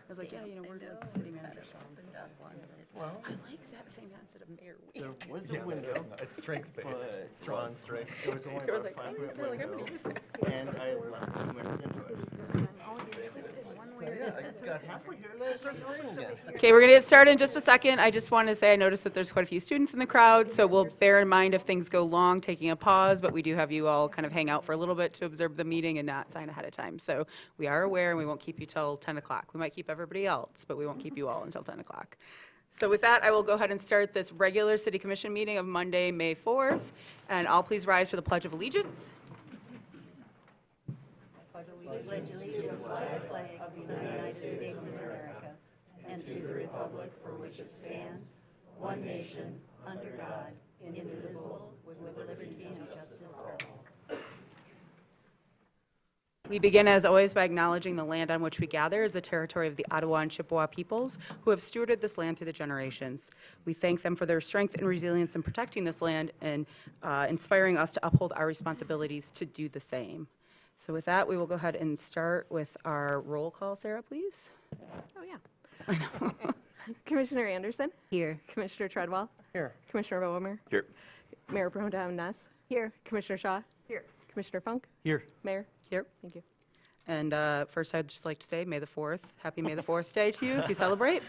I was like, yeah, we're like the city manager, Sean. Well, I like that saying that instead of mayor. there was Yeah, a window, it's strength-based, but strong strength. there was only They were about like, a oh, 5-minute they're like, I'm window, gonna use that. and I left 2 minutes into it. So yeah, I got halfway here and then it started raining again. Okay, we're gonna get started in just a second. I just want to say I noticed that there's quite a few students in the crowd, so we'll bear in mind if things go long, taking a pause, but we do have you all kind of hang out for a little bit to observe the meeting and not sign ahead of time. So we are aware and we won't keep you till 10 o'clock. We might keep everybody else, but we won't keep you all until 10 o'clock. So with that, I will go ahead and start this regular City Commission meeting of Monday, May 4th, and all please rise for the Pledge of Allegiance. pledge allegiance to the flag of the United States of America and to the republic for which it stands, one nation, under God, indivisible, with liberty and justice for all. We begin, as always, by acknowledging the land on which we gather is the territory of the Ottawa and Chippewa peoples who have stewarded this land through the generations. We thank them for their strength and resilience in protecting this land and inspiring us to uphold our responsibilities to do the same. So with that, we will go ahead and start with our roll call. Sarah, please. Oh, yeah. Commissioner Anderson? Here. Commissioner Treadwell? Here. Commissioner Bowermer? Here. Mayor Pro Tem Ness? Here. Commissioner Shaw? Here. Commissioner Funk? Here. Mayor? Here. Thank you. And first, I'd just like to say May the 4th. Happy May the 4th Day to you if you celebrate.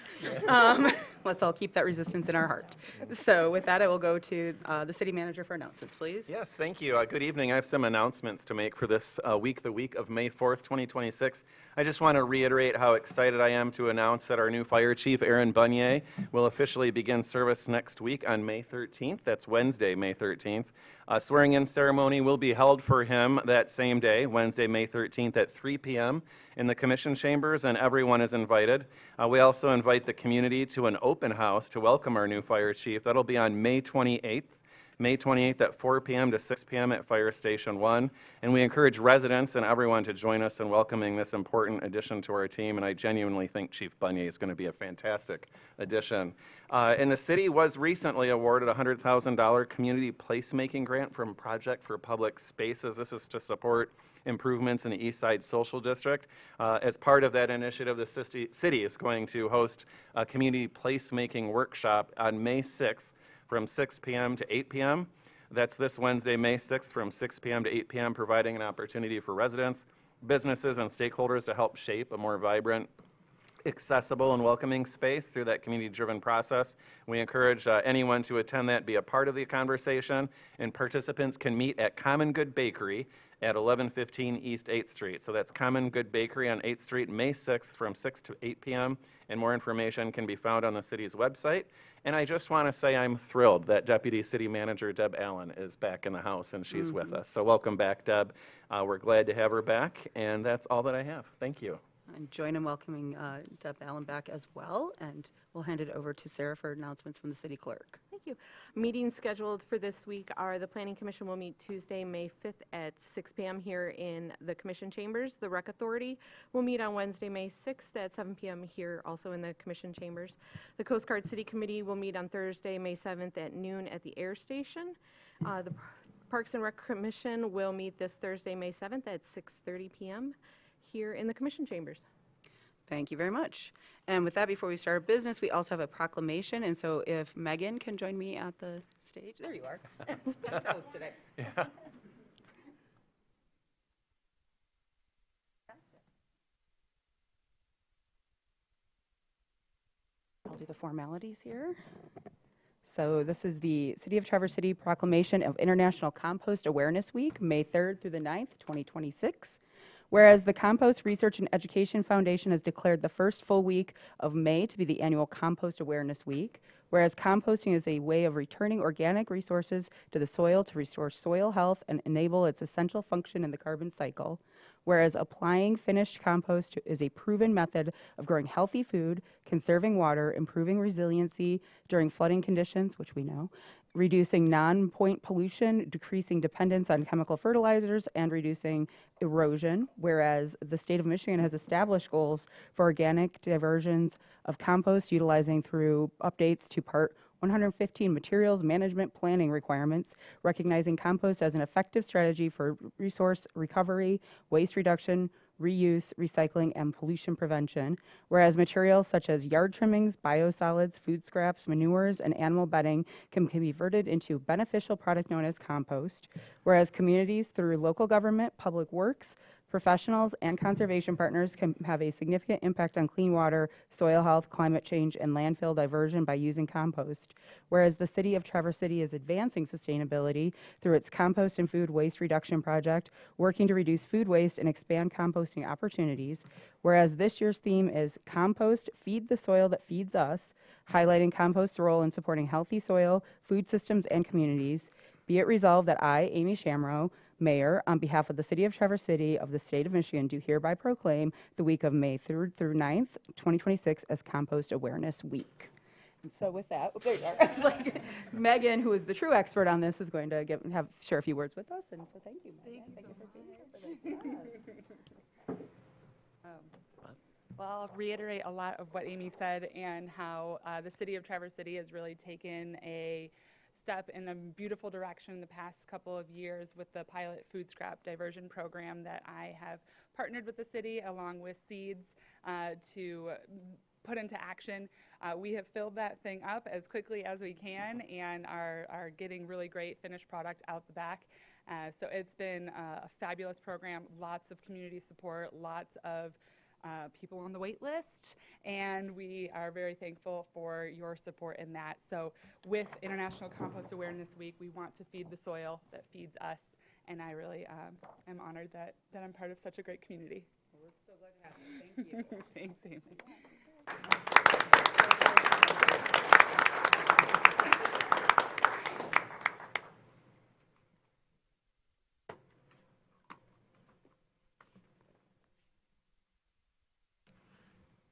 Let's all keep that resistance in our heart. So with that, I will go to the city manager for announcements, please. Yes, thank you. Good evening. I have some announcements to make for this week, the week of May 4th, 2026. I just want to reiterate how excited I am to announce that our new fire chief, Aaron Bunye, will officially begin service next week on May 13th. That's Wednesday, May 13th. A swearing-in ceremony will be held for him that same day, Wednesday, May 13th at 3 p.m. in the commission chambers, and everyone is invited. We also invite the community to an open house to welcome our new fire chief. That'll be on May 28th. May 28th at 4 p.m. to 6 p.m. at Fire Station 1. And we encourage residents and everyone to join us in welcoming this important addition to our team. And I genuinely think Chief Bunye is going to be a fantastic addition. And the city was recently awarded a $100,000 community placemaking grant from Project for Public Spaces. This is to support improvements in the East Side Social District. As part of that initiative, the city is going to host a community placemaking workshop on May 6th. From 6 p.m. to 8 p.m. That's this Wednesday, May 6th, from 6 p.m. to 8 p.m., providing an opportunity for residents, businesses, and stakeholders to help shape a more vibrant, accessible, and welcoming space through that community-driven process. We encourage anyone to attend that, be a part of the conversation, and participants can meet at Common Good Bakery at 1115 East 8th Street. So that's Common Good Bakery on 8th Street, May 6th from 6 to 8 p.m. And more information can be found on the city's website. And I just want to say I'm thrilled that Deputy City Manager Deb Allen is back in the house and she's with us. So welcome back, Deb. We're glad to have her back, and that's all that I have. Thank you. And join in welcoming Deb Allen back as well. And we'll hand it over to Sarah for announcements from the city clerk. Thank you. Meetings scheduled for this week are the Planning Commission will meet Tuesday, May 5th at 6 p.m. here in the Commission Chambers. The Rec Authority will meet on Wednesday, May 6th at 7 p.m. here also in the Commission Chambers. The Coast Guard City Committee will meet on Thursday, May 7th at noon at the Air Station. The Parks and Rec Commission will meet this Thursday, May 7th at 6:30 p.m. here in the Commission Chambers. Thank you very much. And with that, before we start our business, we also have a proclamation. And so if Megan can join me at the stage. There you are. It's toast today. Yeah. I'll do the formalities here. So this is the City of Traverse City proclamation of International Compost Awareness Week, May 3rd through the 9th, 2026. Whereas the Compost Research and Education Foundation has declared the first full week of May to be the annual Compost Awareness Week, whereas composting is a way of returning organic resources to the soil to restore soil health and enable its essential function in the carbon cycle, whereas applying finished compost is a proven method of growing healthy food, conserving water, improving resiliency during flooding conditions, which we know, reducing non-point pollution, decreasing dependence on chemical fertilizers, and reducing erosion, whereas the state of Michigan has established goals for organic diversions of compost utilizing through updates to Part 115 materials management planning requirements, recognizing compost as an effective strategy for resource recovery, waste reduction, reuse, recycling, and pollution prevention, whereas materials such as yard trimmings, biosolids, food scraps, manures, and animal bedding can be converted into beneficial product known as compost, whereas communities through local government, public works, professionals, and conservation partners can have a significant impact on clean water, soil health, climate change, and landfill diversion by using compost, whereas the City of Traverse City is advancing sustainability through its compost and food waste reduction project, working to reduce food waste and expand composting opportunities, whereas this year's theme is Compost, Feed the Soil That Feeds Us, highlighting compost's role in supporting healthy soil, food systems, and communities. Be it resolved that I, Amy Shamrow, Mayor, on behalf of the City of Traverse City of the State of Michigan, do hereby proclaim the week of May 3rd through 9th, 2026 as Compost Awareness Week. And so with that, there you are. I was like, Megan, who is the true expert on this, is going to share a few words with us. And so thank you, Megan. Thank you for being here for this. Yes. Well, I'll reiterate a lot of what Amy said and how the City of Traverse City has really taken a step in a beautiful direction in the past couple of years with the pilot food scrap diversion program that I have partnered with the city along with Seeds to put into action. We have filled that thing up as quickly as we can and are getting really great finished product out the back. So it's been a fabulous program, lots of community support, lots of people on the wait list, and we are very thankful for your support in that. So with International Compost Awareness Week, we want to feed the soil that feeds us, and I really am honored that I'm part of such a great community. We're so glad to have you. Thank you. Thanks, Amy.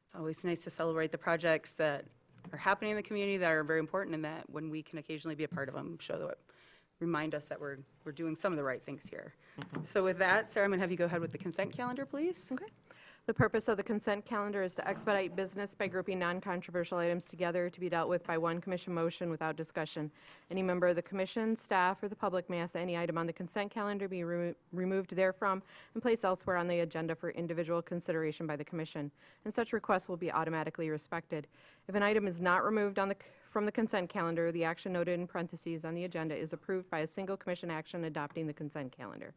It's always nice to celebrate the projects that are happening in the community that are very important, and that when we can occasionally be a part of them, remind us that we're doing some of the right things here. So with that, Sarah, I'm going to have you go ahead with the consent calendar, please. Okay. The purpose of the consent calendar is to expedite business by grouping non-controversial items together to be dealt with by one commission motion without discussion. Any member of the commission, staff, or the public may ask any item on the consent calendar be removed therefrom and placed elsewhere on the agenda for individual consideration by the commission, and such requests will be automatically respected. If an item is not removed from the consent calendar, the action noted in parentheses on the agenda is approved by a single commission action adopting the consent calendar.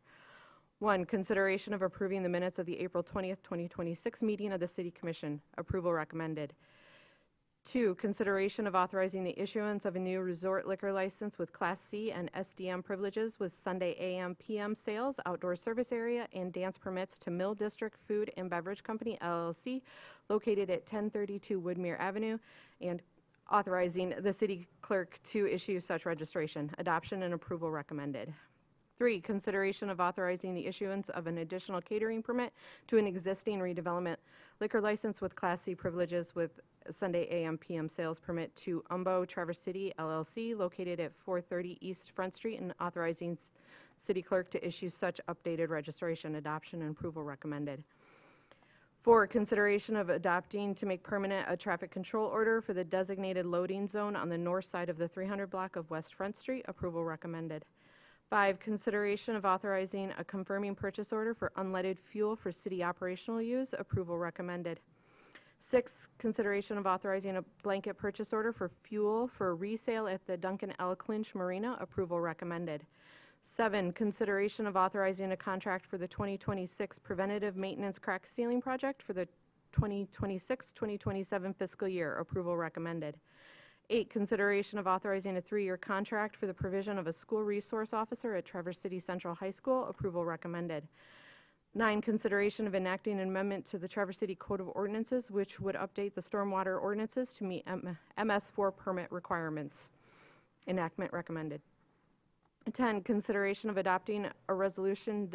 1, consideration of approving the minutes of the April 20th, 2026 meeting of the City Commission. Approval recommended. 2, consideration of authorizing the issuance of a new resort liquor license with Class C and SDM privileges with Sunday AM/PM sales, outdoor service area, and dance permits to Mill District Food and Beverage Company, LLC, located at 1032 Woodmere Avenue, and authorizing the city clerk to issue such registration. Adoption and approval recommended. 3, consideration of authorizing the issuance of an additional catering permit to an existing redevelopment liquor license with Class C privileges with Sunday AM/PM sales permit to Umbo Traverse City LLC located at 430 East Front Street, and authorizing city clerk to issue such updated registration. Adoption and approval recommended. 4, consideration of adopting to make permanent a traffic control order for the designated loading zone on the north side of the 300 block of West Front Street. Approval recommended. 5, consideration of authorizing a confirming purchase order for unleaded fuel for city operational use. Approval recommended. 6, consideration of authorizing a blanket purchase order for fuel for resale at the Duncan L. Clinch Marina. Approval recommended. 7, consideration of authorizing a contract for the 2026 preventative maintenance crack ceiling project for the 2026-2027 fiscal year. Approval recommended. 8, consideration of authorizing a 3-year contract for the provision of a school resource officer at Traverse City Central High School. Approval recommended. 9, consideration of enacting an amendment to the Traverse City Code of Ordinances, which would update the stormwater ordinances to meet MS4 permit requirements. Enactment recommended. 10, consideration of adopting a resolution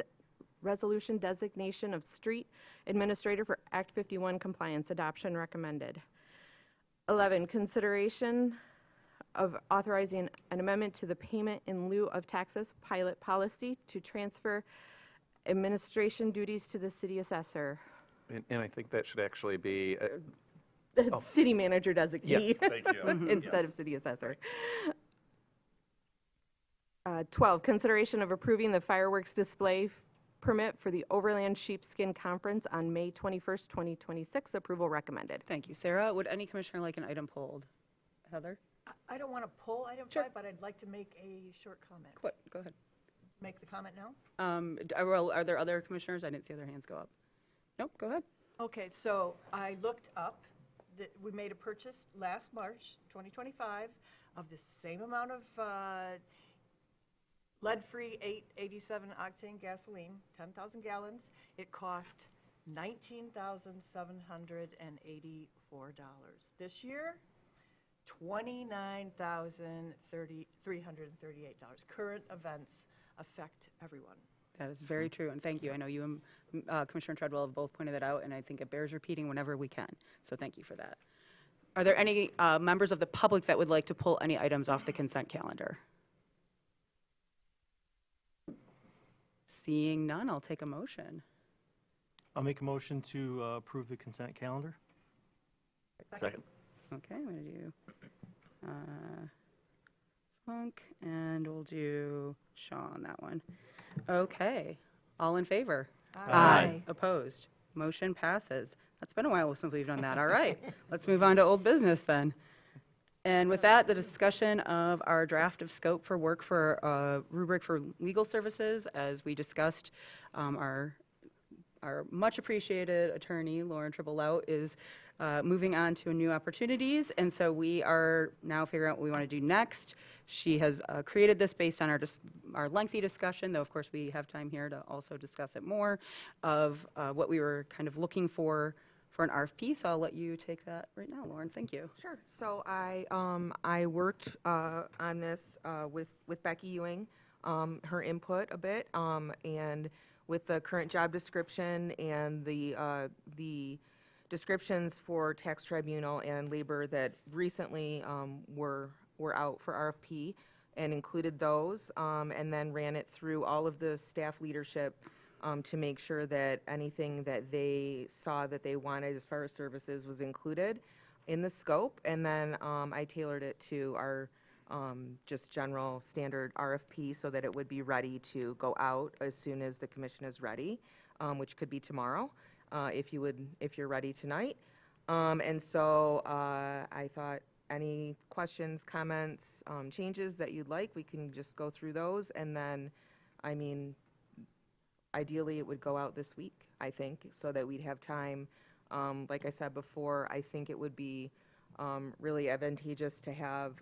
designation of street administrator for Act 51 compliance. Adoption recommended. 11, consideration of authorizing an amendment to the payment in lieu of taxes pilot policy to transfer administration duties to the city assessor. And I think that should actually be, City manager designee. yes, thank you. Instead of city assessor. 12, consideration of approving the fireworks display permit for the Overland Sheepskin Conference on May 21st, 2026. Approval recommended. Thank you, Sarah. Would any commissioner like an item pulled? Heather? I don't want to pull item Sure. 5, but I'd like to make a short comment. Go ahead. Make the comment now? Are there other commissioners? I didn't see other hands go up. Nope, go ahead. Okay, so I looked up that we made a purchase last March 2025 of the same amount of lead-free 887 octane gasoline, 10,000 gallons. It cost $19,784. This year, $29,338. Current events affect everyone. That is very true, and thank you. I know you and Commissioner Treadwell have both pointed that out, and I think it bears repeating whenever we can. So thank you for that. Are there any members of the public that would like to pull any items off the consent calendar? Seeing none, I'll take a motion. I'll make a motion to approve the consent calendar. Second. Okay, I'm going to do Funk, and we'll do Shaw on that one. Okay, all in favor? Aye. Opposed? Motion passes. That's been a while since we've done that. All right, let's move on to old business then. And with that, the discussion of our draft of scope for work for rubric for legal services, as we discussed, our much appreciated attorney, Lauren Tribble-Lout, is moving on to new opportunities, and so we are now figuring out what we want to do next. She has created this based on our lengthy discussion, though of course we have time here to also discuss it more, of what we were kind of looking for an RFP, so I'll let you take that right now, Lauren. Thank you. Sure. So I worked on this with Becky Ewing, her input a bit, and with the current job description and the descriptions for tax tribunal and labor that recently were out for RFP, and included those, and then ran it through all of the staff leadership to make sure that anything that they saw that they wanted as far as services was included in the scope. And then I tailored it to our just general standard RFP so that it would be ready to go out as soon as the commission is ready, which could be tomorrow, if you're ready tonight. And so I thought any questions, comments, changes that you'd like, we can just go through those. And then, I mean, ideally, it would go out this week, I think, so that we'd have time. Like I said before, I think it would be really advantageous to have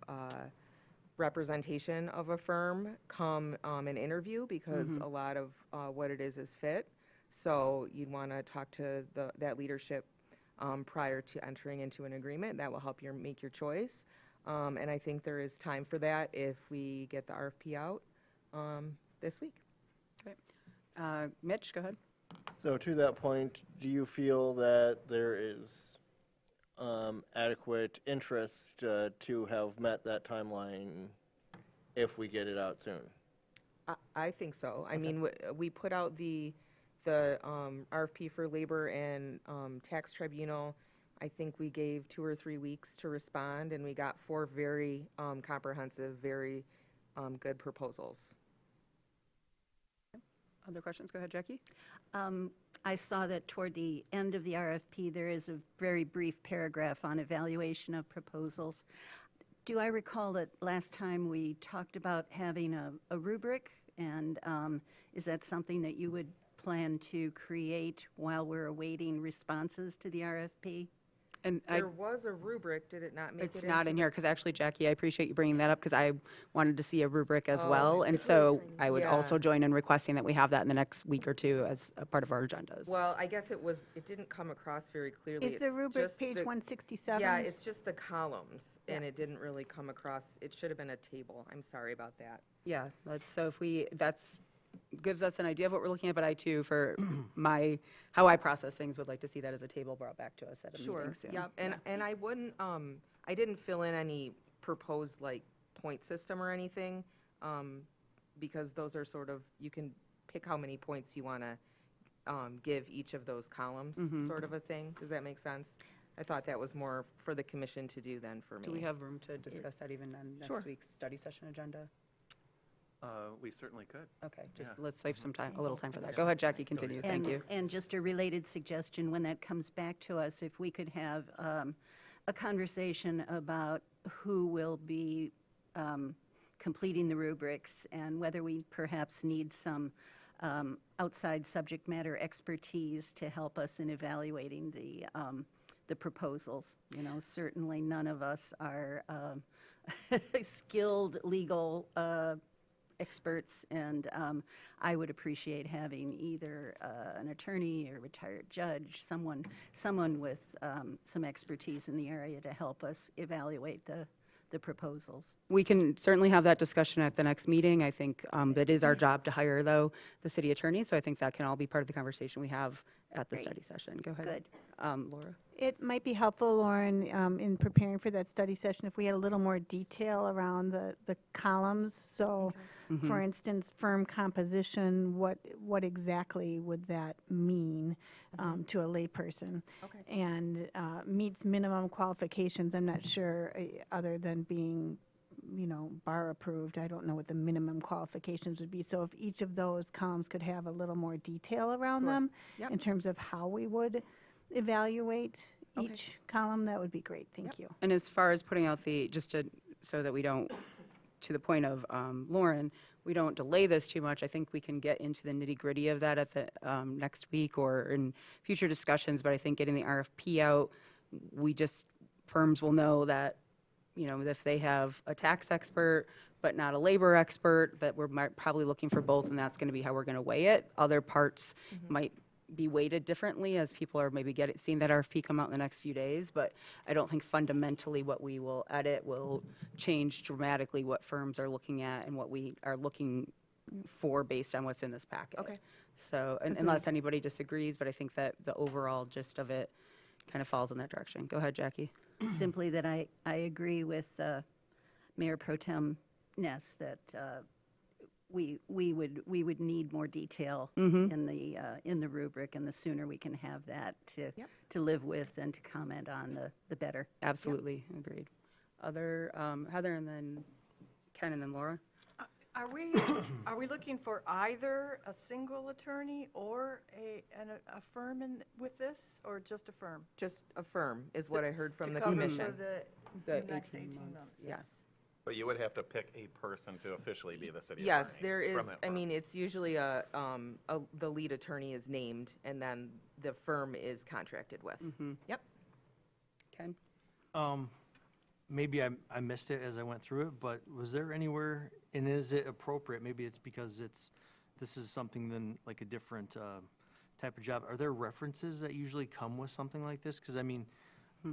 representation of a firm come and interview, because a lot of what it is fit. So you'd want to talk to that leadership prior to entering into an agreement. That will help you make your choice. And I think there is time for that if we get the RFP out this week. Mitch, go ahead. So to that point, do you feel that there is adequate interest to have met that timeline if we get it out soon? I think so. I mean, we put out the RFP for labor and tax tribunal. I think we gave 2 or 3 weeks to respond, and we got 4 very comprehensive, very good proposals. Other questions? Go ahead, Jackie. I saw that toward the end of the RFP, there is a very brief paragraph on evaluation of proposals. Do I recall that last time we talked about having a rubric? And is that something that you would plan to create while we're awaiting responses to the RFP? And There was a rubric, did it not make it it's not in into here, because actually, Jackie, I appreciate you bringing that up, because I wanted to see a rubric as Oh, well. And so I would Yeah. also join in requesting that we have that in the next week or two as a part of our agendas. Well, I guess it didn't come across very clearly. Is the It's rubric just page the- 167? Yeah, it's just the columns, and it didn't really come across. It should have been a table. I'm sorry about that. Yeah, so if that's gives us an idea of what we're looking at, but I too, for how I process things, would like to see that as a table brought back to us at a meeting soon. Yep, and I wouldn't, I didn't fill in any proposed, like, point system or anything, because those are sort of, you can pick how many points you want to give each of those columns, sort of a thing. Does that make sense? I thought that was more for the commission to do than for me. Do we have room to discuss that even on Sure. next week's study session agenda? We certainly could. Okay, just Yeah. let's save some time, a little time for that. Go ahead, Jackie, continue. Thank you. And just a related suggestion, when that comes back to us, if we could have a conversation about who will be completing the rubrics and whether we perhaps need some outside subject matter expertise to help us in evaluating the proposals. You know, certainly none of us are skilled legal experts, and I would appreciate having either an attorney or retired judge, someone with some expertise in the area to help us evaluate the proposals. We can certainly have that discussion at the next meeting. I think it is our job to hire, though, the city attorney, so I think that can all be part of the conversation we have at the Great. study session. Go ahead. Good. Laura? It might be helpful, Lauren, in preparing for that study session, if we had a little more detail around the columns. So, for instance, firm composition, what exactly would that mean to a layperson? Okay. And meets minimum qualifications, I'm not sure, other than being, you know, bar approved. I don't know what the minimum qualifications would be. So if each of those columns could have a little more detail around them Yep. in terms of how we would evaluate Okay. each column, that would be great. Thank you. And as far as putting out so that we don't, to the point of Lauren, we don't delay this too much, I think we can get into the nitty-gritty of that at the next week or in future discussions, but I think getting the RFP out, firms will know that, you know, if they have a tax expert but not a labor expert, that we're probably looking for both, and that's going to be how we're going to weigh it. Other parts might be weighted differently as people are maybe seeing that RFP come out in the next few days, but I don't think fundamentally what we will edit will change dramatically what firms are looking at and what we are looking for based on what's in this packet. Okay. So, unless anybody disagrees, but I think that the overall gist of it kind of falls in that direction. Go ahead, Jackie. Simply that I agree with Mayor Pro Tem Ness that we would need more detail in the rubric, and the sooner we can have that to live with and to comment on, the better. Absolutely, agreed. Other, Heather, and then Ken, and then Laura? Are we looking for either a single attorney or a firm with this, or just a firm? Just a firm is what I heard from the To cover commission. for The the next 18 18 months, months? yes. But you would have to pick a person to officially be the city attorney. Yes, there is, from that I firm. mean, it's usually the lead attorney is named, and then the firm is contracted with. Yep. Ken? Maybe I missed it as I went through it, but was there anywhere, and is it appropriate, maybe it's because this is something than like a different type of job, are there references that usually come with something like this? Because I mean,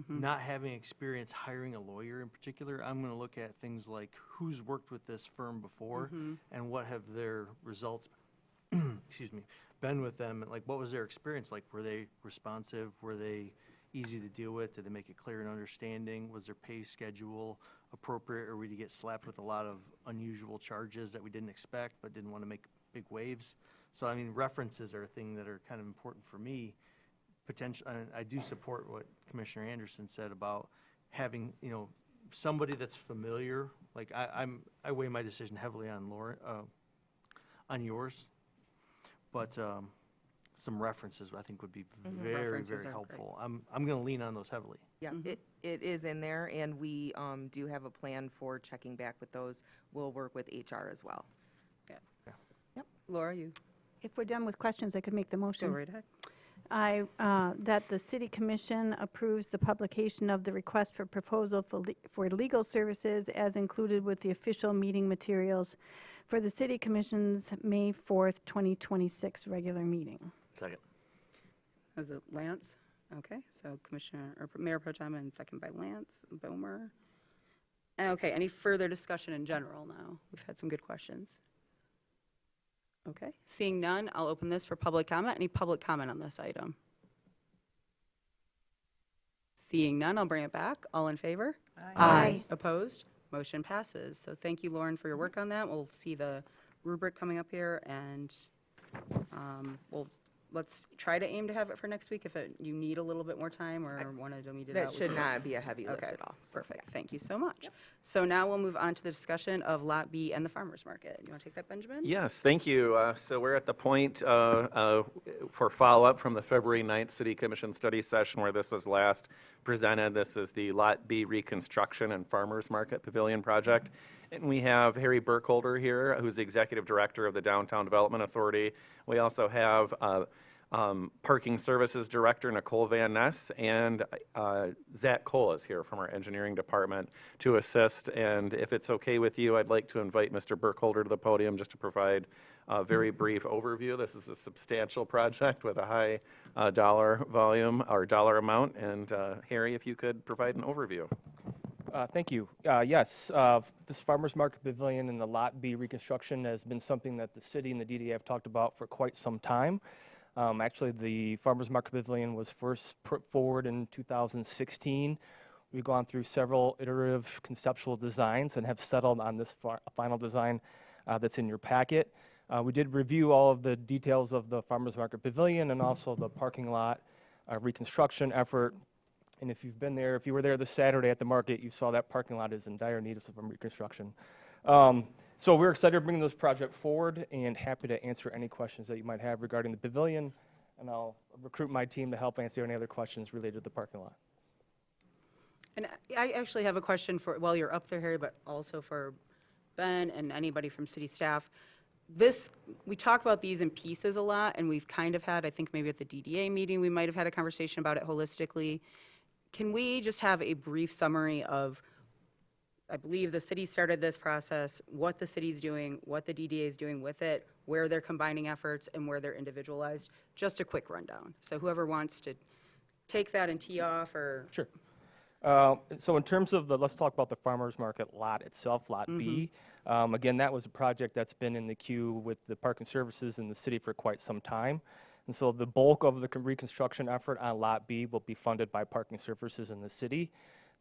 not having experience hiring a lawyer in particular, I'm going to look at things like who's worked with this firm before and what have their results, excuse me, been with them, and like what was their experience like? Were they responsive? Were they easy to deal with? Did they make it clear and understanding? Was their pay schedule appropriate, or would you get slapped with a lot of unusual charges that we didn't expect but didn't want to make big waves? So I mean, references are a thing that are kind of important for me. I do support what Commissioner Anderson said about having, you know, somebody that's familiar. Like I weigh my decision heavily on Laura, on yours, but some references I think would be very, References very are helpful. I'm going to lean on those heavily. Yeah, it is in there, and we do have a plan for checking back with those. We'll work with HR as well. Laura, you If we're done with questions, I could make the go motion. right ahead. That the city commission approves the publication of the request for proposal for legal services as included with the official meeting materials for the city commission's May 4th, 2026 regular meeting. Second. Is it Lance? Okay, so Commissioner, or Mayor Pro Tem, and second by Lance Bomer. Okay, any further discussion in general now? We've had some good questions. Okay, seeing none, I'll open this for public comment. Any public comment on this item? Seeing none, I'll bring it back. All in favor? Aye. Opposed? Motion passes. So thank you, Lauren, for your work on that. We'll see the rubric coming up here, and we'll let's try to aim to have it for next week if you need a little bit more time or want to meet it out. That we should can- not be a heavy lift Okay, at all. So, perfect. Thank you so much. So now we'll move on to the discussion of Lot B and the farmer's market. You want to take that, Benjamin? Yes, thank you. So we're at the point for follow-up from the February 9th City Commission study session where this was last presented. This is the Lot B reconstruction and farmers market pavilion project. And we have Harry Burkholder here, who's the Executive Director of the Downtown Development Authority. We also have Parking Services Director Nicole Van Ness, and Zach Cole is here from our engineering department to assist. And if it's okay with you, I'd like to invite Mr. Burkholder to the podium just to provide a very brief overview. This is a substantial project with a high dollar volume or dollar amount. And Harry, if you could provide an overview. Thank you. Yes, this farmers market pavilion and the Lot B reconstruction has been something that the city and the DDA have talked about for quite some time. Actually, the farmers market pavilion was first put forward in 2016. We've gone through several iterative conceptual designs and have settled on this final design that's in your packet. We did review all of the details of the farmers market pavilion and also the parking lot reconstruction effort. And if you've been there, if you were there this Saturday at the market, you saw that parking lot is in dire need of some reconstruction. So we're excited to bring this project forward and happy to answer any questions that you might have regarding the pavilion. And I'll recruit my team to help answer any other questions related to the parking lot. And I actually have a question for, while you're up there, Harry, but also for Ben and anybody from city staff. We talk about these in pieces a lot, and we've kind of had, I think maybe at the DDA meeting, we might have had a conversation about it holistically. Can we just have a brief summary of, I believe the city started this process, what the city's doing, what the DDA is doing with it, where they're combining efforts, and where they're individualized? Just a quick rundown. So whoever wants to take that and tee off, or... Sure. So in terms of let's talk about the farmers market lot itself, Lot B. Again, that was a project that's been in the queue with the Parking Services in the city for quite some time. And so the bulk of the reconstruction effort on Lot B will be funded by Parking Services in the city.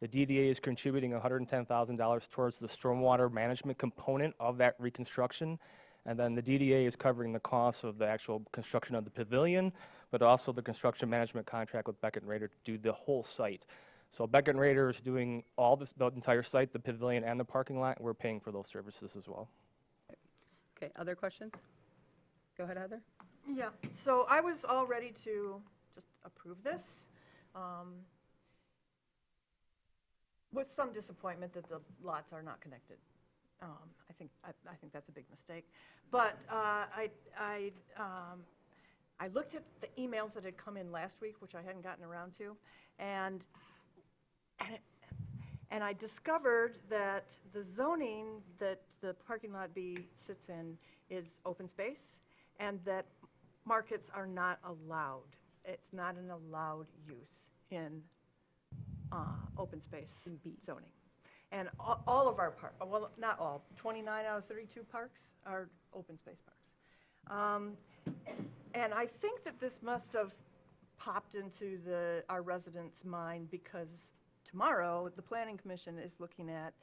The DDA is contributing $110,000 towards the stormwater management component of that reconstruction. And then the DDA is covering the costs of the actual construction of the pavilion, but also the construction management contract with Beckett Rader to do the whole site. So Beckett Rader is doing the entire site, the pavilion and the parking lot. We're paying for those services as well. Okay, other questions? Go ahead, Heather. Yeah, so I was all ready to just approve this, with some disappointment that the lots are not connected. I think that's a big mistake. But I looked at the emails that had come in last week, which I hadn't gotten around to, and I discovered that the zoning that the parking lot B sits in is open space, and that markets are not allowed. It's not an allowed use in open space zoning. And all of our parks, well, not all, 29 out of 32 parks are open space parks. And I think that this must have popped into our residents' mind because tomorrow the Planning Commission is looking at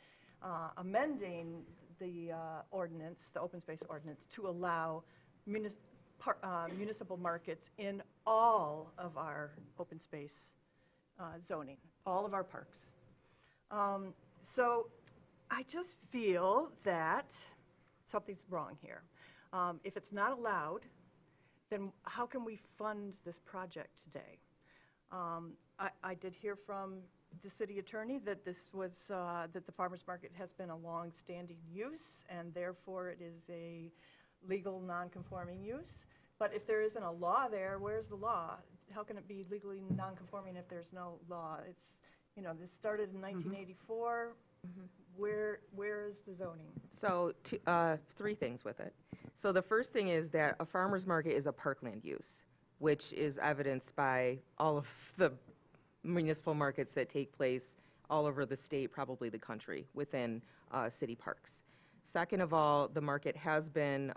amending the ordinance, the open space ordinance, to allow municipal markets in all of our open space zoning, all of our parks. So I just feel that something's wrong here. If it's not allowed, then how can we fund this project today? I did hear from the city attorney that this was, that the farmers market has been a long-standing use, and therefore it is a legal non-conforming use. But if there isn't a law there, where's the law? How can it be legally non-conforming if there's no law? It's, this started in 1984. Where is the zoning? So three things with it. So the first thing is that a farmer's market is a parkland use, which is evidenced by all of the municipal markets that take place all over the state, probably the country, within city parks. Second of all, the market has been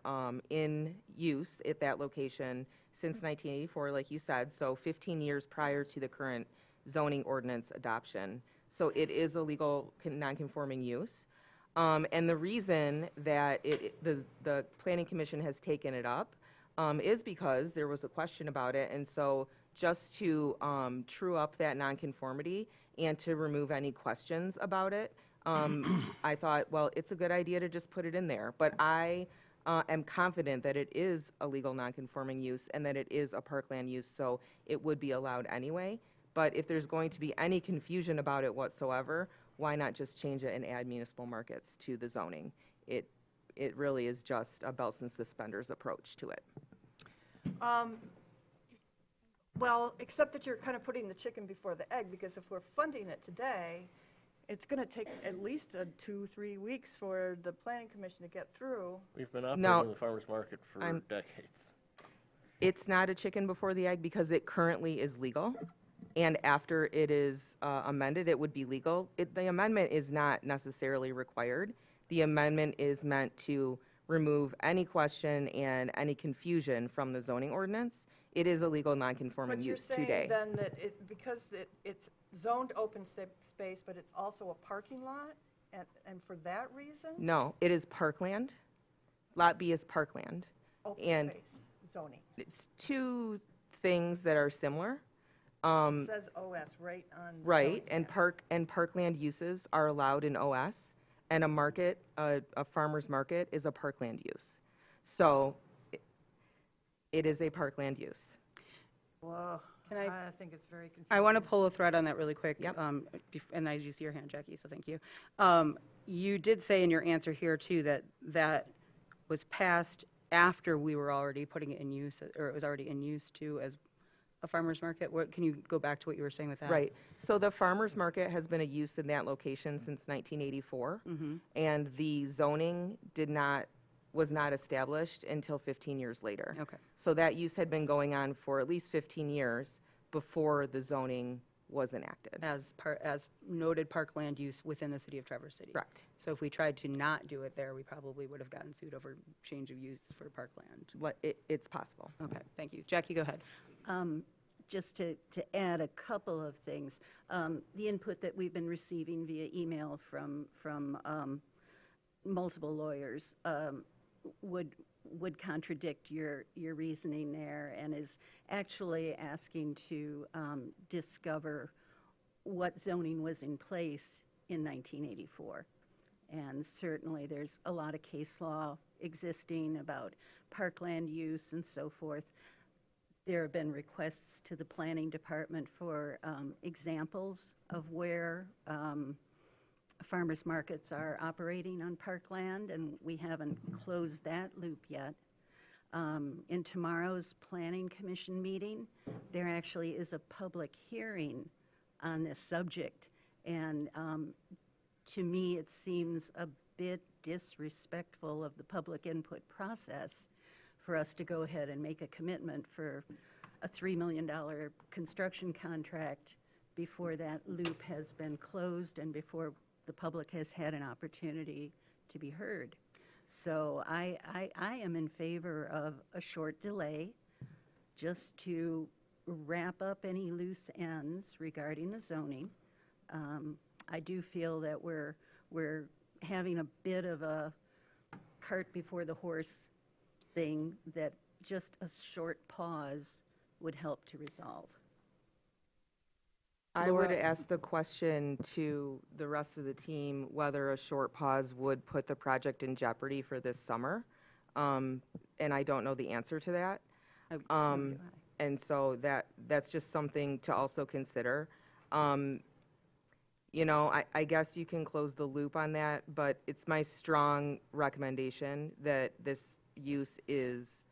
in use at that location since 1984, like you said, so 15 years prior to the current zoning ordinance adoption. So it is a legal non-conforming use. And the reason that the Planning Commission has taken it up is because there was a question about it. And so just to true up that nonconformity and to remove any questions about it, I thought, well, it's a good idea to just put it in there. But I am confident that it is a legal nonconforming use and that it is a parkland use, so it would be allowed anyway. But if there's going to be any confusion about it whatsoever, why not just change it and add municipal markets to the zoning? It really is just a belts and suspenders approach to it. Well, except that you're kind of putting the chicken before the egg, because if we're funding it today, it's going to take at least 2-3 weeks for the planning commission to get through. We've been No. operating the farmer's market for I'm- decades. It's not a chicken before the egg because it currently is legal. And after it is amended, it would be legal. The amendment is not necessarily required. The amendment is meant to remove any question and any confusion from the zoning ordinance. It is a legal nonconforming But you're use saying today. then that because it's zoned open space, but it's also a parking lot, and for that reason? No, it is parkland. Lot B is parkland. Open and- space zoning. It's two things that are similar. It says OS right on. the Right, zoning and map. parkland uses are allowed in OS, and a market, a farmer's market is a parkland use. So it is a parkland use. Whoa, Can I think it's very confusing. I want to pull a thread on that really quick. Yep. And I do see your hand, Jackie, so thank you. You did say in your answer here, too, that that was passed after we were already putting it in use, or it was already in use, too, as a farmer's market. Can you go back to what you were saying with that? Right, so the farmer's market has been a use in that location since 1984. And the zoning was not established until 15 years later. Okay. So that use had been going on for at least 15 years before the zoning was enacted. As noted parkland use within the city of Traverse City. Correct. So if we tried to not do it there, we probably would have gotten sued over change of use for parkland. It's possible. Okay, thank you. Jackie, go ahead. Just to add a couple of things, the input that we've been receiving via email from multiple lawyers would contradict your reasoning there, and is actually asking to discover what zoning was in place in 1984. And certainly there's a lot of case law existing about parkland use and so forth. There have been requests to the planning department for examples of where farmers markets are operating on parkland, and we haven't closed that loop yet. In tomorrow's planning commission meeting, there actually is a public hearing on this subject, and to me, it seems a bit disrespectful of the public input process for us to go ahead and make a commitment for a $3 million construction contract before that loop has been closed and before the public has had an opportunity to be heard. So I am in favor of a short delay just to wrap up any loose ends regarding the zoning. I do feel that we're having a bit of a cart before the horse thing, that just a short pause would help to resolve. I would ask the question to the rest of the team whether a short pause would put the project in jeopardy for this summer. And I don't know the answer to that. And so that's just something to also consider. You know, I guess you can close the loop on that, but it's my strong recommendation that this use is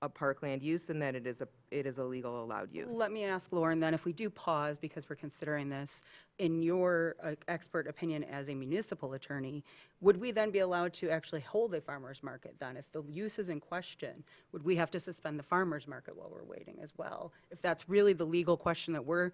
a parkland use and that it is a legal allowed use. Let me ask Lauren then, if we do pause because we're considering this, in your expert opinion as a municipal attorney, would we then be allowed to actually hold a farmer's market then? If the use is in question, would we have to suspend the farmer's market while we're waiting as well? If that's really the legal question that we're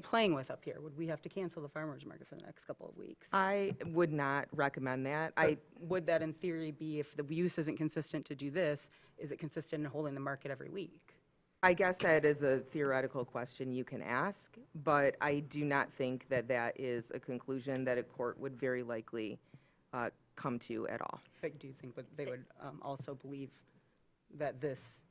playing with up here, would we have to cancel the farmer's market for the next couple of weeks? I would not recommend that. Would that in theory be, if the use isn't consistent to do this, is it consistent in holding the market every week? I guess that is a theoretical question you can ask, but I do not think that that is a conclusion that a court would very likely come to at all. But do you think that they would also believe that this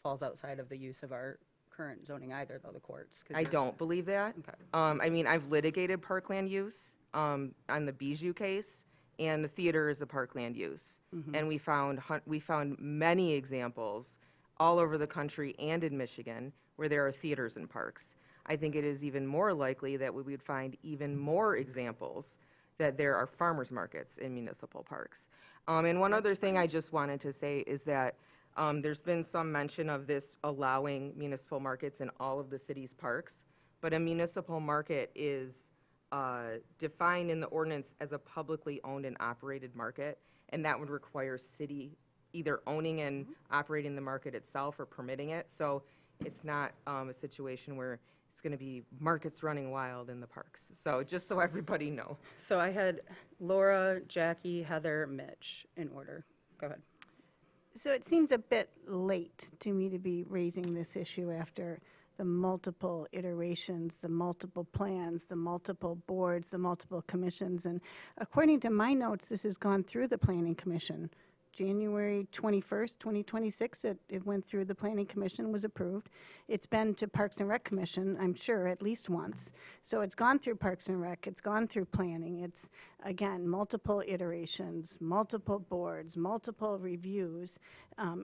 falls outside of the use of our current zoning either, though, the courts. 'cause I you're- don't believe that. Okay. I mean, I've litigated parkland use on the Bijou case, and the theater is a parkland use. And we found many examples all over the country and in Michigan where there are theaters in parks. I think it is even more likely that we would find even more examples that there are farmers markets in municipal parks. And one other thing I just wanted to say is that there's been some mention of this allowing municipal markets in all of the city's parks, but a municipal market is defined in the ordinance as a publicly owned and operated market, and that would require city either owning and operating the market itself or permitting it. So it's not a situation where it's going to be markets running wild in the parks. So just so everybody knows. So I had Laura, Jackie, Heather, Mitch in order. Go ahead. So it seems a bit late to me to be raising this issue after the multiple iterations, the multiple plans, the multiple boards, the multiple commissions. And according to my notes, this has gone through the Planning Commission. January 21st, 2026, it went through the Planning Commission, was approved. It's been to Parks and Rec Commission, I'm sure, at least once. So it's gone through Parks and Rec, it's gone through planning. It's, again, multiple iterations, multiple boards, multiple reviews.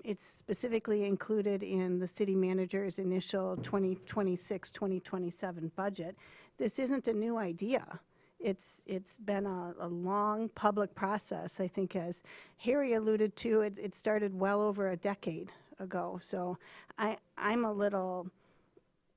It's specifically included in the city manager's initial 2026-2027 budget. This isn't a new idea. It's been a long public process. I think, as Harry alluded to, it started well over a decade ago. So I'm a little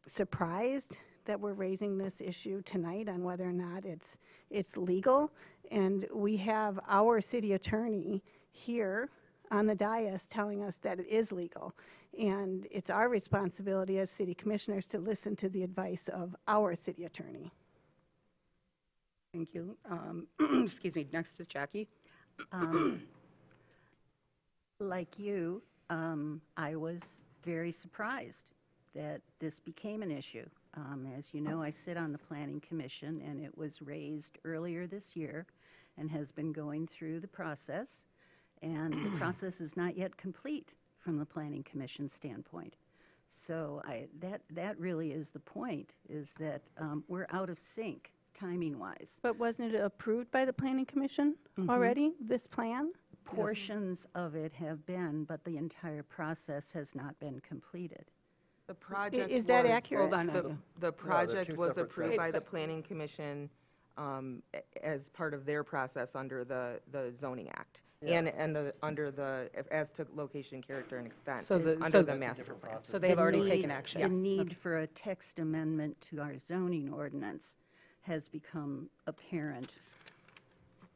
surprised that we're raising this issue tonight on whether or not it's legal. And we have our city attorney here on the dais telling us that it is legal. And it's our responsibility as city commissioners to listen to the advice of our city attorney. Thank you. Excuse me. Next is Jackie. Like you, I was very surprised that this became an issue. As you know, I sit on the Planning Commission, and it was raised earlier this year and has been going through the process. And the process is not yet complete from the Planning Commission standpoint. So that really is the point, is that we're out of sync timing-wise. But wasn't it approved by the Planning Commission already, this plan? Portions of it have been, but the entire process has not been completed. The project Is that was- accurate? Hold on, Nadia. The project two was separate approved by things. the Planning Commission as part of their process under the Zoning Act. And under the, as to location, character, and extent, So the- under so the the- master plan. So they've already The taken need- action. The need for a text amendment to our zoning ordinance has become apparent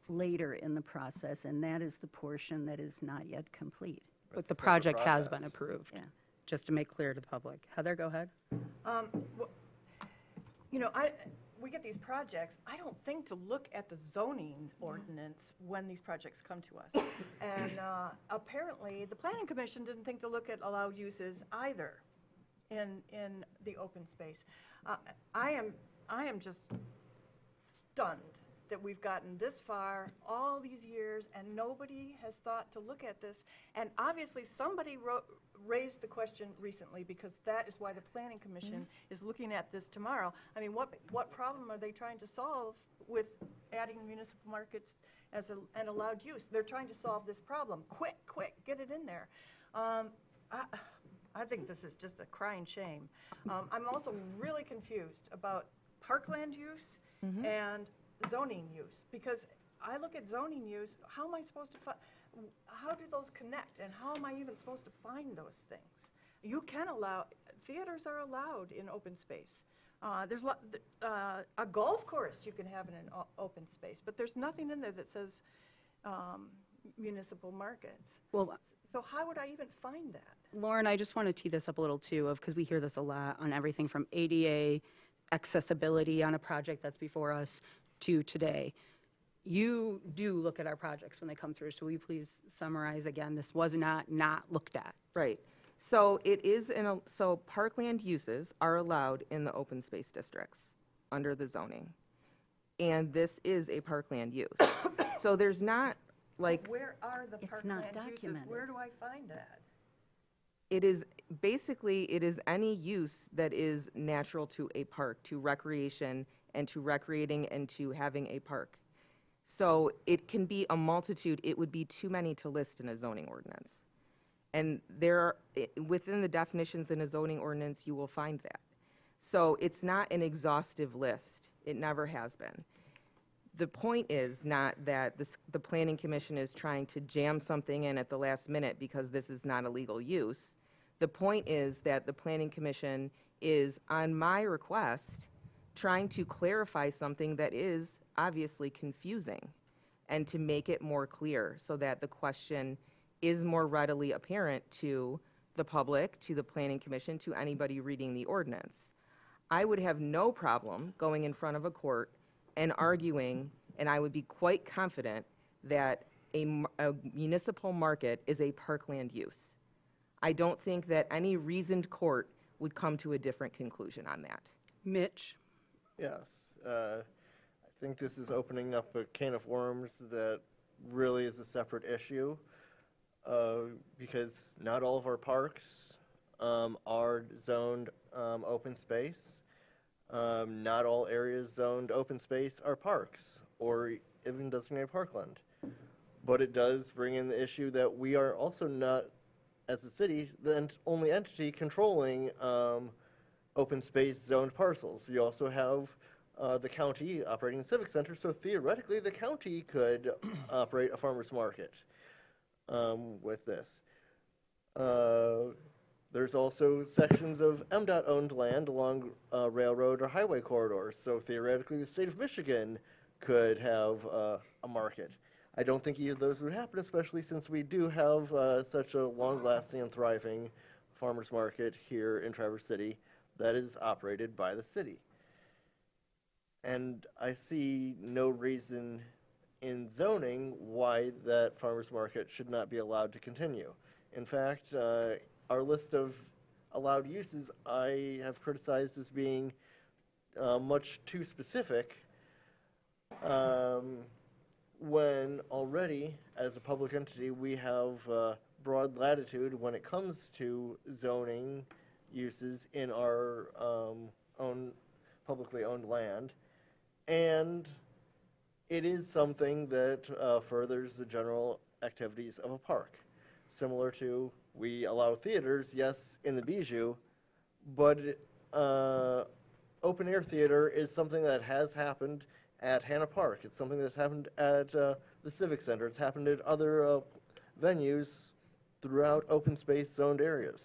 later in the process, and that is the portion that is not yet complete. But the project has been process. approved, Yeah. just to make clear to the public. Heather, go ahead. You know, we get these projects, I don't think to look at the zoning ordinance when these projects come to us. And apparently, the Planning Commission didn't think to look at allowed uses either in the open space. I am just stunned that we've gotten this far all these years and nobody has thought to look at this. And obviously, somebody raised the question recently, because that is why the Planning Commission is looking at this tomorrow. I mean, what problem are they trying to solve with adding municipal markets as an allowed use? They're trying to solve this problem. Quick, get it in there. I think this is just a crying shame. I'm also really confused about parkland use and zoning use, because I look at zoning use, how am I supposed to how do those connect, and how am I even supposed to find those things? You can allow, theaters are allowed in open space. There's a golf course you can have in an open space, but there's nothing in there that says municipal markets. Well, So how would I even find that? Lauren, I just want to tee this up a little too, because we hear this a lot on everything from ADA accessibility on a project that's before us to today. You do look at our projects when they come through, so will you please summarize again? This was not looked at. Right. So it is so parkland uses are allowed in the open space districts under the zoning. And this is a parkland use. So there's not like, Where are the It's not parkland uses? documented. Where do I find that? It is, basically, it is any use that is natural to a park, to recreation and to recreating and to having a park. So it can be a multitude, it would be too many to list in a zoning ordinance. And within the definitions in a zoning ordinance, you will find that. So it's not an exhaustive list. It never has been. The point is not that the Planning Commission is trying to jam something in at the last minute because this is not a legal use. The point is that the Planning Commission is, on my request, trying to clarify something that is obviously confusing and to make it more clear so that the question is more readily apparent to the public, to the Planning Commission, to anybody reading the ordinance. I would have no problem going in front of a court and arguing, and I would be quite confident that a municipal market is a parkland use. I don't think that any reasoned court would come to a different conclusion on that. Mitch? Yes. I think this is opening up a can of worms that really is a separate issue because not all of our parks are zoned open space. Not all areas zoned open space are parks or even designated parkland. But it does bring in the issue that we are also not, as a city, the only entity controlling open space zoned parcels. You also have the county operating a civic center, so theoretically the county could operate a farmer's market with this. There's also sections of MDOT-owned land along railroad or highway corridors, so theoretically the state of Michigan could have a market. I don't think either of those would happen, especially since we do have such a long-lasting and thriving farmers market here in Traverse City that is operated by the city. And I see no reason in zoning why that farmers market should not be allowed to continue. In fact, our list of allowed uses I have criticized as being much too specific when already, as a public entity, we have broad latitude when it comes to zoning uses in our own publicly owned land. And it is something that furthers the general activities of a park. Similar to, we allow theaters, yes, in the Bijou, but open air theater is something that has happened at Hannah Park. It's something that's happened at the Civic Center. It's happened at other venues throughout open space zoned areas.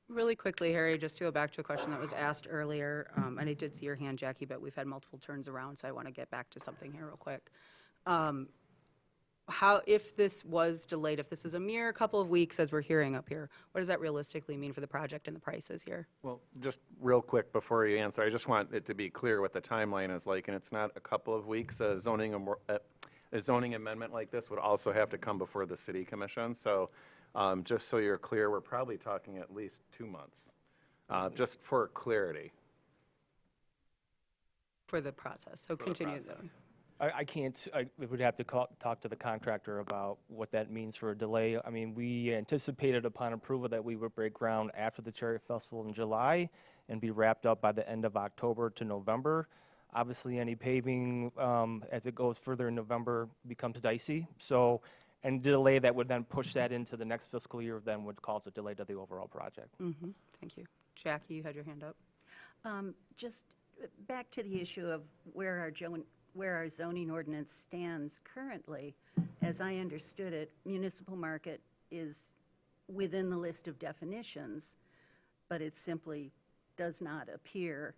Really quickly, Harry, just to go back to a question that was asked earlier, and I did see your hand, Jackie, but we've had multiple turns around, so I want to get back to something here real quick. How, if this was delayed, if this is a mere couple of weeks as we're hearing up here, what does that realistically mean for the project and the prices here? Well, just real quick before you answer, I just want it to be clear what the timeline is like, and it's not a couple of weeks. A zoning amendment like this would also have to come before the city commission. So just so you're clear, we're probably talking at least 2 months, just for clarity. For the process, so For the continue process. those. I can't, I would have to talk to the contractor about what that means for a delay. I mean, we anticipated upon approval that we would break ground after the Chariot Festival in July and be wrapped up by the end of October to November. Obviously, any paving as it goes further in November becomes dicey. So, and delay that would then push that into the next fiscal year then would cause a delay to the overall project. Mm-hmm. Thank you. Jackie, you had your hand up. Just back to the issue of where our zoning ordinance stands currently. As I understood it, municipal market is within the list of definitions, but it simply does not appear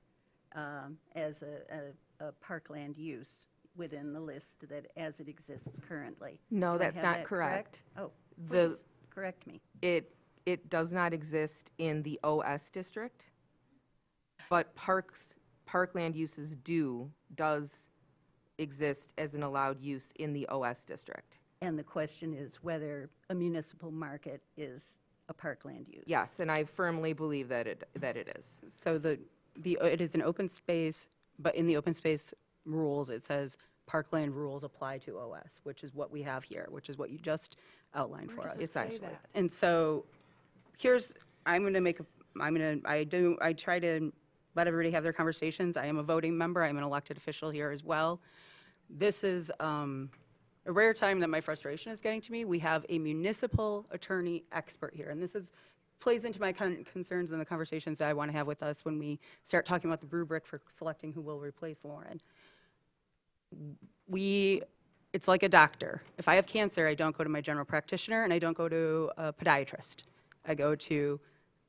as a parkland use within the list that as it exists currently. No, Do I that's have not that correct. Oh, The- please, correct me. It does not exist in the OS district, but parkland uses does exist as an allowed use in the OS district. And the question is whether a municipal market is a parkland use. Yes, and I firmly believe that it is. So it is an open space, but in the open space rules, it says parkland rules apply to OS, which is what we have here, which is what you just outlined for us. Where does it say essentially. that? And so I try to let everybody have their conversations. I am a voting member. I'm an elected official here as well. This is a rare time that my frustration is getting to me. We have a municipal attorney expert here, and this plays into my concerns and the conversations that I want to have with us when we start talking about the rubric for selecting who will replace Lauren. It's like a doctor. If I have cancer, I don't go to my general practitioner and I don't go to a podiatrist. I go to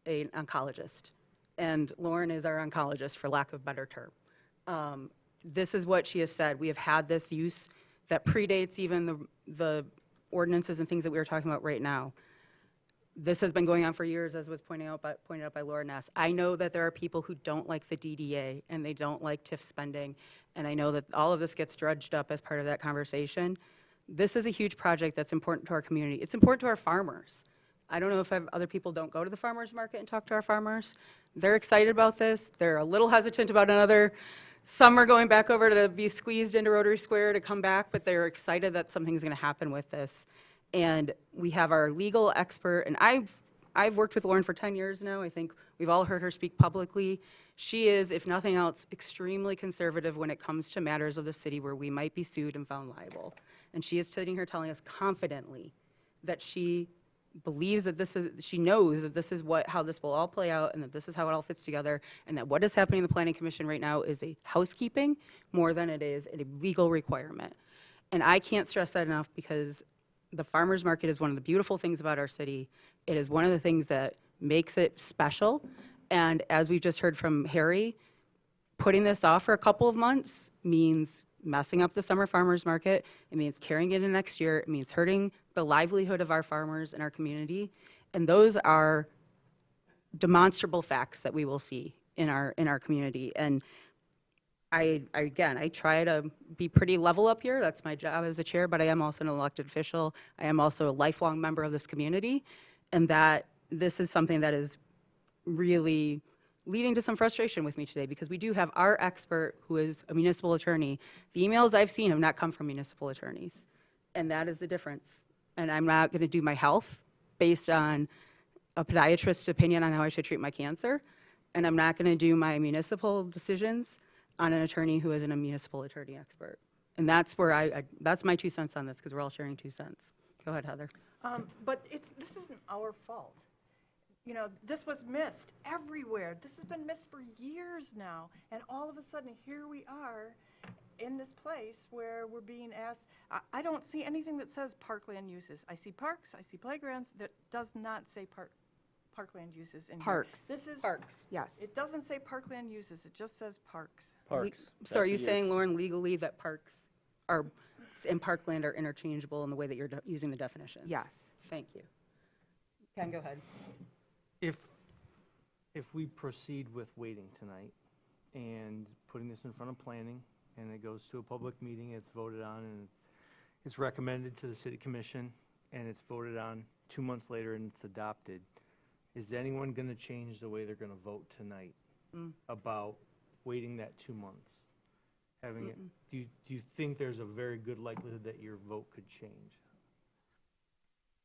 an oncologist. And Lauren is our oncologist, for lack of a better term. This is what she has said. We have had this use that predates even the ordinances and things that we are talking about right now. This has been going on for years, as was pointed out by Laura Ness. I know that there are people who don't like the DDA and they don't like TIF spending, and I know that all of this gets dredged up as part of that conversation. This is a huge project that's important to our community. It's important to our farmers. I don't know if other people don't go to the farmers market and talk to our farmers. They're excited about this. They're a little hesitant about another summer going back over to be squeezed into Rotary Square to come back, but they're excited that something's going to happen with this. And we have our legal expert, and I've worked with Lauren for 10 years now. I think we've all heard her speak publicly. She is, if nothing else, extremely conservative when it comes to matters of the city where we might be sued and found liable. And she is sitting here telling us confidently that she believes that she knows that this is how this will all play out and that this is how it all fits together, and that what is happening in the Planning Commission right now is a housekeeping more than it is a legal requirement. And I can't stress that enough, because the farmers market is one of the beautiful things about our city. It is one of the things that makes it special. And as we've just heard from Harry, putting this off for a couple of months means messing up the summer farmers market. It means carrying it into next year. It means hurting the livelihood of our farmers in our community. And those are demonstrable facts that we will see in our community. And I try to be pretty level up here. That's my job as the chair, but I am also an elected official. I am also a lifelong member of this community, and that this is something that is really leading to some frustration with me today, because we do have our expert who is a municipal attorney. The emails I've seen have not come from municipal attorneys, and that is the difference. And I'm not going to do my health based on a podiatrist's opinion on how I should treat my cancer, and I'm not going to do my municipal decisions on an attorney who isn't a municipal attorney expert. And that's where that's my 2 cents on this, because we're all sharing 2 cents. Go ahead, Heather. But this isn't our fault. You know, this was missed everywhere. This has been missed for years now. And all of a sudden, here we are in this place where we're being asked. I don't see anything that says parkland uses. I see parks, I see playgrounds. That does not say parkland uses in Parks. here. This is Parks, yes. It doesn't say parkland uses. It just says parks. Parks. So are you That's a saying, use. Lauren, legally that parks and parkland are interchangeable in the way that you're using the definitions? Yes. Thank you. Ken, go ahead. If we proceed with waiting tonight and putting this in front of planning, and it goes to a public meeting, it's voted on, and it's recommended to the city commission, and it's voted on 2 months later and it's adopted, is anyone going to change the way they're going to vote tonight about waiting that 2 months? Having it, do you think there's a very good likelihood that your vote could change?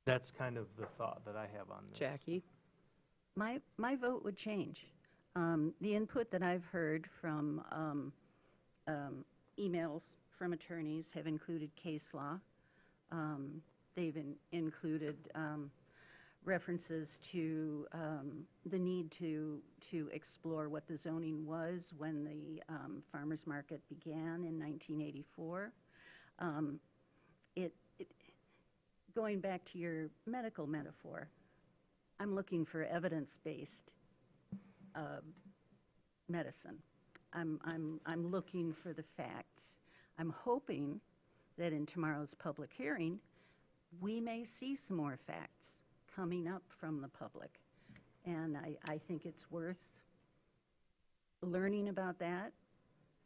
That's kind of the thought that I have on this. Jackie? My vote would change. The input that I've heard from emails from attorneys have included case law. They've included references to the need to explore what the zoning was when the farmers market began in 1984. Going back to your medical metaphor, I'm looking for evidence-based medicine. I'm looking for the facts. I'm hoping that in tomorrow's public hearing, we may see some more facts coming up from the public. And I think it's worth learning about that,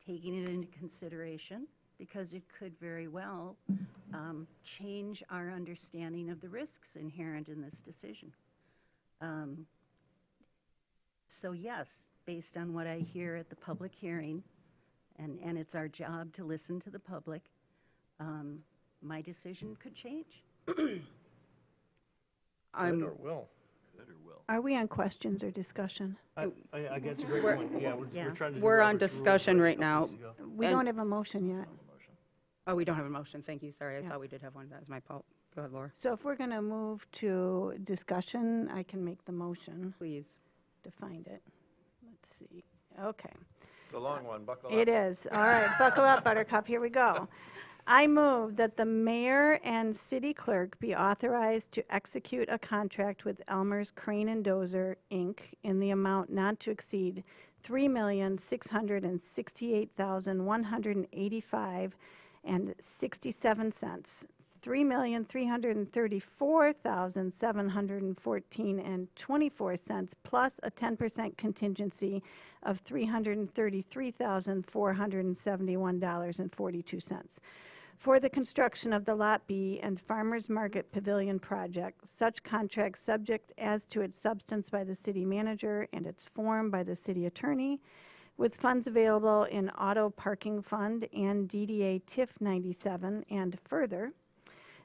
taking it into consideration, because it could very well change our understanding of the risks inherent in this decision. So yes, based on what I hear at the public hearing, and it's our job to listen to the public, my decision could change. Could or will. Are we on questions or discussion? I guess it's a great point. Yeah, we're trying to do We're on Robert's rules discussion like a right couple now. weeks ago. We And- don't have a motion yet. Oh, we don't have a motion. Thank you. Sorry, I Yeah. thought we did have one. That was my fault. Go ahead, Laura, So if we're going to move to discussion, I can make the motion please. to find it. Let's see. Okay. It's a long one, buckle It is. All right, buckle up, Buttercup. Here we go. I move that the mayor and city clerk be authorized to execute a contract with Elmer's Crane and Dozer, Inc. in the amount not to exceed $3,668,185.67, $3,334,714.24, plus a 10% contingency of $333,471.42 for the construction of the Lot B and Farmers Market Pavilion project, such contract subject as to its substance by the city manager and its form by the city attorney, with funds available in Auto Parking Fund and DDA TIF 97, and further,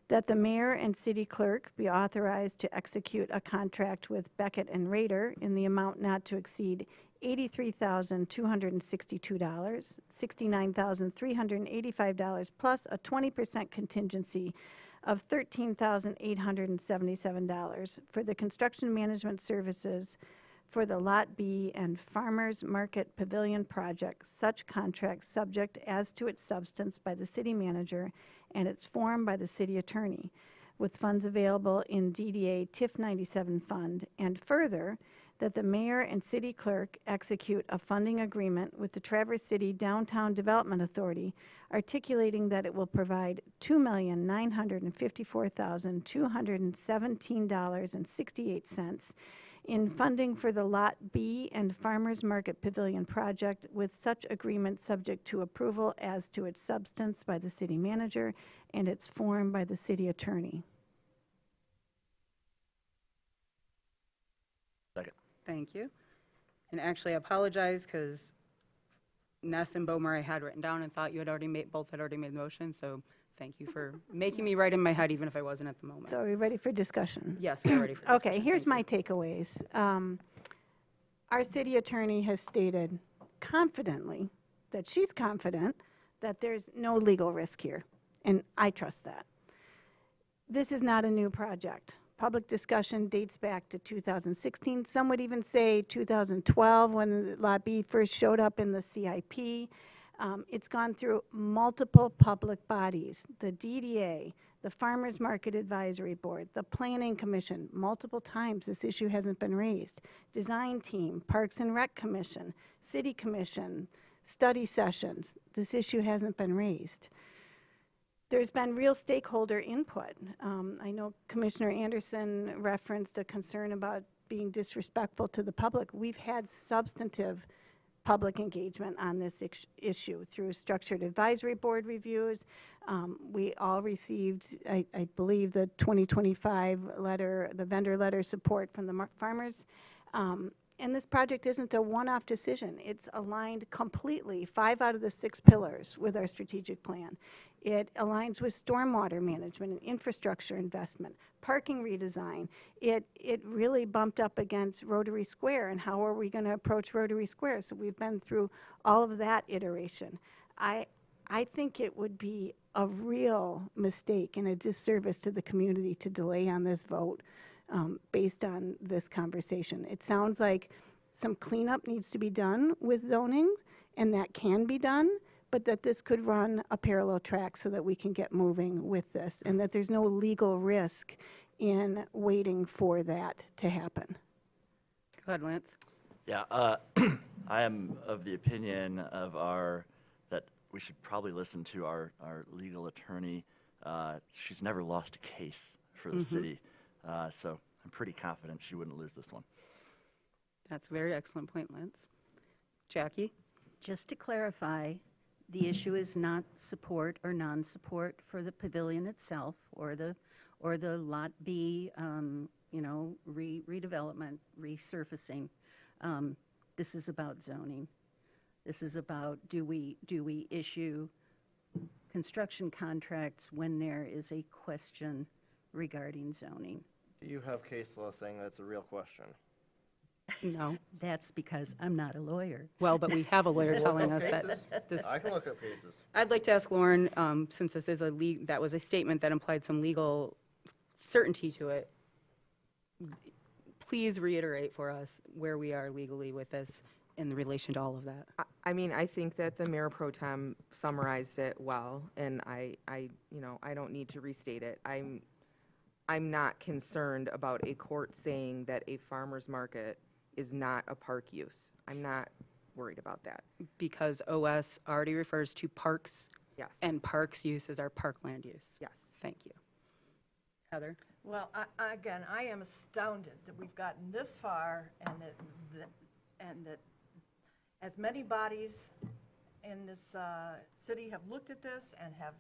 that the mayor and city clerk be authorized to execute a contract with Beckett and Rader in the amount not to exceed $83,262, $69,385, plus a 20% contingency of $13,877 for the construction management services for the Lot B and Farmers Market Pavilion project, such contract subject as to its substance by the city manager and its form by the city attorney, with funds available in DDA TIF 97 fund, and further, that the mayor and city clerk execute a funding agreement with the Traverse City Downtown Development Authority, articulating that it will provide $2,954,217.68 in funding for the Lot B and Farmers Market Pavilion project, with such agreement subject to approval as to its substance by the city manager and its form by the city attorney. Thank you. And actually, I apologize because Ness and Bomer I had written down and thought you had already made, both had already made the motion. So thank you for making me right in my head, even if I wasn't at the moment. So are we ready for discussion? Yes, we're ready for discussion. Okay, here's Thank my takeaways. Our city attorney has stated confidently that she's confident that there's no legal risk here, and I trust that. This is not a new project. Public discussion dates back to 2016. Some would even say 2012 when Lot B first showed up in the CIP. It's gone through multiple public bodies, the DDA, the Farmers Market Advisory Board, the Planning Commission. Multiple times this issue hasn't been raised. Design Team, Parks and Rec Commission, City Commission, study sessions. This issue hasn't been raised. There's been real stakeholder input. I know Commissioner Anderson referenced a concern about being disrespectful to the public. We've had substantive public engagement on this issue through structured advisory board reviews. We all received, I believe, the 2025 letter, the vendor letter support from the farmers. And this project isn't a one-off decision. It's aligned completely, 5 out of the 6 pillars, with our strategic plan. It aligns with stormwater management and infrastructure investment, parking redesign. It really bumped up against Rotary Square, and how are we going to approach Rotary Square? So we've been through all of that iteration. I think it would be a real mistake and a disservice to the community to delay on this vote based on this conversation. It sounds like some cleanup needs to be done with zoning, and that can be done, but that this could run a parallel track so that we can get moving with this, and that there's no legal risk in waiting for that to happen. Go ahead, Lance. Yeah, I am of the opinion of that we should probably listen to our legal attorney. She's never lost a case for the city, so I'm pretty confident she wouldn't lose this one. That's a very excellent point, Lance. Jackie? Just to clarify, the issue is not support or non-support for the pavilion itself or the Lot B, redevelopment, resurfacing. This is about zoning. This is about do we issue construction contracts when there is a question regarding zoning. You have case law saying that's a real question. No. That's because I'm not a lawyer. Well, but we have a lawyer Look telling up us that cases. this, I can look up cases. I'd like to ask Lauren, since this is that was a statement that implied some legal certainty to it, please reiterate for us where we are legally with this in relation to all of that. I mean, I think that the mayor pro tem summarized it well, and I don't need to restate it. I'm not concerned about a court saying that a farmer's market is not a park use. I'm not worried about that. Because OS already refers to parks, Yes. and parks use is our parkland use. Yes. Thank you. Heather? Well, again, I am astounded that we've gotten this far and that as many bodies in this city have looked at this and have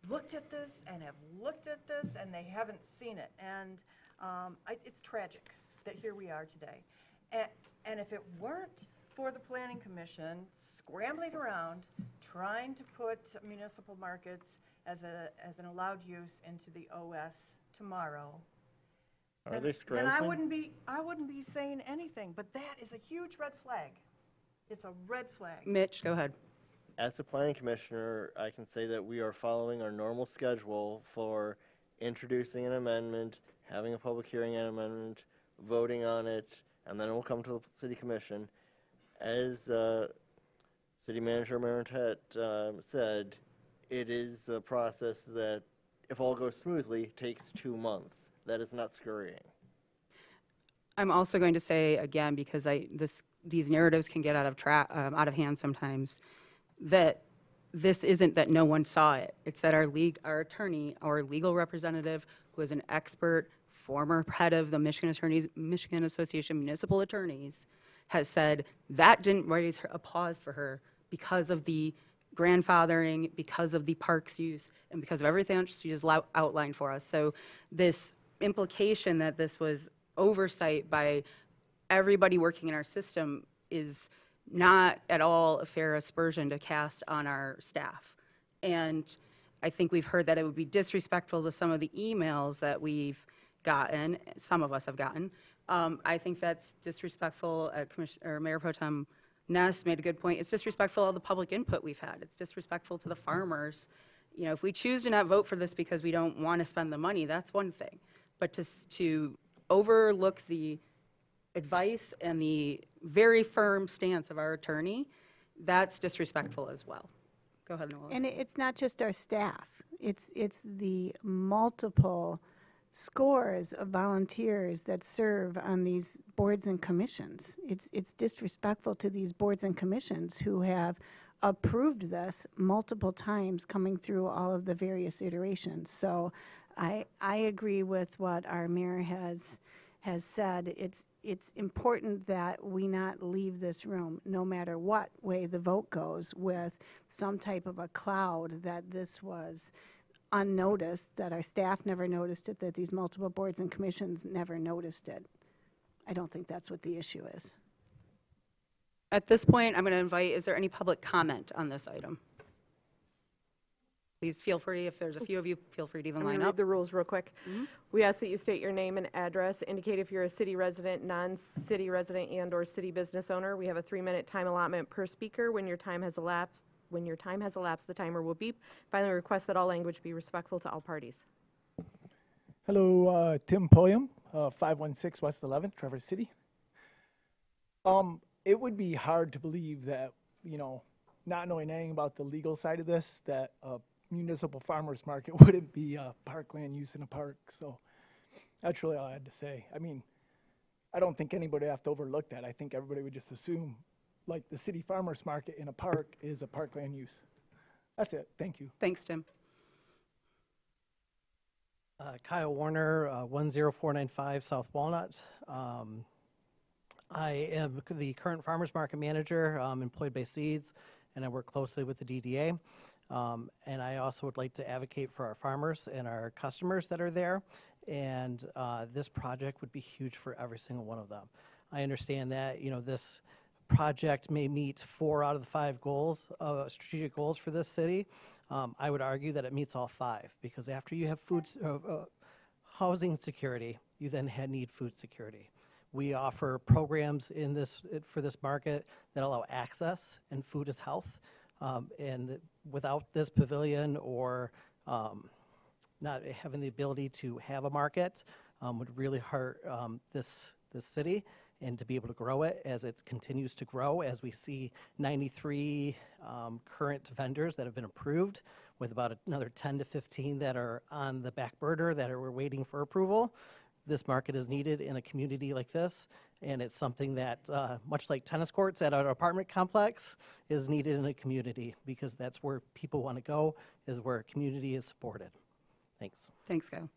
looked at this and have looked at this and they haven't seen it. And it's tragic that here we are today. And if it weren't for the Planning Commission scrambling around, trying to put municipal markets as an allowed use into the OS tomorrow, Are they then scrambling? I wouldn't be saying anything. But that is a huge red flag. It's a red flag. Mitch, go ahead. As a planning commissioner, I can say that we are following our normal schedule for introducing an amendment, having a public hearing on an amendment, voting on it, and then it will come to the city commission. As City Manager Marentet said, it is a process that, if all goes smoothly, takes 2 months. That is not scurrying. I'm also going to say again, because these narratives can get out of hand sometimes, that this isn't that no one saw it. It's that our attorney, our legal representative, who is an expert, former head of the Michigan Association of Municipal Attorneys, has said that didn't raise a pause for her because of the grandfathering, because of the parks use, and because of everything else she just outlined for us. So this implication that this was oversight by everybody working in our system is not at all a fair aspersion to cast on our staff. And I think we've heard that it would be disrespectful to some of the emails that we've gotten, some of us have gotten. I think that's disrespectful. Mayor Pro Tem Ness made a good point. It's disrespectful of the public input we've had. It's disrespectful to the farmers. You know, if we choose to not vote for this because we don't want to spend the money, that's one thing. But to overlook the advice and the very firm stance of our attorney, that's disrespectful as well. Go ahead, Nola. And it's not just our staff. It's the multiple scores of volunteers that serve on these boards and commissions. It's disrespectful to these boards and commissions who have approved this multiple times coming through all of the various iterations. So I agree with what our mayor has said. It's important that we not leave this room, no matter what way the vote goes, with some type of a cloud that this was unnoticed, that our staff never noticed it, that these multiple boards and commissions never noticed it. I don't think that's what the issue is. At this point, I'm going to invite, is there any public comment on this item? Please feel free, if there's a few of you, feel free to even I'm going line to read up. the rules real quick. We ask that you state your name and address, indicate if you're a city resident, non-city resident, and/or city business owner. We have a 3-minute time allotment per speaker. When your time has elapsed, the timer will beep. Finally, request that all language be respectful to all parties. Hello, Tim Pulliam, 516 West 11th, Traverse City. It would be hard to believe that, not knowing anything about the legal side of this, that a municipal farmers market wouldn't be a parkland use in a park. So that's really all I had to say. I mean, I don't think anybody would have to overlook that. I think everybody would just assume, like, the city farmers market in a park is a parkland use. That's it. Thank you. Thanks, Tim. Kyle Warner, 10495 South Walnut. I am the current farmers market manager, employed by Seeds, and I work closely with the DDA. And I also would like to advocate for our farmers and our customers that are there. And this project would be huge for every single one of them. I understand that, this project may meet 4 out of the 5 goals, strategic goals for this city. I would argue that it meets all 5, because after you have housing security, you then need food security. We offer programs in for this market that allow access, and food is health. And without this pavilion or not having the ability to have a market would really hurt this city, and to be able to grow it as it continues to grow, as we see 93 current vendors that have been approved, with about another 10 to 15 that are on the back burner that we're waiting for approval. This market is needed in a community like this, and it's something that, much like tennis courts at an apartment complex, is needed in a community, because that's where people want to go, is where a community is supported. Thanks. Thanks, Kyle.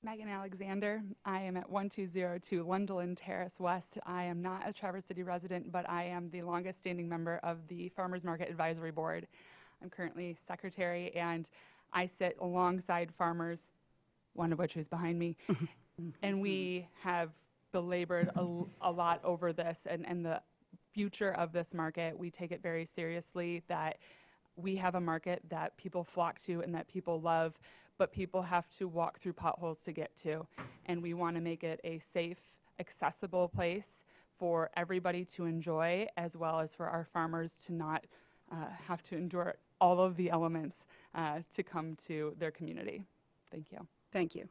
Megan Alexander. I am at 1202 Lundeland Terrace West. I am not a Traverse City resident, but I am the longest standing member of the Farmers Market Advisory Board. I'm currently secretary, and I sit alongside farmers, one of which is behind me, and we have belabored a lot over this and the future of this market. We take it very seriously that we have a market that people flock to and that people love, but people have to walk through potholes to get to. And we want to make it a safe, accessible place for everybody to enjoy, as well as for our farmers to not have to endure all of the elements to come to their community. Thank you. Thank you.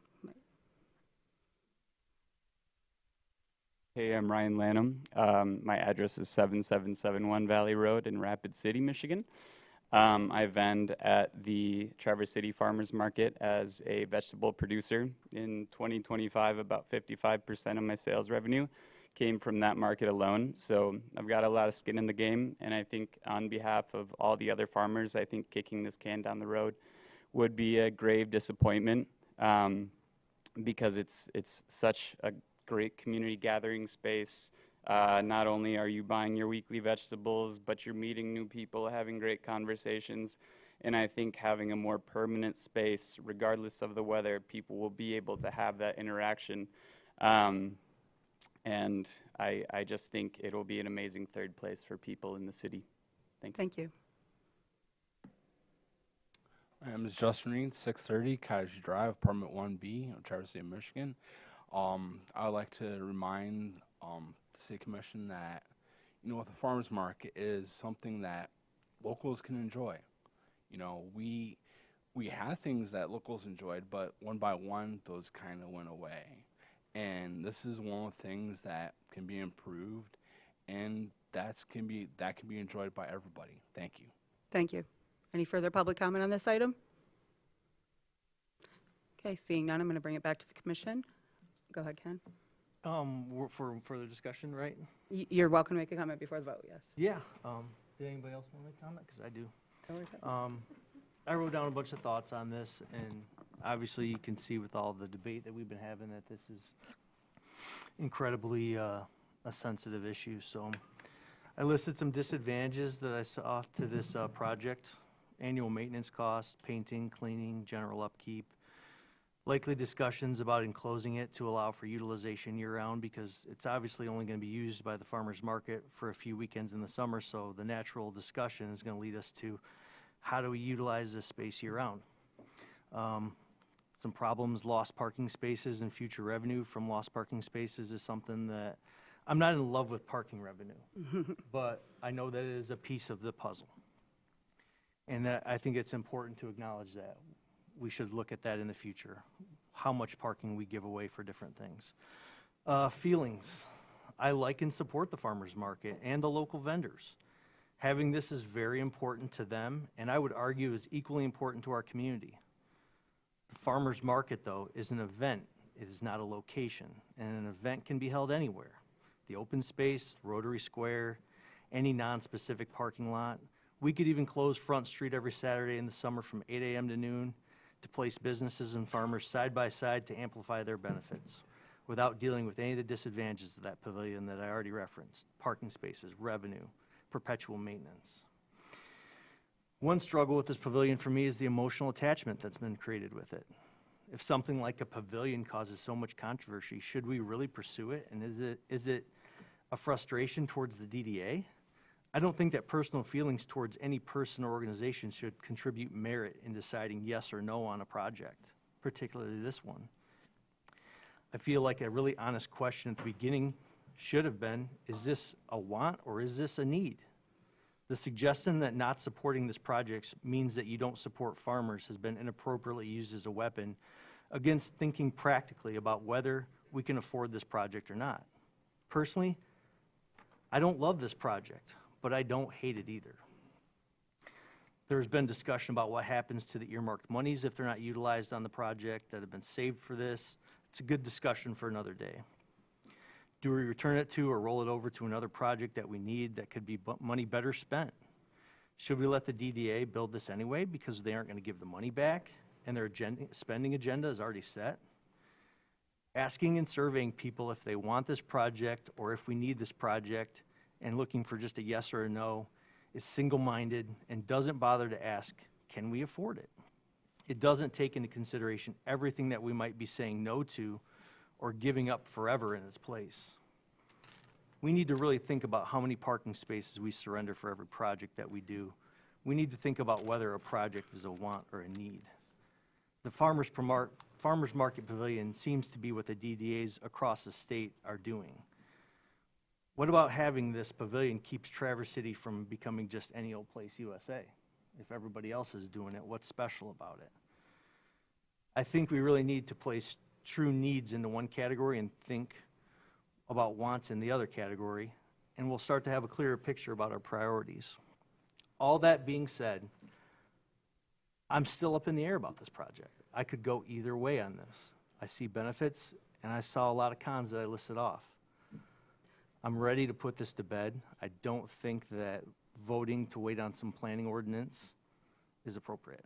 Hey, I'm Ryan Lanham. My address is 7771 Valley Road in Rapid City, Michigan. I vend at the Traverse City Farmers Market as a vegetable producer. In 2025, about 55% of my sales revenue came from that market alone. So I've got a lot of skin in the game, and I think on behalf of all the other farmers, I think kicking this can down the road would be a grave disappointment, because it's such a great community gathering space. Not only are you buying your weekly vegetables, but you're meeting new people, having great conversations. And I think having a more permanent space, regardless of the weather, people will be able to have that interaction. And I just think it'll be an amazing third place for people in the city. Thanks. Thank you. My name is Justin Reed, 630 Cottage Drive, Apartment 1B, Traverse City, Michigan. I would like to remind the City Commission that, you know, the farmers market is something that locals can enjoy. You know, we had things that locals enjoyed, but one by one, those kind of went away. And this is one of the things that can be improved, and that can be enjoyed by everybody. Thank you. Thank you. Any further public comment on this item? Okay, seeing none, I'm going to bring it back to the commission. Go ahead, Ken. For further discussion, right? You're welcome to make a comment before the vote, yes. Yeah. Did anybody else want to make a comment? Because I do. Go ahead. I wrote down a bunch of thoughts on this, and obviously you can see with all the debate that we've been having that this is incredibly a sensitive issue. So I listed some disadvantages that I saw to this project: annual maintenance costs, painting, cleaning, general upkeep. Likely discussions about enclosing it to allow for utilization year-round, because it's obviously only going to be used by the farmers market for a few weekends in the summer. So the natural discussion is going to lead us to, how do we utilize this space year-round? Some problems: lost parking spaces and future revenue from lost parking spaces is something that I'm not in love with parking revenue, but I know that it is a piece of the puzzle. And I think it's important to acknowledge that. We should look at that in the future, how much parking we give away for different things. Feelings. I like and support the farmers market and the local vendors. Having this is very important to them, and I would argue is equally important to our community. The farmers market, though, is an event. It is not a location, and an event can be held anywhere. The open space, Rotary Square, any non-specific parking lot. We could even close Front Street every Saturday in the summer from 8 a.m. to noon to place businesses and farmers side by side to amplify their benefits without dealing with any of the disadvantages of that pavilion that I already referenced: parking spaces, revenue, perpetual maintenance. One struggle with this pavilion for me is the emotional attachment that's been created with it. If something like a pavilion causes so much controversy, should we really pursue it? And is it a frustration towards the DDA? I don't think that personal feelings towards any person or organization should contribute merit in deciding yes or no on a project. particularly this one. I feel like a really honest question at the beginning should have been, is this a want or is this a need? The suggestion that not supporting this project means that you don't support farmers has been inappropriately used as a weapon against thinking practically about whether we can afford this project or not. Personally, I don't love this project, but I don't hate it either. There's been discussion about what happens to the earmarked monies if they're not utilized on the project that have been saved for this. It's a good discussion for another day. Do we return it to or roll it over to another project that we need that could be money better spent? Should we let the DDA build this anyway because they aren't going to give the money back and their spending agenda is already set? Asking and surveying people if they want this project or if we need this project and looking for just a yes or a no is single-minded and doesn't bother to ask, can we afford it? It doesn't take into consideration everything that we might be saying no to or giving up forever in its place. We need to really think about how many parking spaces we surrender for every project that we do. We need to think about whether a project is a want or a need. The Farmers Market Pavilion seems to be what the DDAs across the state are doing. What about having this pavilion keeps Traverse City from becoming just any old place USA? If everybody else is doing it, what's special about it? I think we really need to place true needs into one category and think about wants in the other category, and we'll start to have a clearer picture about our priorities. All that being said, I'm still up in the air about this project. I could go either way on this. I see benefits, and I saw a lot of cons that I listed off. I'm ready to put this to bed. I don't think that voting to wait on some planning ordinance is appropriate.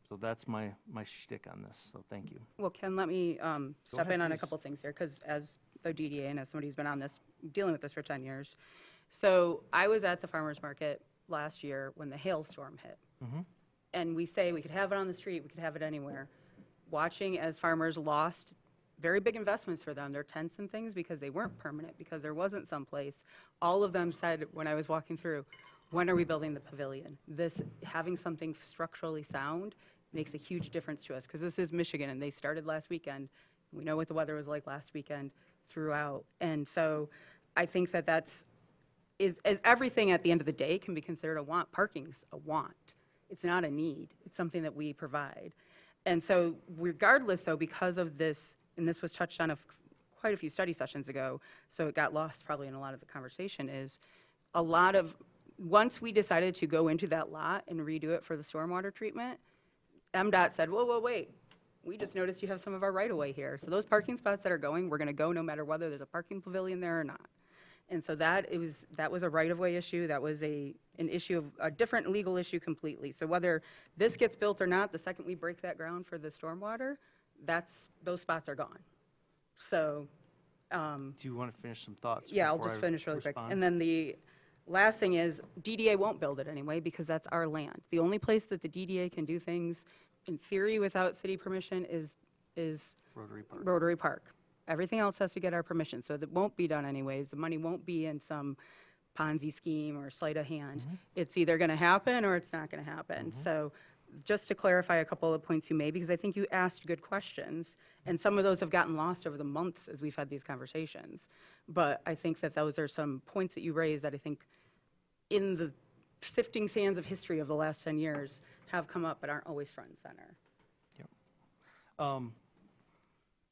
So that's my shtick on this, so thank you. Well, Ken, let me step ahead, in on a please. couple things here, because as the DDA and as somebody who's been on this, dealing with this for 10 years. So I was at the farmer's market last year when the hailstorm hit. And we say we could have it on the street, we could have it anywhere. Watching as farmers lost very big investments for them, their tents and things, because they weren't permanent, because there wasn't someplace. All of them said when I was walking through, when are we building the pavilion? This, having something structurally sound makes a huge difference to us, because this is Michigan, and they started last weekend. We know what the weather was like last weekend throughout. And so I think that as everything at the end of the day can be considered a want. Parking's a want. It's not a need. It's something that we provide. And so regardless, though, because of this, and this was touched on quite a few study sessions ago, so it got lost probably in a lot of the conversation, is a lot of, once we decided to go into that lot and redo it for the stormwater treatment, MDOT said, whoa, wait, we just noticed you have some of our right-of-way here. So those parking spots that are going, we're gonna go no matter whether there's a parking pavilion there or not. And so that was a right-of-way issue. That was an issue of a different legal issue completely. So whether this gets built or not, the second we break that ground for the stormwater, those spots are gone. So, Do you want to finish some thoughts? yeah, I'll before just I finish really quick. respond? And then the last thing is, DDA won't build it anyway because that's our land. The only place that the DDA can do things in theory without city permission is Rotary Park. Rotary Park. Everything else has to get our permission, so that won't be done anyways. The money won't be in some Ponzi scheme or sleight of hand. It's either going to happen or it's not going to happen. So just to clarify a couple of points you made, because I think you asked good questions, and some of those have gotten lost over the months as we've had these conversations. But I think that those are some points that you raised that I think in the sifting sands of history of the last 10 years have come up but aren't always front and center.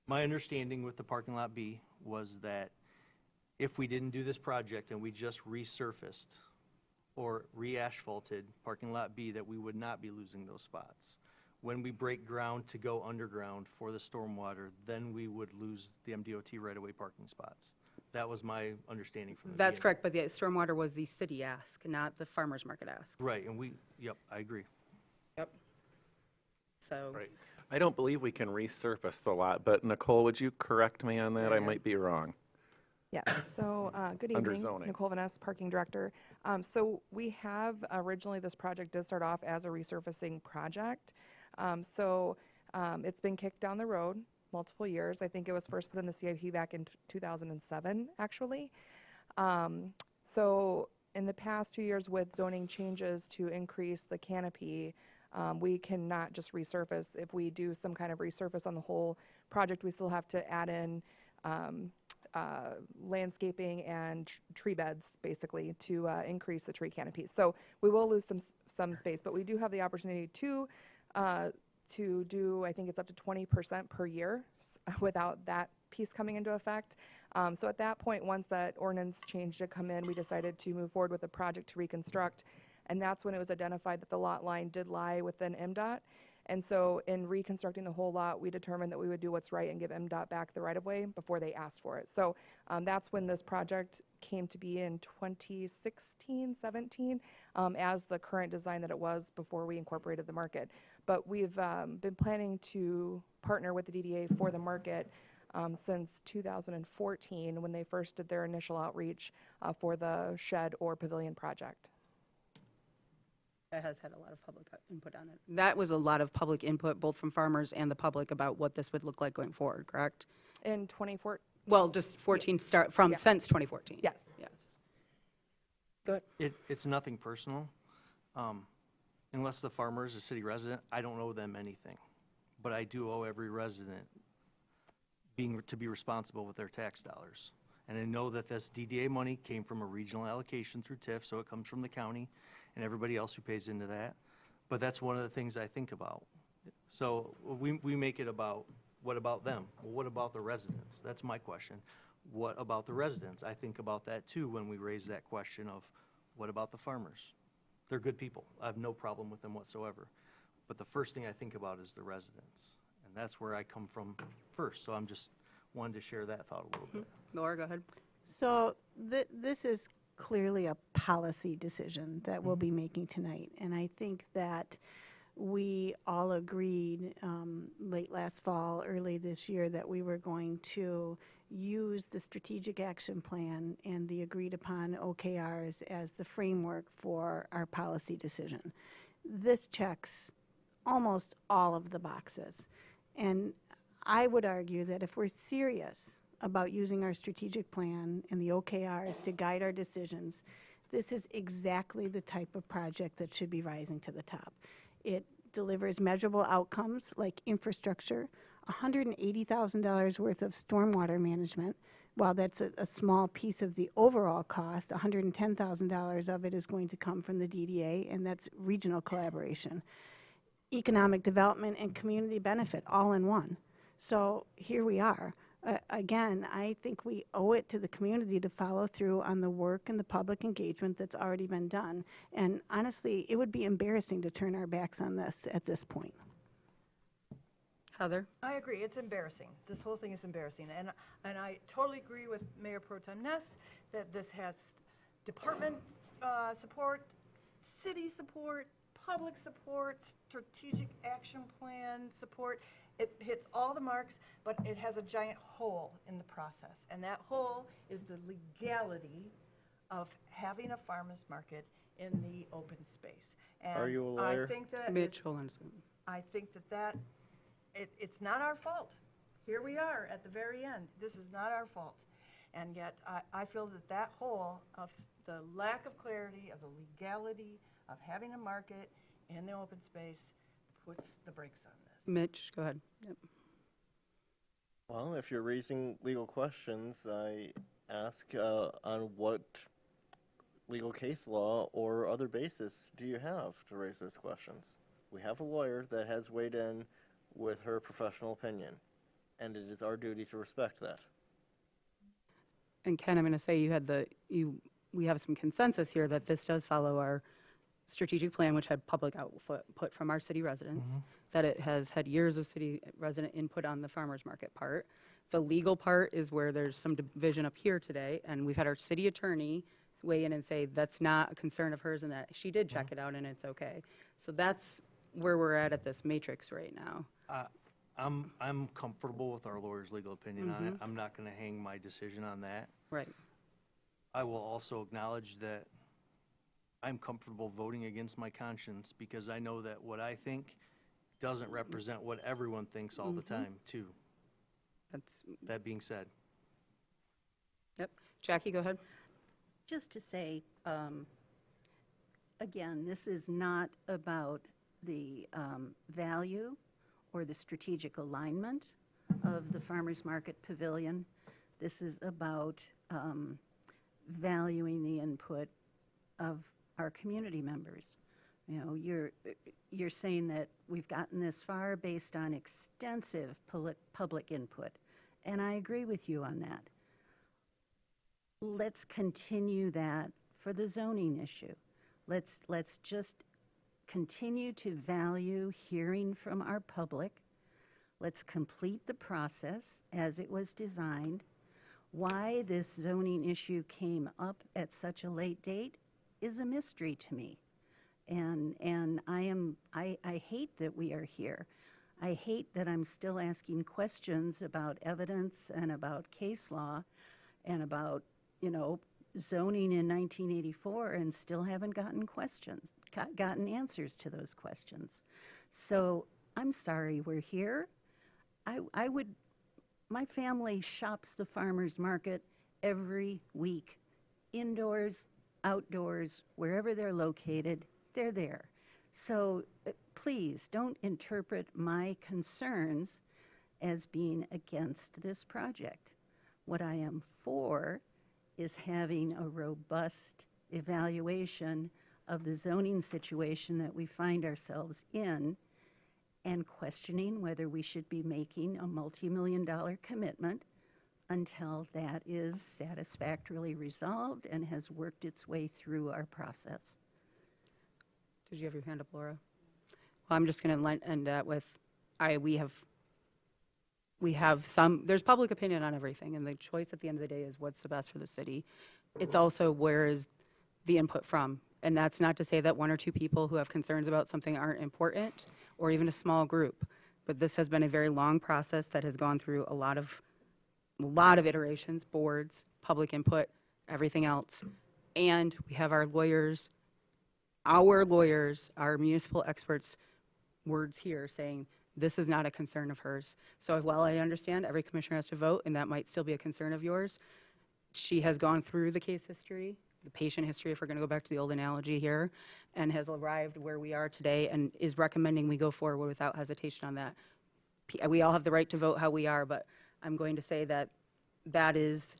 My understanding with the parking lot B was that if we didn't do this project and we just resurfaced or re-asphalted parking lot B, that we would not be losing those spots. When we break ground to go underground for the stormwater, then we would lose the MDOT right-of-way parking spots. That was my understanding from the That's beginning. correct, but the stormwater was the city ask, not the farmer's market ask. Right, and yep, I agree. Yep. So. Right. I don't believe we can resurface the lot, but Nicole, would you correct me on that? I might be wrong. Yeah, so good Under evening, zoning. Nicole Vaness, Parking Director. So we have, originally this project did start off as a resurfacing project. It's been kicked down the road multiple years. I think it was first put in the CIP back in 2007, actually. So in the past 2 years with zoning changes to increase the canopy, We cannot just resurface. If we do some kind of resurface on the whole project, we still have to add in landscaping and tree beds, basically, to increase the tree canopy. So we will lose some space, but we do have the opportunity to do, I think it's up to 20% per year without that piece coming into effect. So at that point, once that ordinance change did come in, we decided to move forward with a project to reconstruct, and that's when it was identified that the lot line did lie within MDOT. And so in reconstructing the whole lot, we determined that we would do what's right and give MDOT back the right-of-way before they asked for it. So that's when this project came to be in 2016, 17, as the current design that it was before we incorporated the market. But we've been planning to partner with the DDA for the market since 2014, when they first did their initial outreach for the shed or pavilion project. That has had a lot of public input on it. That was a lot of public input, both from farmers and the public, about what this would look like going forward, correct? In 2014? Well, just 14 start from since 2014. Yes. Yes. Go ahead. It's nothing personal. Unless the farmer is a city resident, I don't owe them anything. But I do owe every resident to be responsible with their tax dollars. And I know that this DDA money came from a regional allocation through TIF, so it comes from the county and everybody else who pays into that. But that's one of the things I think about. So we make it about, what about them? Well, what about the residents? That's my question. What about the residents? I think about that too when we raise that question of, what about the farmers? They're good people. I have no problem with them whatsoever. But the first thing I think about is the residents. And that's where I come from first. So I'm just wanted to share that thought a little bit. Laura, go ahead. So this is clearly a policy decision that we'll be making tonight. And I think that we all agreed late last fall, early this year, that we were going to use the strategic action plan and the agreed upon OKRs as the framework for our policy decision. This checks almost all of the boxes. And I would argue that if we're serious about using our strategic plan and the OKRs to guide our decisions, this is exactly the type of project that should be rising to the top. It delivers measurable outcomes like infrastructure, $180,000 worth of stormwater management. While that's a small piece of the overall cost, $110,000 of it is going to come from the DDA, and that's regional collaboration. Economic development and community benefit all in one. So here we are. Again, I think we owe it to the community to follow through on the work and the public engagement that's already been done. And honestly, it would be embarrassing to turn our backs on this at this point. Heather? I agree. It's embarrassing. This whole thing is embarrassing. And I totally agree with Mayor Pro Tem Ness that this has department support, city support, public support, strategic action plan support. It hits all the marks, but it has a giant hole in the process. And that hole is the legality of having a farmer's market in the open space. And Are you a lawyer? I think that Mitch, hold on a second. I think that it's not our fault. Here we are at the very end. This is not our fault. And yet I feel that that hole of the lack of clarity, of the legality of having a market in the open space puts the brakes on this. Mitch, go ahead. Yep. Well, if you're raising legal questions, I ask on what legal case law or other basis do you have to raise those questions? We have a lawyer that has weighed in with her professional opinion, and it is our duty to respect that. And Ken, I'm going to say we have some consensus here that this does follow our strategic plan, which had public output from our city residents, that it has had years of city resident input on the farmers market part. The legal part is where there's some division up here today, and we've had our city attorney weigh in and say that's not a concern of hers and that she did check it out and it's okay. So that's where we're at this matrix right now. I'm comfortable with our lawyer's legal opinion on it. I'm not going to hang my decision on that. Right. I will also acknowledge that I'm comfortable voting against my conscience because I know that what I think doesn't represent what everyone thinks all the time, too. That being said. Yep. Jackie, go ahead. Just to say, again, this is not about the value or the strategic alignment of the Farmers Market Pavilion. This is about valuing the input of our community members. You know, you're saying that we've gotten this far based on extensive public input, and I agree with you on that. Let's continue that for the zoning issue. Let's just continue to value hearing from our public. Let's complete the process as it was designed. Why this zoning issue came up at such a late date is a mystery to me. And I hate that we are here. I hate that I'm still asking questions about evidence and about case law and about, you know, zoning in 1984 and still haven't gotten answers to those questions. So I'm sorry we're here. My family shops the farmers market every week, indoors, outdoors, wherever they're located, they're there. So please don't interpret my concerns as being against this project. What I am for is having a robust evaluation of the zoning situation that we find ourselves in and questioning whether we should be making a multi-million-dollar commitment until that is satisfactorily resolved and has worked its way through our process. Did you have your hand up, Laura? Well, I'm just going to end that with, we have some, there's public opinion on everything, and the choice at the end of the day is what's the best for the city. It's also where is the input from, and that's not to say that one or two people who have concerns about something aren't important, or even a small group, but this has been a very long process that has gone through a lot of iterations, boards, public input, everything else, and we have our lawyers, our municipal experts' words here saying this is not a concern of hers. So while I understand every commissioner has to vote, and that might still be a concern of yours, she has gone through the case history, the patient history, if we're going to go back to the old analogy here, and has arrived where we are today and is recommending we go forward without hesitation on that. We all have the right to vote how we are, but I'm going to say that that is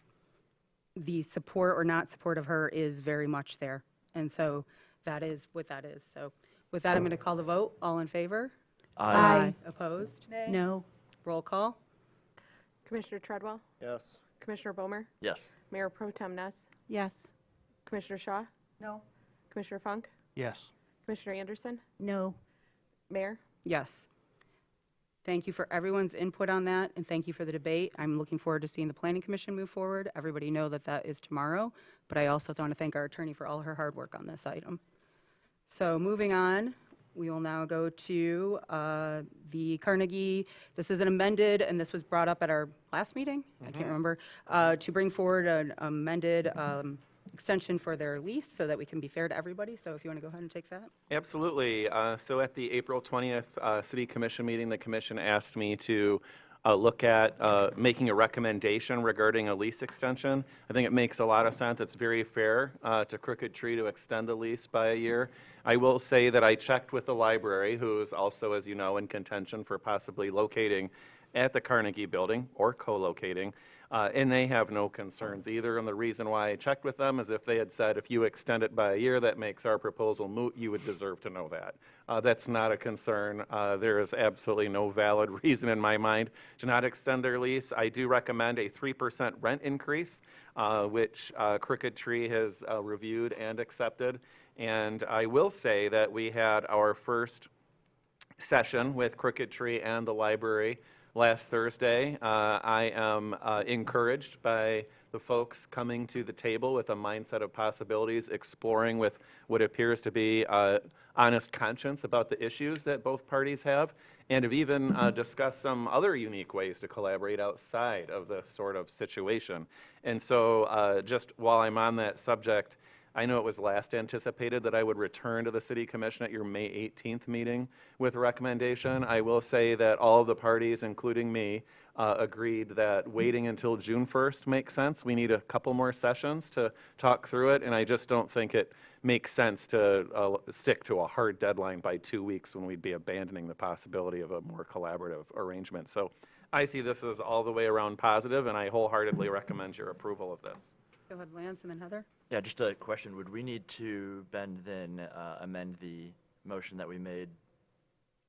the support or not support of her is very much there. And so that is what that is. So with that, I'm going to call the vote. All in favor? Aye. Opposed? Nay. No. Roll call. Commissioner Treadwell? Yes. Commissioner Bomer? Yes. Mayor Pro Tem Ness? Yes. Commissioner Shaw? No. Commissioner Funk? Yes. Commissioner Anderson? No. Mayor? Yes. Thank you for everyone's input on that, and thank you for the debate. I'm looking forward to seeing the Planning Commission move forward. Everybody know that that is tomorrow, but I also want to thank our attorney for all her hard work on this item. So moving on, we will now go to the Carnegie. This is an amended, and this was brought up at our last meeting, I can't remember, to bring forward an amended extension for their lease so that we can be fair to everybody. So if you want to go ahead and take that. Absolutely. So at the April 20th City Commission meeting, the commission asked me to look at making a recommendation regarding a lease extension. I think it makes a lot of sense. It's very fair to Crooked Tree to extend the lease by a year. I will say that I checked with the library, who is also, as you know, in contention for possibly locating at the Carnegie building or co-locating. And they have no concerns either. And the reason why I checked with them is if they had said, if you extend it by a year, that makes our proposal moot, you would deserve to know that. That's not a concern. There is absolutely no valid reason in my mind to not extend their lease. I do recommend a 3% rent increase, which Crooked Tree has reviewed and accepted. And I will say that we had our first session with Crooked Tree and the library last Thursday. I am encouraged by the folks coming to the table with a mindset of possibilities, exploring with what appears to be honest conscience about the issues that both parties have, and have even discussed some other unique ways to collaborate outside of this sort of situation. And so just while I'm on that subject, I know it was last anticipated that I would return to the City Commission at your May 18th meeting with a recommendation. I will say that all of the parties, including me, agreed that waiting until June 1st makes sense. We need a couple more sessions to talk through it, and I just don't think it make sense to stick to a hard deadline by 2 weeks when we'd be abandoning the possibility of a more collaborative arrangement. So I see this as all the way around positive, and I wholeheartedly recommend your approval of this. Go ahead, Lance, and then Heather. Yeah, just a question. Would we need to, Ben, then amend the motion that we made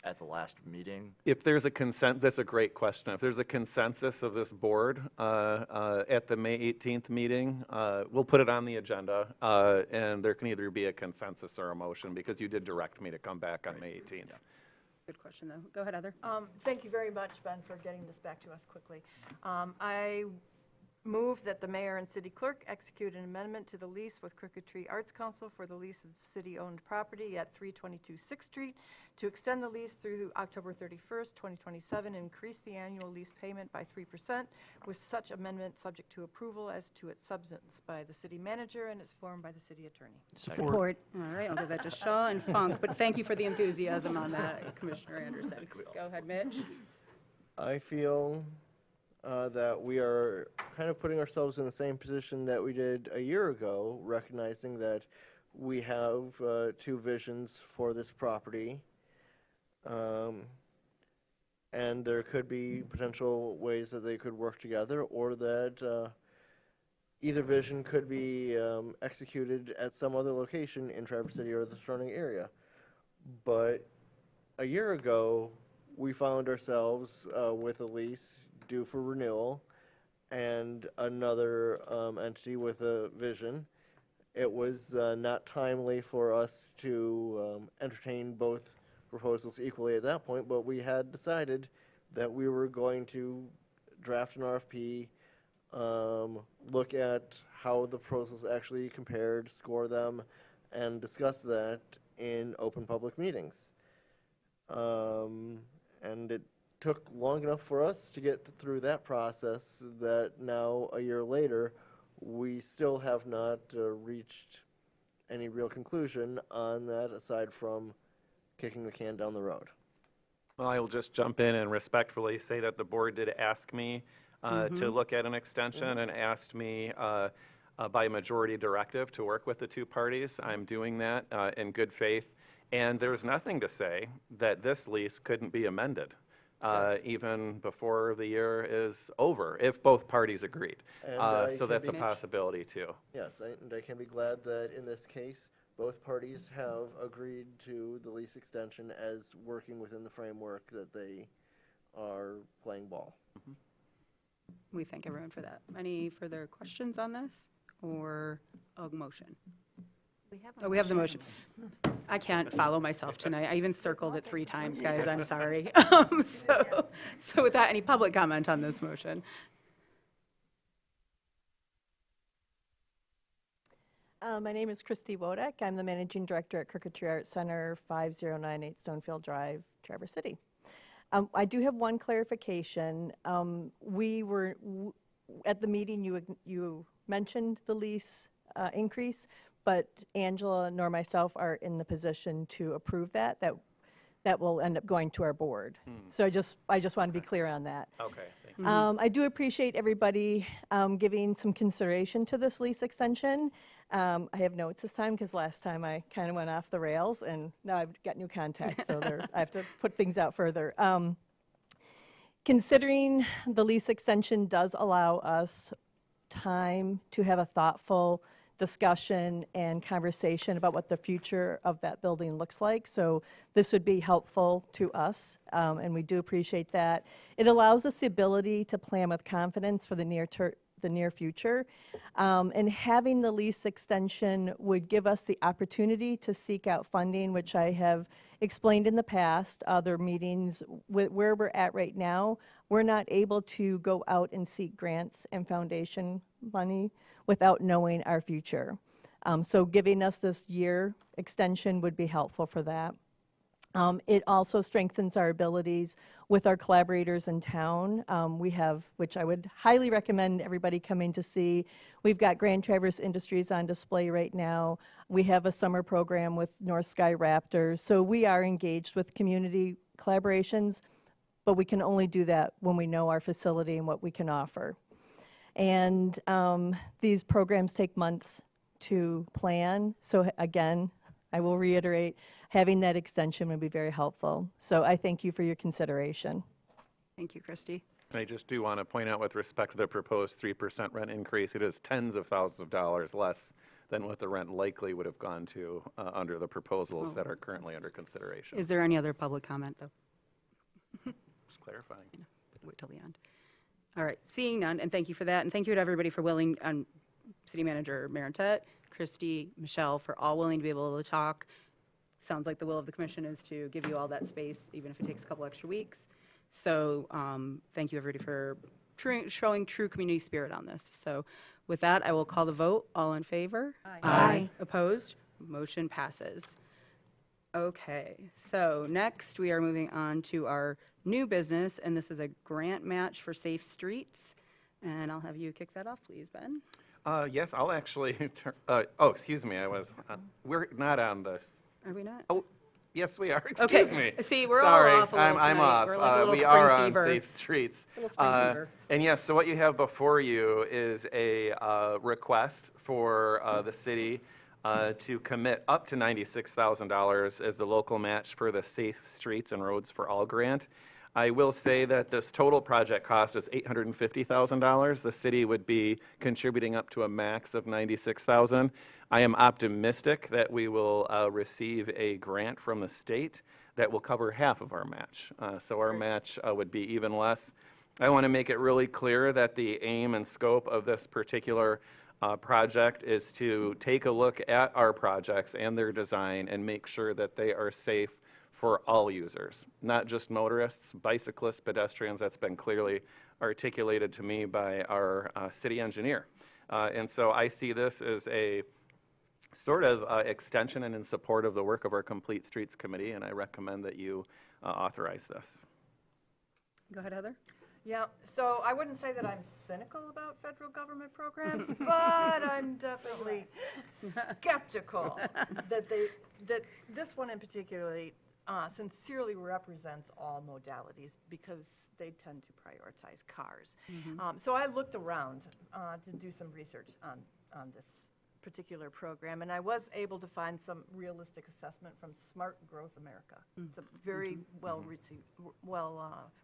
at the last meeting? If there's a that's a great question. If there's a consensus of this board at the May 18th meeting, we'll put it on the agenda, and there can either be a consensus or a motion, because you did direct me to come back on May 18th. Good question, though. Go ahead, Heather. Thank you very much, Ben, for getting this back to us quickly. I move that the mayor and city clerk execute an amendment to the lease with Crooked Tree Arts Council for the lease of city-owned property at 322 6th Street to extend the lease through October 31st, 2027, and increase the annual lease payment by 3%, with such amendment subject to approval as to its substance by the city manager and its form by the city attorney. Support. All right, I'll give that to Shaw and Funk, but thank you for the enthusiasm on that, Commissioner Anderson. Go ahead, Mitch. I feel that we are kind of putting ourselves in the same position that we did a year ago, recognizing that we have two visions for this property, and there could be potential ways that they could work together, or that either vision could be executed at some other location in Traverse City or the surrounding area. But a year ago, we found ourselves with a lease due for renewal and another entity with a vision. It was not timely for us to entertain both proposals equally at that point, but we had decided that we were going to draft an RFP, look at how the proposals actually compared, score them, and discuss that in open public meetings. And it took long enough for us to get through that process that now, a year later, we still have not reached any real conclusion on that, aside from kicking the can down the road. Well, I will just jump in and respectfully say that the board did ask me to look at an extension and asked me by majority directive to work with the two parties. I'm doing that in good faith. And there's nothing to say that this lease couldn't be amended. Even before the year is over, if both parties agreed. So that's a possibility too. Yes, and I can be glad that in this case, both parties have agreed to the lease extension as working within the framework that they are playing ball. We thank everyone for that. Any further questions on this or a motion? We have the motion. I can't follow myself tonight. I even circled it 3 times, guys. I'm sorry. So with that, any public comment on this motion? My name is Christy Wodak. I'm the Managing Director at Crooked Tree Arts Center, 5098 Stonefield Drive, Traverse City. I do have one clarification. We were, at the meeting, you mentioned the lease increase, but Angela nor myself are in the position to approve that. That will end up going to our board. So I just want to be clear on that. Okay, thank you. I do appreciate everybody giving some consideration to this lease extension. I have notes this time because last time I kind of went off the rails, and now I've got new contacts, so I have to put things out further. Considering the lease extension does allow us time to have a thoughtful discussion and conversation about what the future of that building looks like. So this would be helpful to us, and we do appreciate that. It allows us the ability to plan with confidence for the near future. And having the lease extension would give us the opportunity to seek out funding, which I have explained in the past, other meetings. Where we're at right now, we're not able to go out and seek grants and foundation money without knowing our future. So giving us this year extension would be helpful for that. It also strengthens our abilities with our collaborators in town. We have, which I would highly recommend everybody coming to see, we've got Grand Traverse Industries on display right now. We have a summer program with North Sky Raptors. So we are engaged with community collaborations, but we can only do that when we know our facility and what we can offer. And these programs take months to plan. So again, I will reiterate, having that extension would be very helpful. So I thank you for your consideration. Thank you, Christy. I just do want to point out with respect to the proposed 3% rent increase, it is tens of thousands of dollars less than what the rent likely would have gone to under the proposals that are currently under consideration. Is there any other public comment, though? Just clarifying. Wait till the end. All right, seeing none, and thank you for that, and thank you to everybody for willing, City Manager Marentet, Christy, Michelle, for all willing to be able to talk. Sounds like the will of the commission is to give you all that space, even if it takes a couple extra weeks. So thank you, everybody, for showing true community spirit on this. So with that, I will call the vote. All in favor? Aye. Opposed? Motion passes. Okay, so next we are moving on to our new business, and this is a grant match for safe streets. And I'll have you kick that off, please, Ben. Yes, I'll actually, excuse me, we're not on this. Are we not? Oh, yes, we are, excuse me. See, we're Sorry, all off a little I'm tonight. off. We're like a little We spring are on fever. Safe Streets. Little spring fever. And yes, so what you have before you is a request for the city to commit up to $96,000 as the local match for the Safe Streets and Roads for All grant. I will say that this total project cost is $850,000. The city would be contributing up to a max of $96,000. I am optimistic that we will receive a grant from the state that will cover half of our match. So our match would be even less. I want to make it really clear that the aim and scope of this particular project is to take a look at our projects and their design and make sure that they are safe for all users, not just motorists, bicyclists, pedestrians. That's been clearly articulated to me by our city engineer. And so I see this as a sort of extension and in support of the work of our Complete Streets Committee, and I recommend that you authorize this. Go ahead, Heather. Yeah, so I wouldn't say that I'm cynical about federal government programs, but I'm definitely skeptical that this one in particularly sincerely represents all modalities because they tend to prioritize cars. So I looked around to do some research on this particular program, and I was able to find some realistic assessment from Smart Growth America. It's a very well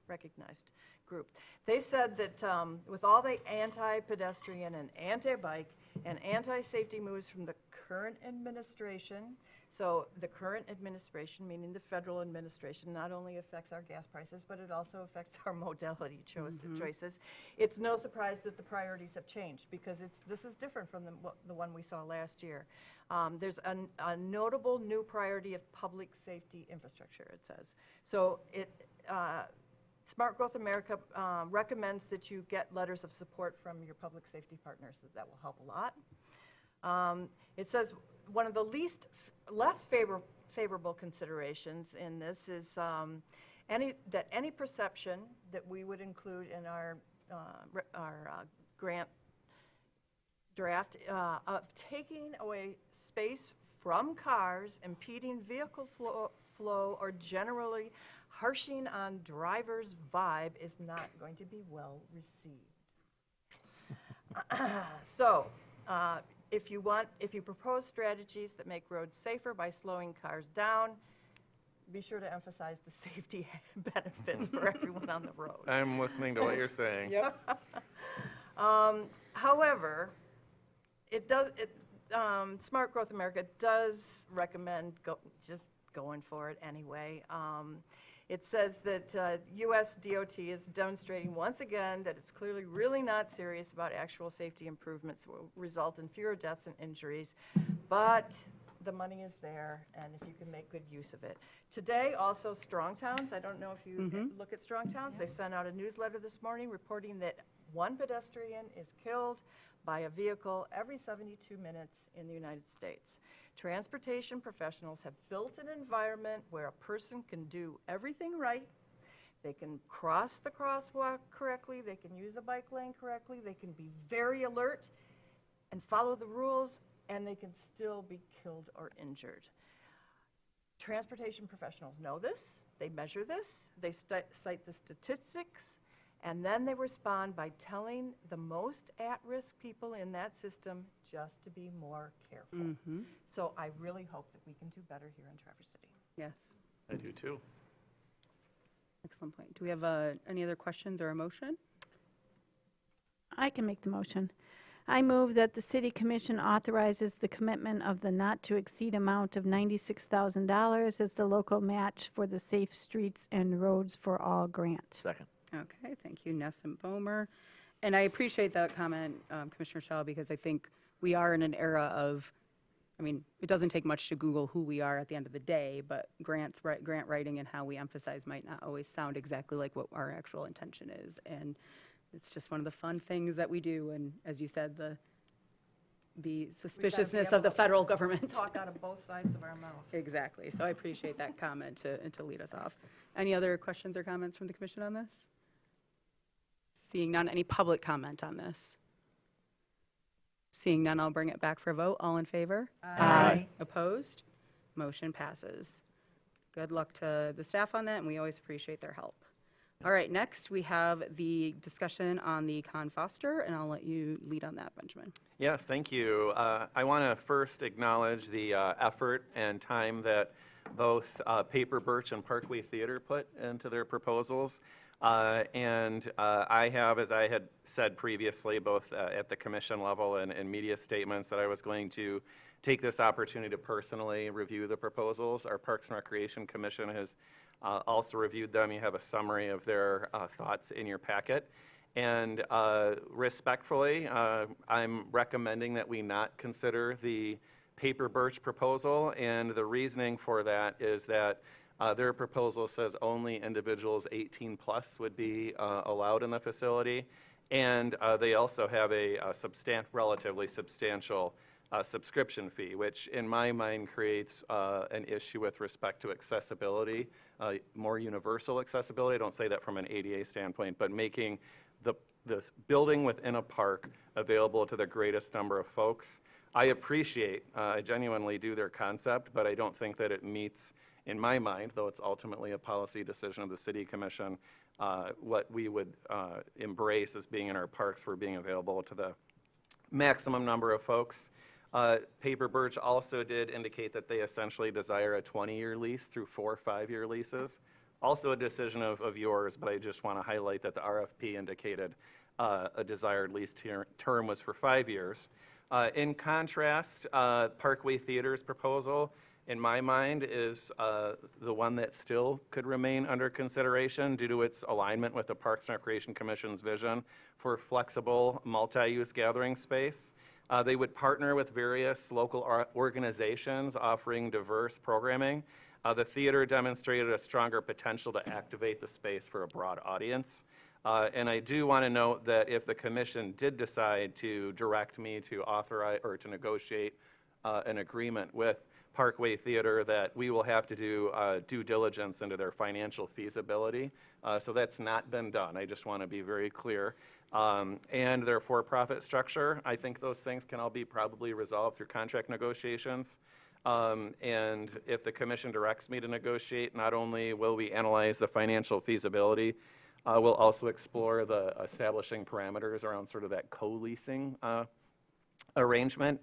recognized group. They said that with all the anti-pedestrian and anti-bike and anti-safety moves from the current administration, so the current administration, meaning the federal administration, not only affects our gas prices, but it also affects our modality choices. It's no surprise that the priorities have changed because this is different from the one we saw last year. There's a notable new priority of public safety infrastructure, it says. So Smart Growth America recommends that you get letters of support from your public safety partners. That will help a lot. It says one of the less favorable considerations in this is any perception that we would include in our grant draft of taking away space from cars, impeding vehicle flow, or generally harshing on drivers' vibe is not going to be well received. So, if you propose strategies that make roads safer by slowing cars down, be sure to emphasize the safety benefits for everyone on the road. I'm listening to what you're saying. Yep. However, Smart Growth America does recommend just going for it anyway. It says that U.S. DOT is demonstrating once again that it's clearly really not serious about actual safety improvements that will result in fewer deaths and injuries, but the money is there, and if you can make good use of it. Today, also, Strong Towns, I don't know if you look at Strong Towns, they sent out a newsletter this morning reporting that one pedestrian is killed by a vehicle every 72 minutes in the United States. Transportation professionals have built an environment where a person can do everything right. They can cross the crosswalk correctly. They can use a bike lane correctly. They can be very alert and follow the rules, and they can still be killed or injured. Transportation professionals know this. They measure this. They cite the statistics, And then they respond by telling the most at-risk people in that system just to be more careful. Mhm. So I really hope that we can do better here in Traverse City. Yes, I do too. excellent point. Do we have any other questions or a motion? I can make the motion. I move that the city commission authorizes the commitment of the not-to-exceed amount of $96,000 as the local match for the Safe Streets and Roads for All grant. Second. Okay, thank you, Ness and Bomer. And I appreciate that comment, Commissioner Shaw, because I think we are in an era of, I mean, it doesn't take much to Google who we are at the end of the day, but grant writing and how we emphasize might not always sound exactly like what our actual intention is. And it's just one of the fun things that we do. And as you said, the suspiciousness of the federal government. Talk out of both sides of our mouth. Exactly. So I appreciate that comment to lead us off. Any other questions or comments from the commission on this? Seeing none, any public comment on this? Seeing none, I'll bring it back for a vote. All in favor? Aye. Opposed? Motion passes. Good luck to the staff on that, and we always appreciate their help. All right, next we have the discussion on the Con Foster, and I'll let you lead on that, Benjamin. Yes, thank you. I want to first acknowledge the effort and time that both Paper Birch and Parkway Theater put into their proposals. I have, as I had said previously, both at the commission level and media statements, that I was going to take this opportunity to personally review the proposals. Our Parks and Recreation Commission has also reviewed them. You have a summary of their thoughts in your packet. And respectfully, I'm recommending that we not consider the Paper Birch proposal. And the reasoning for that is that their proposal says only individuals 18 plus would be allowed in the facility. And they also have a relatively substantial subscription fee, which in my mind creates an issue with respect to accessibility, more universal accessibility. I don't say that from an ADA standpoint, but making this building within a park available to the greatest number of folks. I appreciate, I genuinely do their concept, but I don't think that it meets, in my mind, though it's ultimately a policy decision of the City Commission, what we would embrace as being in our parks for being available to the maximum number of folks. Paper Birch also did indicate that they essentially desire a 20-year lease through 4 5-year leases. Also a decision of yours, but I just want to highlight that the RFP indicated a desired lease term was for 5 years. In contrast, Parkway Theater's proposal, in my mind, is the one that still could remain under consideration due to its alignment with the Parks and Recreation Commission's vision for flexible multi-use gathering space. They would partner with various local organizations offering diverse programming. The theater demonstrated a stronger potential to activate the space for a broad audience. And I do want to note that if the commission did decide to direct me to authorize or to negotiate an agreement with Parkway Theater, that we will have to do due diligence into their financial feasibility. So that's not been done. I just want to be very clear. And their for-profit structure, I think those things can all be probably resolved through contract negotiations. And if the commission directs me to negotiate, not only will we analyze the financial feasibility, we'll also explore the establishing parameters around sort of that co-leasing arrangement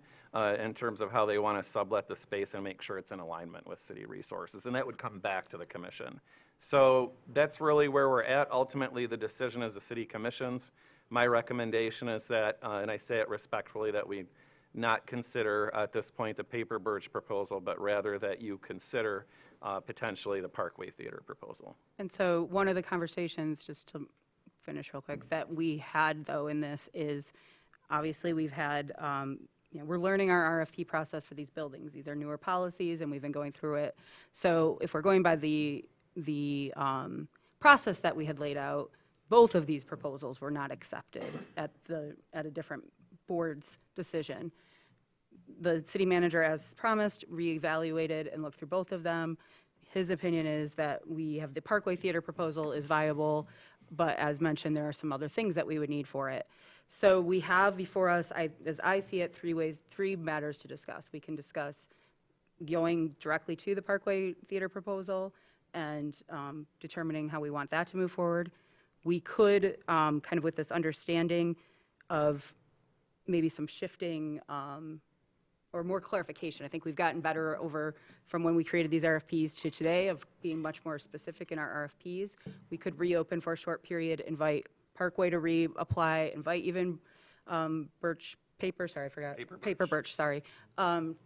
in terms of how they want to sublet the space and make sure it's in alignment with city resources. And that would come back to the commission. So that's really where we're at. Ultimately, the decision is the city commission's. My recommendation is that, and I say it respectfully, that we not consider at this point the Paper Birch proposal, but rather that you consider potentially the Parkway Theater proposal. And so one of the conversations, just to finish real quick, that we had though in this is, obviously we've had, we're learning our RFP process for these buildings. These are newer policies and we've been going through it. So if we're going by the process that we had laid out, both of these proposals were not accepted at a different board's decision. The city manager, as promised, reevaluated and looked through both of them. His opinion is that we have the Parkway Theater proposal is viable, but as mentioned, there are some other things that we would need for it. So we have before us, as I see it, three matters to discuss. We can discuss going directly to the Parkway Theater proposal and determining how we want that to move forward. we could, kind of with this understanding of maybe some shifting or more clarification. I think we've gotten better over from when we created these RFPs to today of being much more specific in our RFPs. We could reopen for a short period, invite Parkway to reapply, invite even Birch Paper, sorry, I forgot. Paper Birch, sorry. Understanding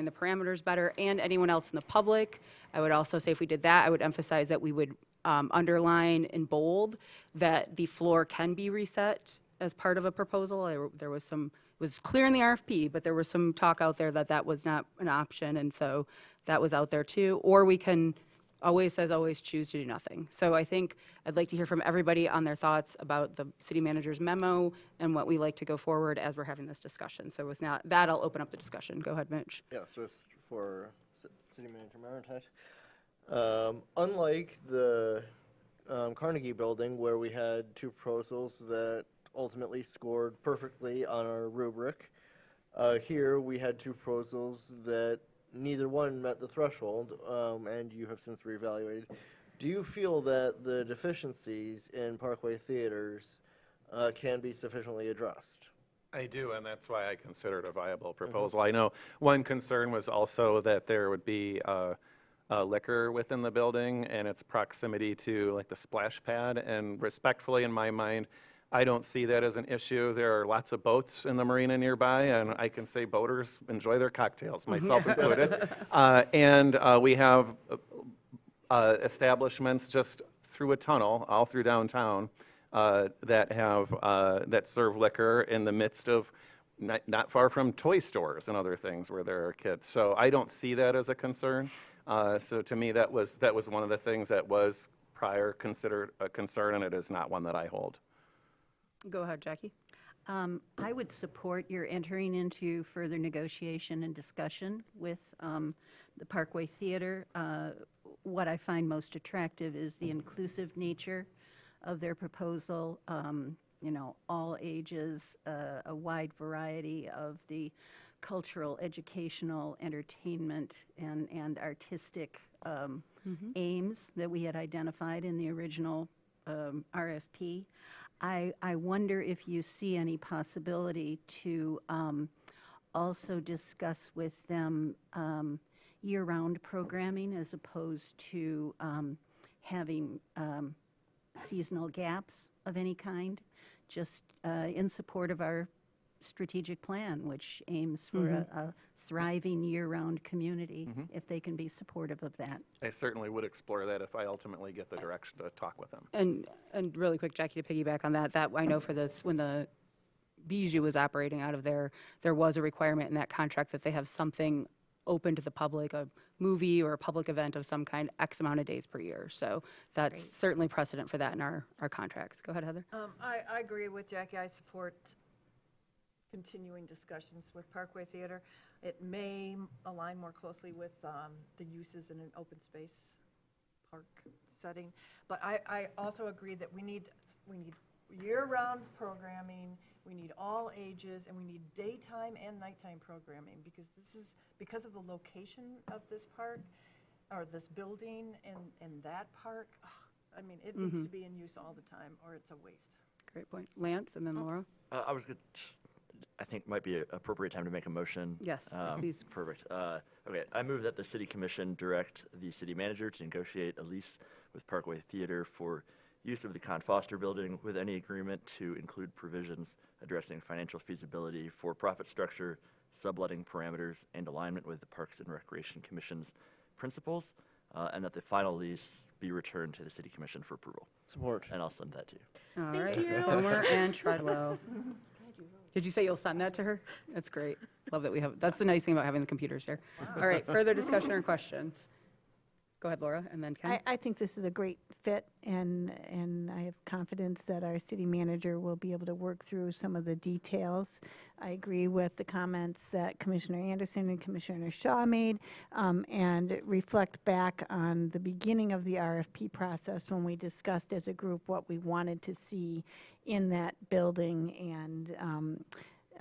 the parameters better, and anyone else in the public. I would also say if we did that, I would emphasize that we would underline in bold that the floor can be reset as part of a proposal. There was some, it was clear in the RFP, but there was some talk out there that that was not an option, and so that was out there too. Or we can, always says always, choose to do nothing. So I think I'd like to hear from everybody on their thoughts about the city manager's memo and what we like to go forward as we're having this discussion. So with that, I'll open up the discussion. Go ahead, Mitch. Yeah, so it's for City Manager Marinette. Unlike the Carnegie Building, where we had two proposals that ultimately scored perfectly on our rubric, here we had two proposals that neither one met the threshold, and you have since reevaluated. Do you feel that the deficiencies in Parkway Theaters can be sufficiently addressed? I do, and that's why I consider it a viable proposal. I know one concern was also that there would be liquor within the building and its proximity to like the splash pad, and respectfully in my mind, I don't see that as an issue. There are lots of boats in the marina nearby, and I can say boaters enjoy their cocktails, myself included. And we have establishments just through a tunnel, all through downtown, that serve liquor in the midst of not far from toy stores and other things where there are kids. So I don't see that as a concern. So to me, that was one of the things that was prior considered a concern, and it is not one that I hold. Go ahead, Jackie. I would support your entering into further negotiation and discussion with the Parkway Theater. What I find most attractive is the inclusive nature of their proposal. You know, all ages, a wide variety of the cultural, educational, entertainment, and artistic aims that we had identified in the original RFP. I wonder if you see any possibility to also discuss with them year-round programming as opposed to having seasonal gaps of any kind, just in support of our strategic plan, which aims for a thriving year-round community, if they can be supportive of that. I certainly would explore that if I ultimately get the direction to talk with them. And really quick, Jackie, to piggyback on that, I know for this, when the Bijou was operating out of there was a requirement in that contract that they have something open to the public, a movie or a public event of some kind, X amount of days per year. So that's certainly precedent for that in our contracts. Go ahead, Heather. I agree with Jackie. I support continuing discussions with Parkway Theater. It may align more closely with the uses in an open space park setting. But I also agree that we need year-round programming, we need all ages, and we need daytime and nighttime programming, because of the location of this park, or this building and that park. I mean, it needs to be in use all the time, or it's a waste. Great point. Lance, and then Laura. I was good. I think might be an appropriate time to make a motion. Yes, please. Perfect. Okay, I move that the City Commission direct the city manager to negotiate a lease with Parkway Theater for use of the Con Foster building with any agreement to include provisions addressing financial feasibility, for-profit structure, subletting parameters, and alignment with the Parks and Recreation Commission's principles, and that the final lease be returned to the City Commission for approval. Support. And I'll send that to you. All right. Homer and Treadwell. Did you say you'll send that to her? That's great. Love that we have, that's the nice thing about having the computers here. All right, further discussion or questions? Go ahead, Laura, and then Ken. I think this is a great fit, and I have confidence that our city manager will be able to work through some of the details. I agree with the comments that Commissioner Anderson and Commissioner Shaw made, and reflect back on the beginning of the RFP process when we discussed as a group what we wanted to see in that building, and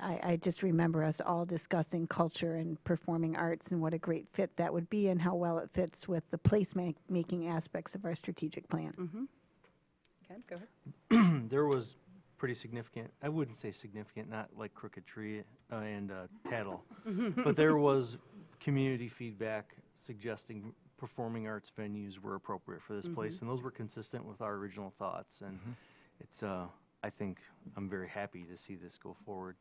I just remember us all discussing culture and performing arts and what a great fit that would be and how well it fits with the place-making aspects of our strategic plan. Lance, go ahead. There was pretty significant, I wouldn't say significant, not like Crooked Tree and Tattle, but there was community feedback suggesting performing arts venues were appropriate for this place, and those were consistent with our original thoughts. And it's, I think, I'm very happy to see this go forward.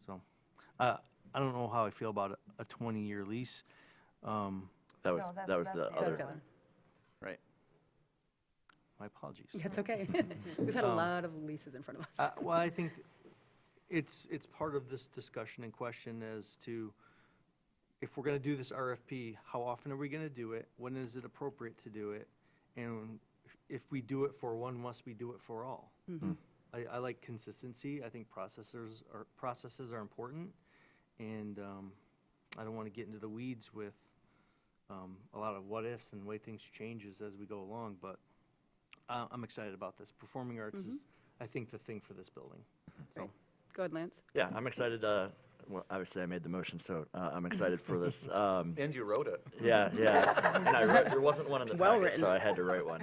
So, I don't know how I feel about a 20-year lease. That was the other. Right. My apologies. That's okay. We've had a lot of leases in front of us. Well, I think it's part of this discussion and question as to if we're going to do this RFP, how often are we going to do it? When is it appropriate to do it? And if we do it for one, must we do it for all? I like consistency. I think processes are important, and I don't want to get into the weeds with a lot of what ifs and the way things changes as we go along. But I'm excited about this. Performing arts is, I think, the thing for this building. So. Right. Go ahead, Lance. Yeah, I'm excited. Well, obviously, I made the motion, so I'm excited for this. And you wrote it. Yeah. And I wrote, there wasn't one in the Well packet, written. so I had to write one.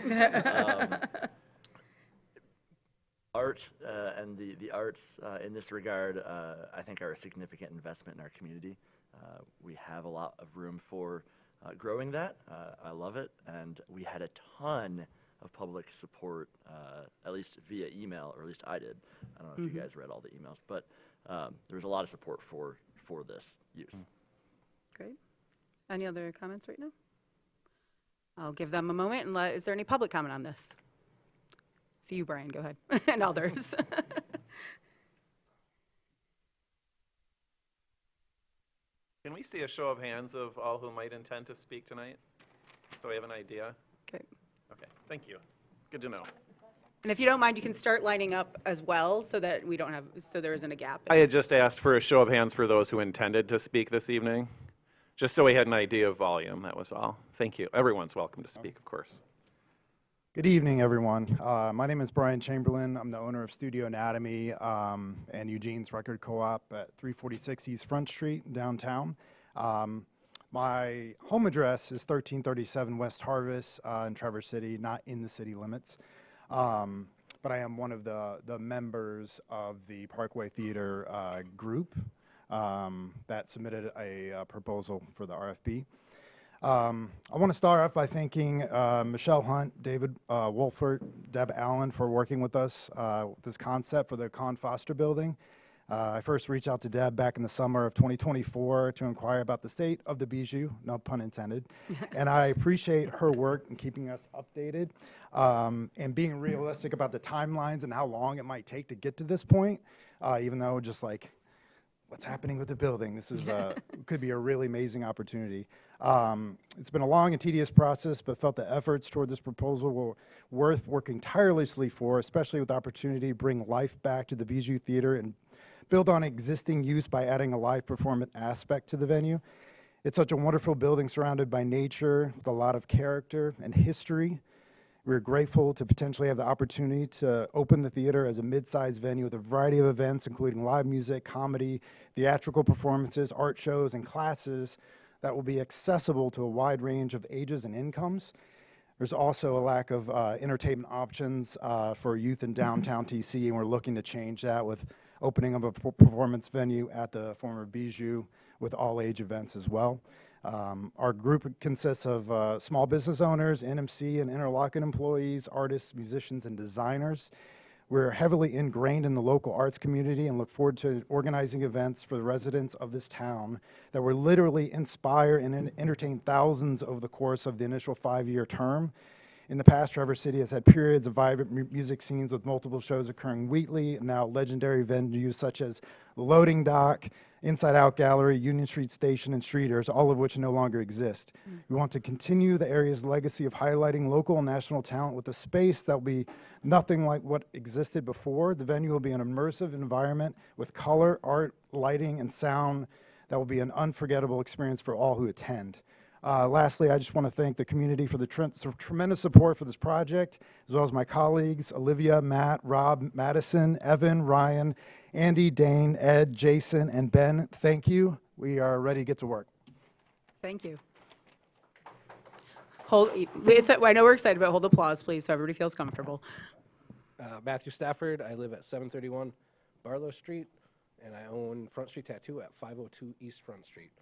Art and the arts in this regard, I think, are a significant investment in our community. We have a lot of room for growing that. I love it, and we had a ton of public support, at least via email, or at least I did. I don't know if you guys read all the emails, but there was a lot of support for this use. Great. Any other comments right now? I'll give them a moment, and is there any public comment on this? See you, Brian, go ahead, and others. Can we see a show of hands of all who might intend to speak tonight? So we have an idea. Okay. Okay, thank you. Good to know. And if you don't mind, you can start lining up as well so that we don't have, so there isn't a gap. I had just asked for a show of hands for those who intended to speak this evening, just so we had an idea of volume, that was all. Thank you. Everyone's welcome to speak, of course. Good evening, everyone. My name is Brian Chamberlain. I'm the owner of Studio Anatomy and Eugene's Record Co-op at 346 East Front Street, downtown. My home address is 1337 West Harvest in Traverse City, not in the city limits. But I am one of the members of the Parkway Theater group that submitted a proposal for the RFP. I want to start off by thanking Michelle Hunt, David Wolfert, Deb Allen for working with us with this concept for the Con Foster building. I first reached out to Deb back in the summer of 2024 to inquire about the state of the Bijou, no pun intended. And I appreciate her work in keeping us updated and being realistic about the timelines and how long it might take to get to this point, even though just like, what's happening with the building? This is could be a really amazing opportunity. It's been a long and tedious process, but felt the efforts toward this proposal were worth working tirelessly for, especially with the opportunity to bring life back to the Bijou Theater and build on existing use by adding a live performance aspect to the venue. It's such a wonderful building surrounded by nature with a lot of character and history. We're grateful to potentially have the opportunity to open the theater as a mid-sized venue with a variety of events, including live music, comedy, theatrical performances, art shows, and classes that will be accessible to a wide range of ages and incomes. There's also a lack of entertainment options for youth in downtown TC, and we're looking to change that with opening up a performance venue at the former Bijou with all-age events as well. Our group consists of small business owners, NMC and Interlochen employees, artists, musicians, and designers. We're heavily ingrained in the local arts community and look forward to organizing events for the residents of this town that will literally inspire and entertain thousands over the course of the initial 5-year term. In the past, Traverse City has had periods of vibrant music scenes with multiple shows occurring weekly, and now legendary venues such as the Loading Dock, Inside Out Gallery, Union Street Station, and Streeters, all of which no longer exist. We want to continue the area's legacy of highlighting local and national talent with a space that will be nothing like what existed before. The venue will be an immersive environment with color, art, lighting, and sound that will be an unforgettable experience for all who attend. Lastly, I just want to thank the community for the tremendous support for this project, as well as my colleagues, Olivia, Matt, Rob, Madison, Evan, Ryan, Andy, Dane, Ed, Jason, and Ben. Thank you. We are ready to get to work. Thank you. I know we're excited, but hold applause, please, so everybody feels comfortable. Matthew Stafford. I live at 731 Barlow Street, and I own Front Street Tattoo at 502 East Front Street.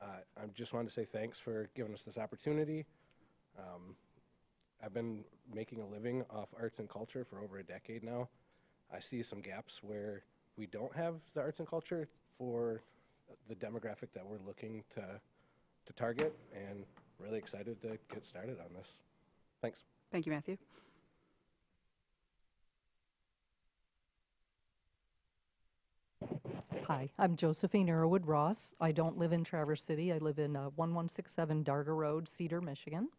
I just wanted to say thanks for giving us this opportunity. I've been making a living off arts and culture for over a decade now. I see some gaps where we don't have the arts and culture for the demographic that we're looking to target, and really excited to get started on this. Thanks. Thank you, Matthew. Hi, I'm Josephine Arrowwood Ross. I don't live in Traverse City. I live in 1167 Darga Road, Cedar, Michigan,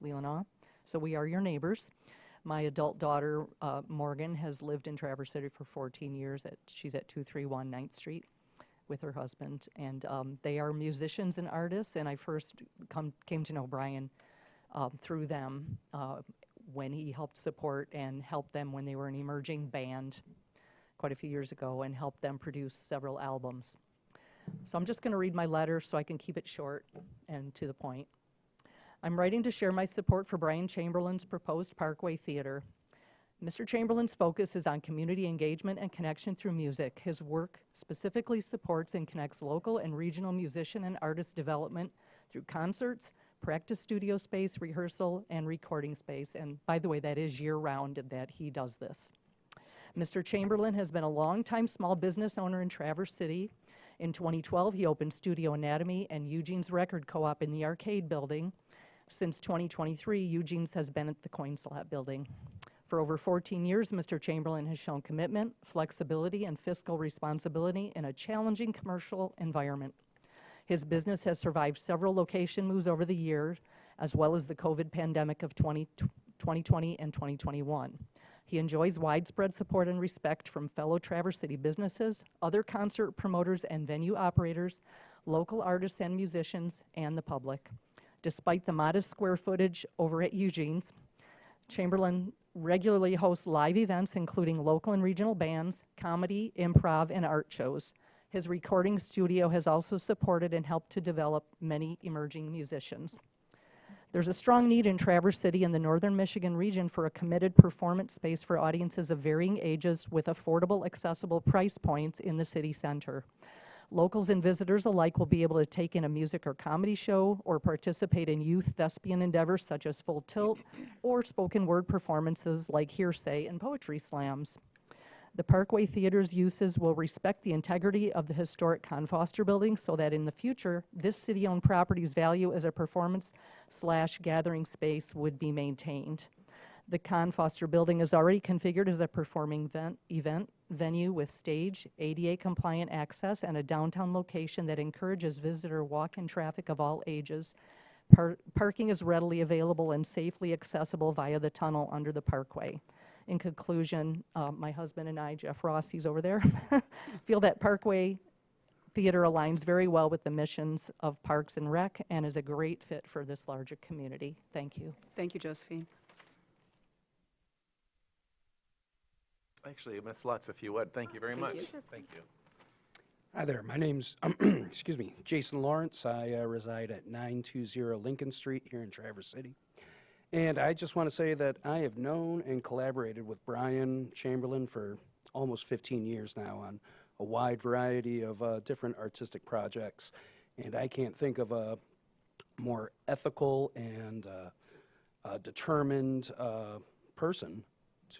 Leelanau. So we are your neighbors. My adult daughter, Morgan, has lived in Traverse City for 14 years. She's at 231 9th Street with her husband. And they are musicians and artists, and I first came to know Brian through them when he helped support and help them when they were an emerging band quite a few years ago and helped them produce several albums. So I'm just going to read my letter so I can keep it short and to the point. I'm writing to share my support for Brian Chamberlain's proposed Parkway Theater. Mr. Chamberlain's focus is on community engagement and connection through music. His work specifically supports and connects local and regional musician and artist development through concerts, practice studio space, rehearsal, and recording space. And by the way, that is year-round that he does this. Mr. Chamberlain has been a longtime small business owner in Traverse City. In 2012, he opened Studio Anatomy and Eugene's Record Co-op in the Arcade Building. Since 2023, Eugene's has been at the Coin Slot Building. For over 14 years, Mr. Chamberlain has shown commitment, flexibility, and fiscal responsibility in a challenging commercial environment. His business has survived several location moves over the years, as well as the COVID pandemic of 2020 and 2021. He enjoys widespread support and respect from fellow Traverse City businesses, other concert promoters and venue operators, local artists and musicians, and the public. Despite the modest square footage over at Eugene's, Chamberlain regularly hosts live events including local and regional bands, comedy, improv, and art shows. His recording studio has also supported and helped to develop many emerging musicians. There's a strong need in Traverse City and the northern Michigan region for a committed performance space for audiences of varying ages with affordable, accessible price points in the city center. Locals and visitors alike will be able to take in a music or comedy show or participate in youth thespian endeavors such as Full Tilt or spoken word performances like Hearsay and poetry slams. The Parkway Theater's uses will respect the integrity of the historic Con Foster building so that in the future, this city-owned property's value as a performance/gathering space would be maintained. The Con Foster building is already configured as a performing event venue with stage, ADA-compliant access, and a downtown location that encourages visitor walk-in traffic of all ages. Parking is readily available and safely accessible via the tunnel under the parkway. In conclusion, my husband and I, Jeff Ross, he's over there, feel that Parkway Theater aligns very well with the missions of Parks and Rec and is a great fit for this larger community. Thank you. Thank you, Josephine. Actually, Ms. Lutz, if you would, thank you very much. Thank you. Hi there, my name's, excuse me, Jason Lawrence. I reside at 920 Lincoln Street here in Traverse City. And I just want to say that I have known and collaborated with Brian Chamberlain for almost 15 years now on a wide variety of different artistic projects. And I can't think of a more ethical and determined person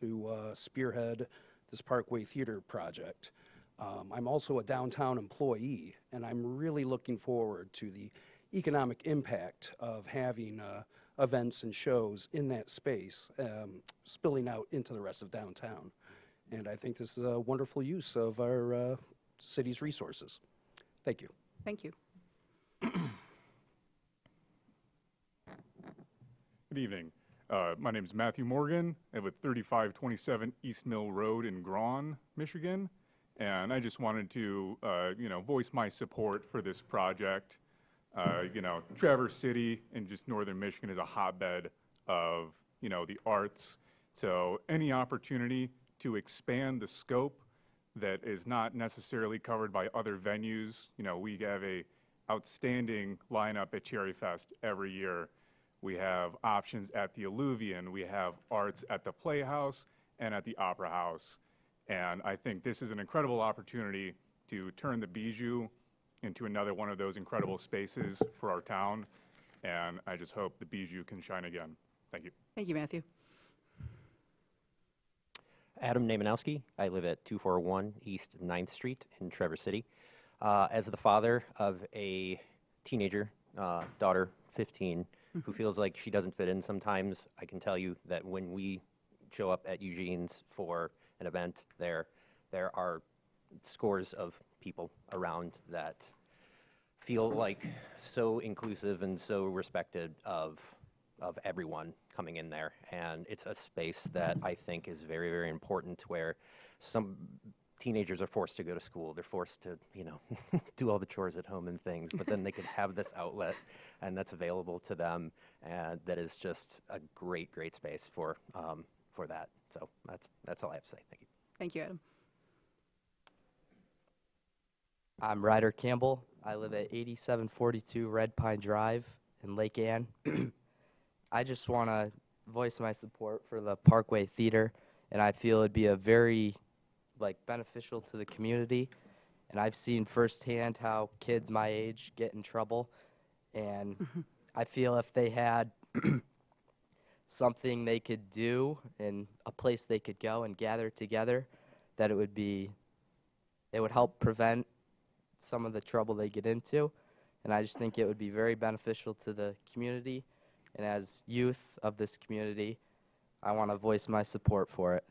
to spearhead this Parkway Theater project. I'm also a downtown employee, and I'm really looking forward to the economic impact of having events and shows in that space spilling out into the rest of downtown. And I think this is a wonderful use of our city's resources. Thank you. Thank you. Good evening. My name is Matthew Morgan. I live at 3527 East Mill Road in Grawn, Michigan. And I just wanted to, voice my support for this project. Traverse City and just northern Michigan is a hotbed of, the arts. So any opportunity to expand the scope that is not necessarily covered by other venues. We have a outstanding lineup at Cherry Fest every year. We have options at the Alluvion. We have arts at the Playhouse and at the Opera House. And I think this is an incredible opportunity to turn the Bijou into another one of those incredible spaces for our town. And I just hope the Bijou can shine again. Thank you. Thank you, Matthew. Adam Naimanowski. I live at 241 East 9th Street in Traverse City. As the father of a teenager, daughter, 15, who feels like she doesn't fit in sometimes, I can tell you that when we show up at Eugene's for an event there are scores of people around that feel like so inclusive and so respected of everyone coming in there. And it's a space that I think is very, very important, where some teenagers are forced to go to school. They're forced to, do all the chores at home and things, but then they could have this outlet, and that's available to them, and that is just a great, great space for that. So that's all I have to say. Thank you. Thank you, Adam. I'm Ryder Campbell. I live at 8742 Red Pine Drive in Lake Ann. I just want to voice my support for the Parkway Theater, and I feel it'd be a very beneficial to the community. And I've seen firsthand how kids my age get in trouble, and I feel if they had something they could do and a place they could go and gather together, that it would help prevent some of the trouble they get into. And I just think it would be very beneficial to the community. And as youth of this community, I want to voice my support for it.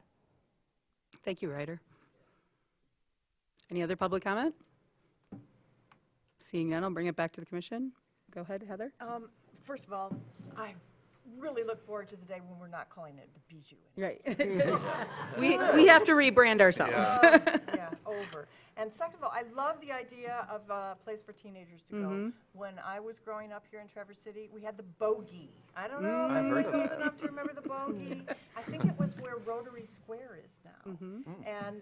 Thank you, Ryder. Any other public comment? Seeing none, I'll bring it back to the commission. Go ahead, Heather. First of all, I really look forward to the day when we're not calling it the Bijou. Right. we have to rebrand ourselves. Yeah, over. And second of all, I love the idea of a place for teenagers to go. When I was growing up here in Traverse City, we had the Bogey. I don't know if you're old enough to remember the Bogey. I think it was where Rotary Square is now. And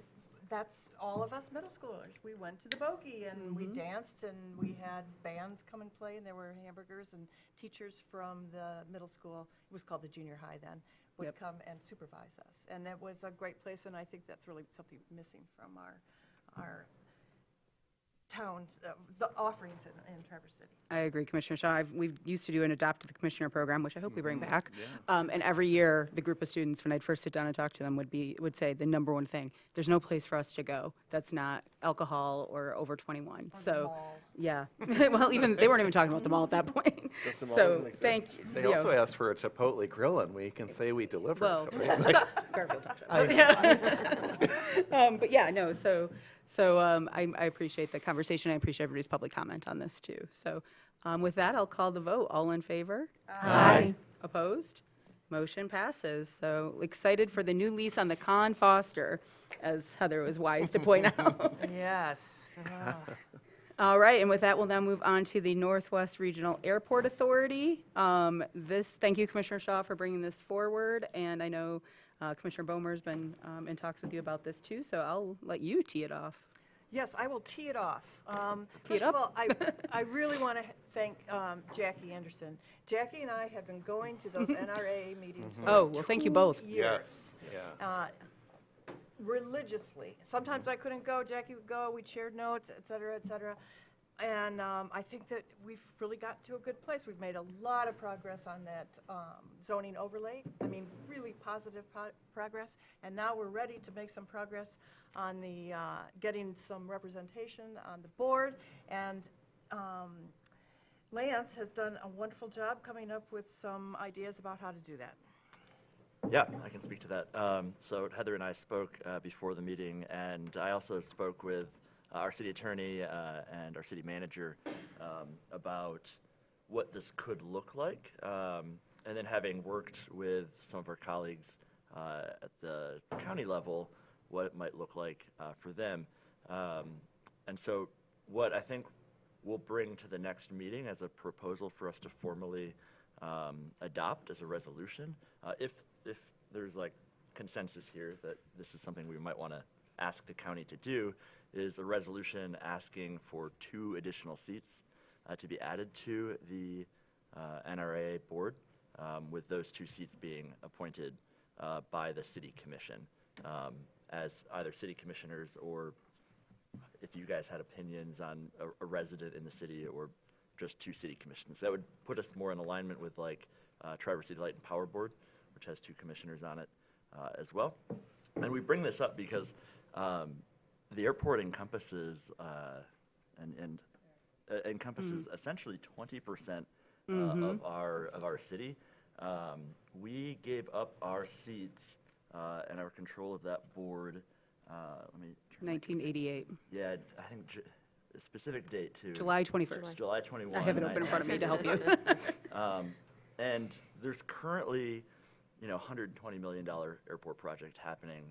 that's all of us middle schoolers. We went to the Bogey and we danced, and we had bands come and play, and there were hamburgers, and teachers from the middle school, it was called the junior high then, would come and supervise us. And it was a great place, and I think that's really something missing from our towns, the offerings in Traverse City. I agree, Commissioner Shaw. We used to do an Adopt the Commissioner program, which I hope we bring back. And every year, the group of students, when I'd first sit down and talk to them, would say the number one thing: there's no place for us to go that's not alcohol or over 21. So, yeah. Well, they weren't even talking about the mall at that point. So, thank you. They also asked for a Chipotle grill, and we can say we deliver. Well, Garfield. But yeah, no. So I appreciate the conversation. I appreciate everybody's public comment on this too. So with that, I'll call the vote. All in favor? Aye. Opposed? Motion passes. So excited for the new lease on the Con Foster, as Heather was wise to point out. Yes. All right, and with that, we'll now move on to the Northwest Regional Airport Authority. Thank you, Commissioner Shaw, for bringing this forward, and I know Commissioner Bomer's been in talks with you about this too, so I'll let you tee it off. Yes, I will tee it off. Tee it First of all, I really want to thank Jackie Anderson. Jackie and I have been going to those NRA meetings for thank you both. 2 years. Yes. Yeah. Religiously. Sometimes I couldn't go, Jackie would go, we'd share notes, et cetera, et cetera. And I think that we've really got to a good place. We've made a lot of progress on that zoning overlay. I mean, really positive progress. And now we're ready to make some progress on the getting some representation on the board. And Lance has done a wonderful job coming up with some ideas about how to do that. Yeah, I can speak to that. So Heather and I spoke before the meeting, and I also spoke with our city attorney and our city manager about what this could look like. And then having worked with some of our colleagues at the county level, what it might look like for them. And so what I think we'll bring to the next meeting as a proposal for us to formally adopt as a resolution, if there's like consensus here that this is something we might want to ask the county to do, is a resolution asking for 2 additional seats to be added to the NRA board, with those 2 seats being appointed by the city commission as either city commissioners, or if you guys had opinions on a resident in the city, or just 2 city commissions. That would put us more in alignment with like Traverse City Light and Power Board, which has 2 commissioners on it as well. And we bring this up because the airport encompasses essentially 20% of our city. We gave up our seats and our control of that board. Let me. 1988. Yeah, I think a specific date too. July 21st. July 21. I have it open in front of me to help you. And there's currently, $120 million airport project happening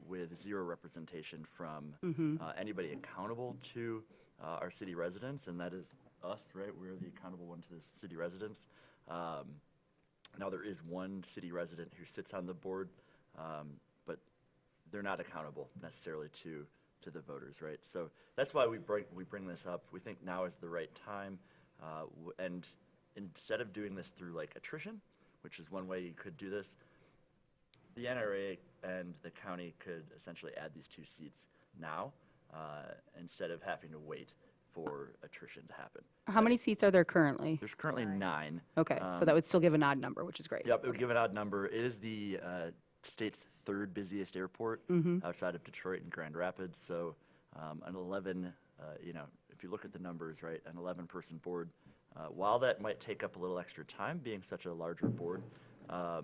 with 0 representation from anybody accountable to our city residents, and that is us, right? We're the accountable one to the city residents. Now there is one city resident who sits on the board, but they're not accountable necessarily to the voters, right? So that's why we bring this up. We think now is the right time, and instead of doing this through like attrition, which is one way you could do this, the NRA and the county could essentially add these 2 seats now instead of having to wait for attrition to happen. How many seats are there currently? There's currently 9. Okay, so that would still give an odd number, which is great. Yep, it would give an odd number. It is the state's 3rd busiest airport outside of Detroit and Grand Rapids. So an 11, if you look at the numbers, right, an 11-person board, while that might take up a little extra time, being such a larger board, I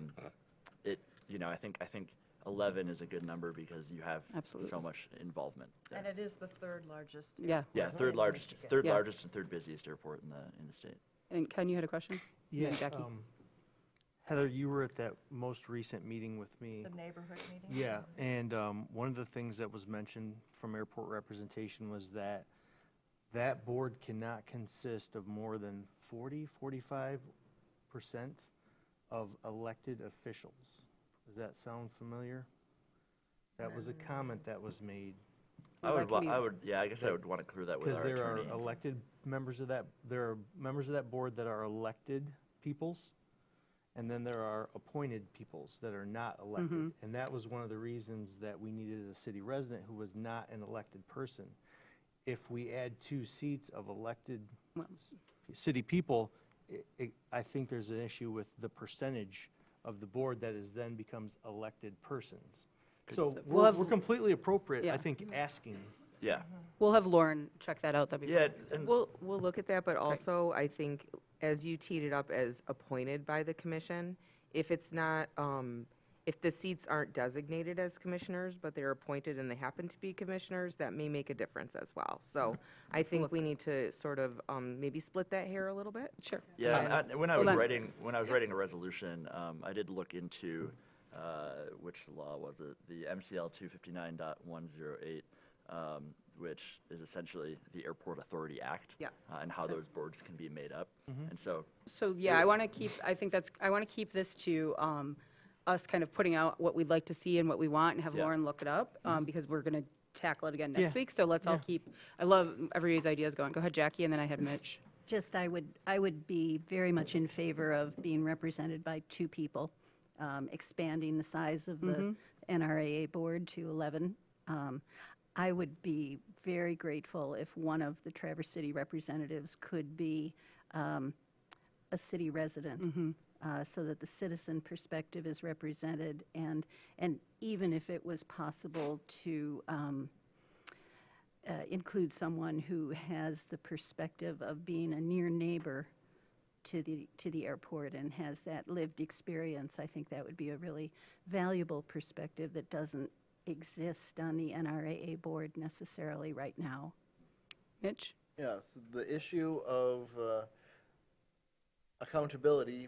think 11 is a good number because you have so much involvement there. And it is the 3rd largest. Yeah. Yeah, third largest and 3rd busiest airport in the state. And Ken, you had a question? Yeah, And Jackie? Heather, you were at that most recent meeting with me. The neighborhood meeting? Yeah, and one of the things that was mentioned from airport representation was that that board cannot consist of more than 45% of elected officials. Does that sound familiar? That was a comment that was made. I guess I would want to clear that with our Because there attorney. are elected members of that, there are members of that board that are elected peoples, and then there are appointed peoples that are not elected. And that was one of the reasons that we needed a city resident who was not an elected person. If we add 2 seats of elected city people, I think there's an issue with the percentage of the board that is then becomes elected persons. So we're completely appropriate, I think, asking. Yeah. We'll have Lauren check that out. That'd be and We'll look at that, but also I think as you teed it up as appointed by the commission, if it's not, if the seats aren't designated as commissioners, but they're appointed and they happen to be commissioners, that may make a difference as well. So I think we need to sort of maybe split that hair a little bit. Sure. Yeah, and when I was writing a resolution, I did look into which law was it? The MCL 259.108, which is essentially the Airport Authority Act, and how those boards can be made up. And so yeah, I want to keep this to us kind of putting out what we'd like to see and what we want, and have Lauren look it up because we're going to tackle it again next week. So let's all keep. I love everybody's ideas going. Go ahead, Jackie, and then I had Mitch. Just I would be very much in favor of being represented by 2 people, expanding the size of the NRAA board to 11. I would be very grateful if one of the Traverse City representatives could be a city resident, so that the citizen perspective is represented, and even if it was possible to include someone who has the perspective of being a near neighbor to the airport and has that lived experience, I think that would be a really valuable perspective that doesn't exist on the NRAA board necessarily right now. Mitch? Yes, the issue of accountability,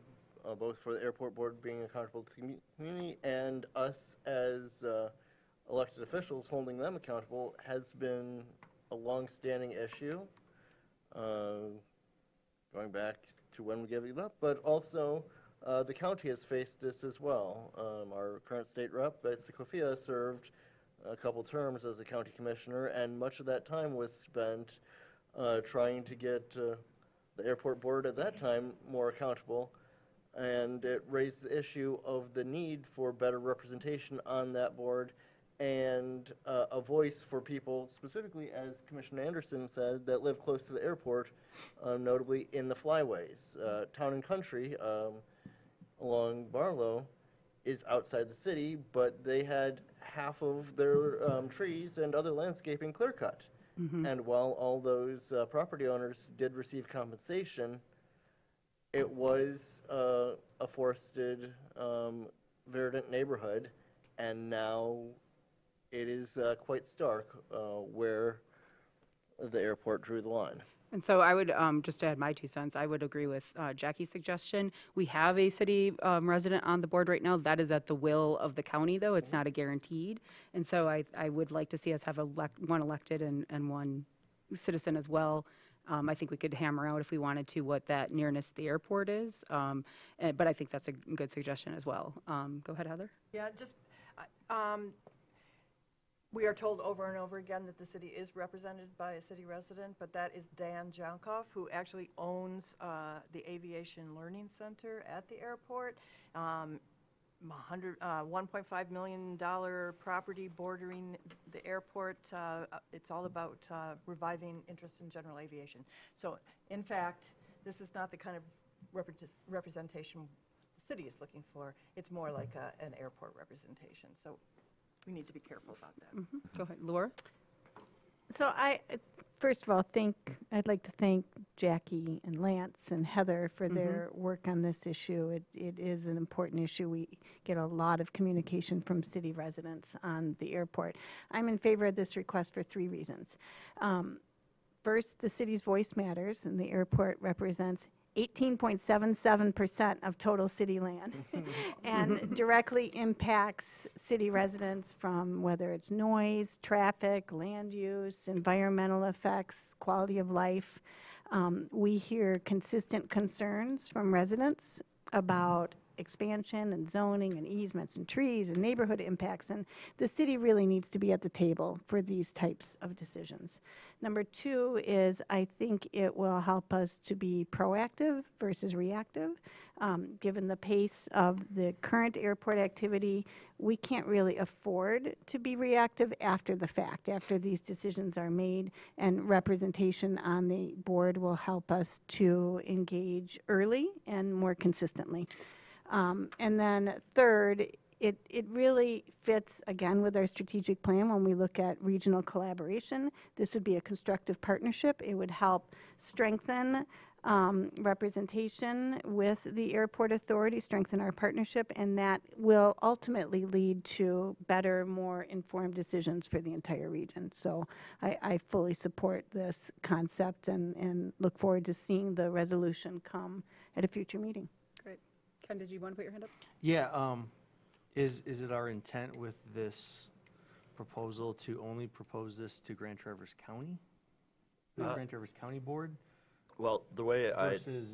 both for the airport board being accountable to the community and us as elected officials holding them accountable, has been a long-standing issue, going back to when we gave it up, but also the county has faced this as well. Our current state rep, Betsy Kofia, served a couple terms as a county commissioner, and much of that time was spent trying to get the airport board at that time more accountable. and it raised the issue of the need for better representation on that board and a voice for people, specifically, as Commissioner Anderson said, that live close to the airport, notably in the flyways. Town and Country along Barlow is outside the city, but they had half of their trees and other landscaping clear cut. And while all those property owners did receive compensation, it was a forested, verdant neighborhood, and now it is quite stark where the airport drew the line. And so I would, just to add my 2 cents, I would agree with Jackie's suggestion. We have a city resident on the board right now. That is at the will of the county, though. It's not a guaranteed. And so I would like to see us have one elected and one citizen as well. I think we could hammer out if we wanted to what that nearness to the airport is. But I think that's a good suggestion as well. Go ahead, Heather. Yeah, just, we are told over and over again that the city is represented by a city resident, but that is Dan Jankoff, who actually owns the Aviation Learning Center at the airport. $1.5 million property bordering the airport. It's all about reviving interest in general aviation. So, in fact, this is not the kind of representation the city is looking for. It's more like an airport representation. So, we need to be careful about that. Go ahead, Laura. So first of all, I'd like to thank Jackie and Lance and Heather for their work on this issue. It is an important issue. We get a lot of communication from city residents on the airport. I'm in favor of this request for 3 reasons. First, the city's voice matters, and the airport represents 18.77% of total city land and directly impacts city residents from whether it's noise, traffic, land use, environmental effects, quality of life. We hear consistent concerns from residents about expansion and zoning and easements and trees and neighborhood impacts, and the city really needs to be at the table for these types of decisions. Number 2 is I think it will help us to be proactive versus reactive. Given the pace of the current airport activity, we can't really afford to be reactive after the fact, after these decisions are made, and representation on the board will help us to engage early and more consistently. And then third, it really fits, again, with our strategic plan when we look at regional collaboration. This would be a constructive partnership. It would help strengthen representation with the airport authority, strengthen our partnership, and that will ultimately lead to better, more informed decisions for the entire region. So I fully support this concept and look forward to seeing the resolution come at a future meeting. Great. Ken, did you want to put your hand up? Yeah, is it our intent with this proposal to only propose this to Grand Traverse County? The Grand Traverse County Board? Well, the way versus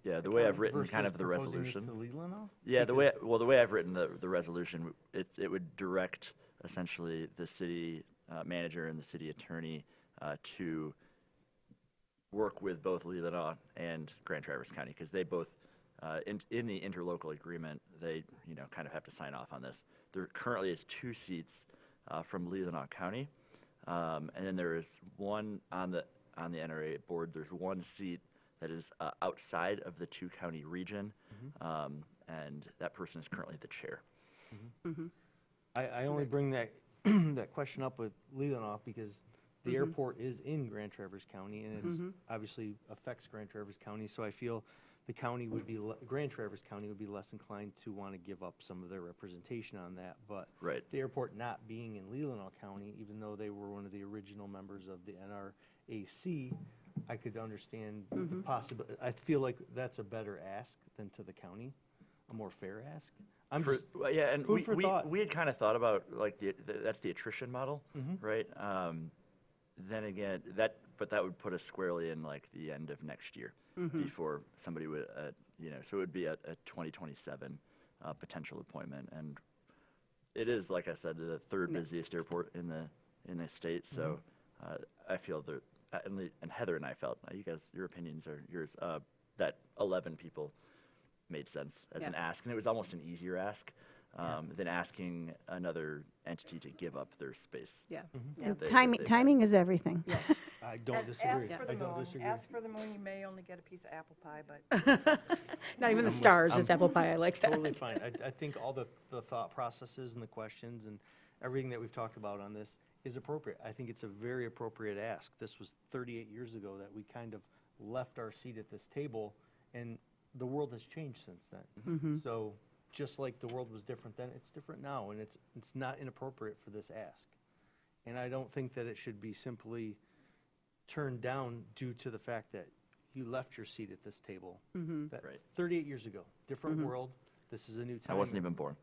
the way I've written kind versus of the proposing this resolution. to Leland? Yeah, the way I've written the resolution, it would direct essentially the city manager and the city attorney to work with both Leelanau and Grand Traverse County, because they both in the interlocal agreement, they kind of have to sign off on this. There currently is 2 seats from Leelanau County, and then there is one on the NRA board. There's 1 seat that is outside of the 2-county region, and that person is currently the chair. I only bring that that question up with Leelanau because the airport is in Grand Traverse County, and it obviously affects Grand Traverse County. So I feel the county would be Grand Traverse County would be less inclined to want to give up some of their representation on that. But the airport not being in Leelanau County, even though they were one of the original members of the NRAC, I could understand the possibility. I feel like that's a better ask than to the county, a more fair ask. Yeah, and food for thought. we had kind of thought about like that's the attrition model, right? Then again, that would put us squarely in like the end of next year before somebody would, so it would be a 2027 potential appointment, and it is, like I said, the 3rd busiest airport in the state. So I feel that, and Heather and I felt, you guys, your opinions are yours, that 11 people made sense as an Yeah. ask, and it was almost an easier ask than asking another entity to give up their space. Yeah. And that they timing, had. timing is everything. I don't And disagree. Ask for I the don't moon. disagree. Ask for the moon, you may only get a piece of apple pie, but Not even the I'm stars, just I'm apple pie. I like that. Totally fine. I think all the thought processes and the questions and everything that we've talked about on this is appropriate. I think it's a very appropriate ask. This was 38 years ago that we kind of left our seat at this table, and the world has changed since then. Mhm. So just like the world was different then, it's different now, and it's not inappropriate for this ask. And I don't think that it should be simply turned down due to the fact that you left your seat at this table. Mhm. That Right. 38 years ago, different Mhm. world. This is a new I time. wasn't even born.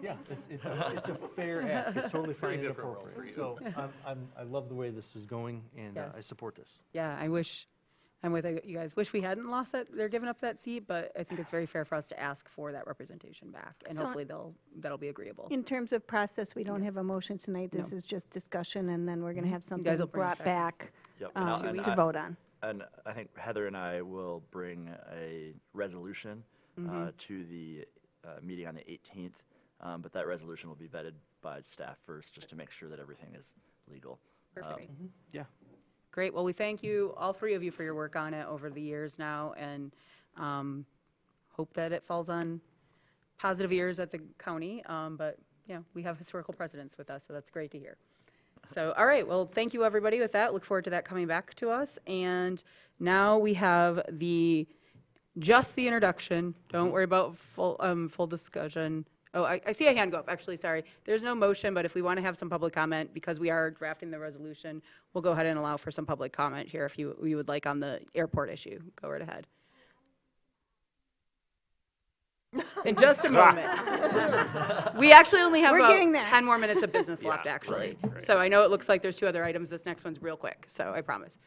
Yeah, it's a fair ask. It's totally Very fine and different world for appropriate. you. So I love the way this is going, and I Yes. support this. Yeah, I'm with you guys. Wish we hadn't lost that, they're giving up that seat, but I think it's very fair for us to ask for that representation back. And So- hopefully that'll be agreeable. In terms of process, we don't have a motion tonight. This No. is just discussion, and then we're going to have something guys will bring it brought back Yep, and I'll- and to I- vote on. And I think Heather and I will bring a resolution to the meeting on the 18th, but that resolution will be vetted by staff first, just to make sure that everything is legal. Perfect. Yeah. Great. Well, we thank you, all three of you, for your work on it over the years now, and hope that it falls on positive ears at the county. But, we have historical precedents with us, so that's great to hear. So, all right. Well, thank you, everybody, with that. Look forward to that coming back to us. And now we have just the introduction. Don't worry about full discussion. Oh, I see a hand go up, actually, sorry. There's no motion, but if we want to have some public comment, because we are drafting the resolution, we'll go ahead and allow for some public comment here if you would like on the airport issue. Go right ahead. In just a moment. We actually only have We're getting about there. 10 more minutes of business left, Yeah, actually. right. So I know it looks like there's two other items. This next one's real quick, so I promise.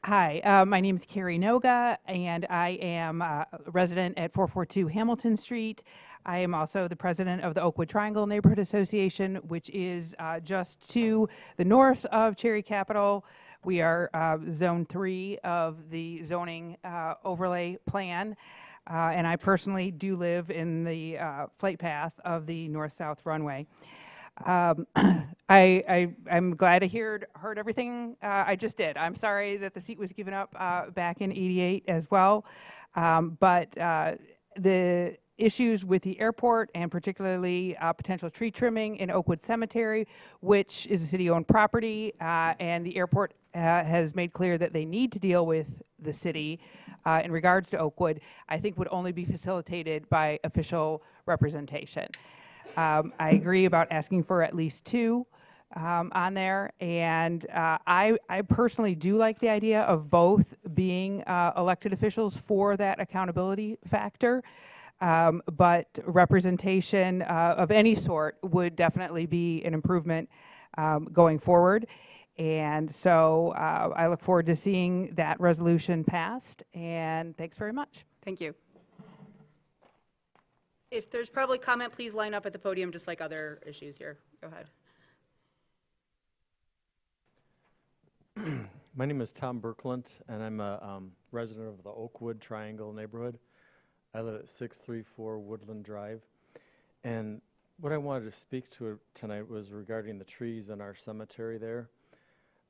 Hi, my name is Carrie Noga, and I am a resident at 442 Hamilton Street. I am also the president of the Oakwood Triangle Neighborhood Association, which is just to the north of Cherry Capital. We are Zone 3 of the zoning overlay plan, and I personally do live in the flight path of the north-south runway. I'm glad I heard everything I just did. I'm sorry that the seat was given up back in '88 as well, but the issues with the airport and particularly potential tree trimming in Oakwood Cemetery, which is a city-owned property, and the airport has made clear that they need to deal with the city in regards to Oakwood, I think would only be facilitated by official representation. I agree about asking for at least two on there, and I personally do like the idea of both being elected officials for that accountability factor, but representation of any sort would definitely be an improvement going forward. And so I look forward to seeing that resolution passed, and thanks very much. Thank you. If there's public comment, please line up at the podium, just like other issues here. Go ahead. My name is Tom Berklant, and I'm a resident of the Oakwood Triangle neighborhood. I live at 634 Woodland Drive. And what I wanted to speak to tonight was regarding the trees in our cemetery there.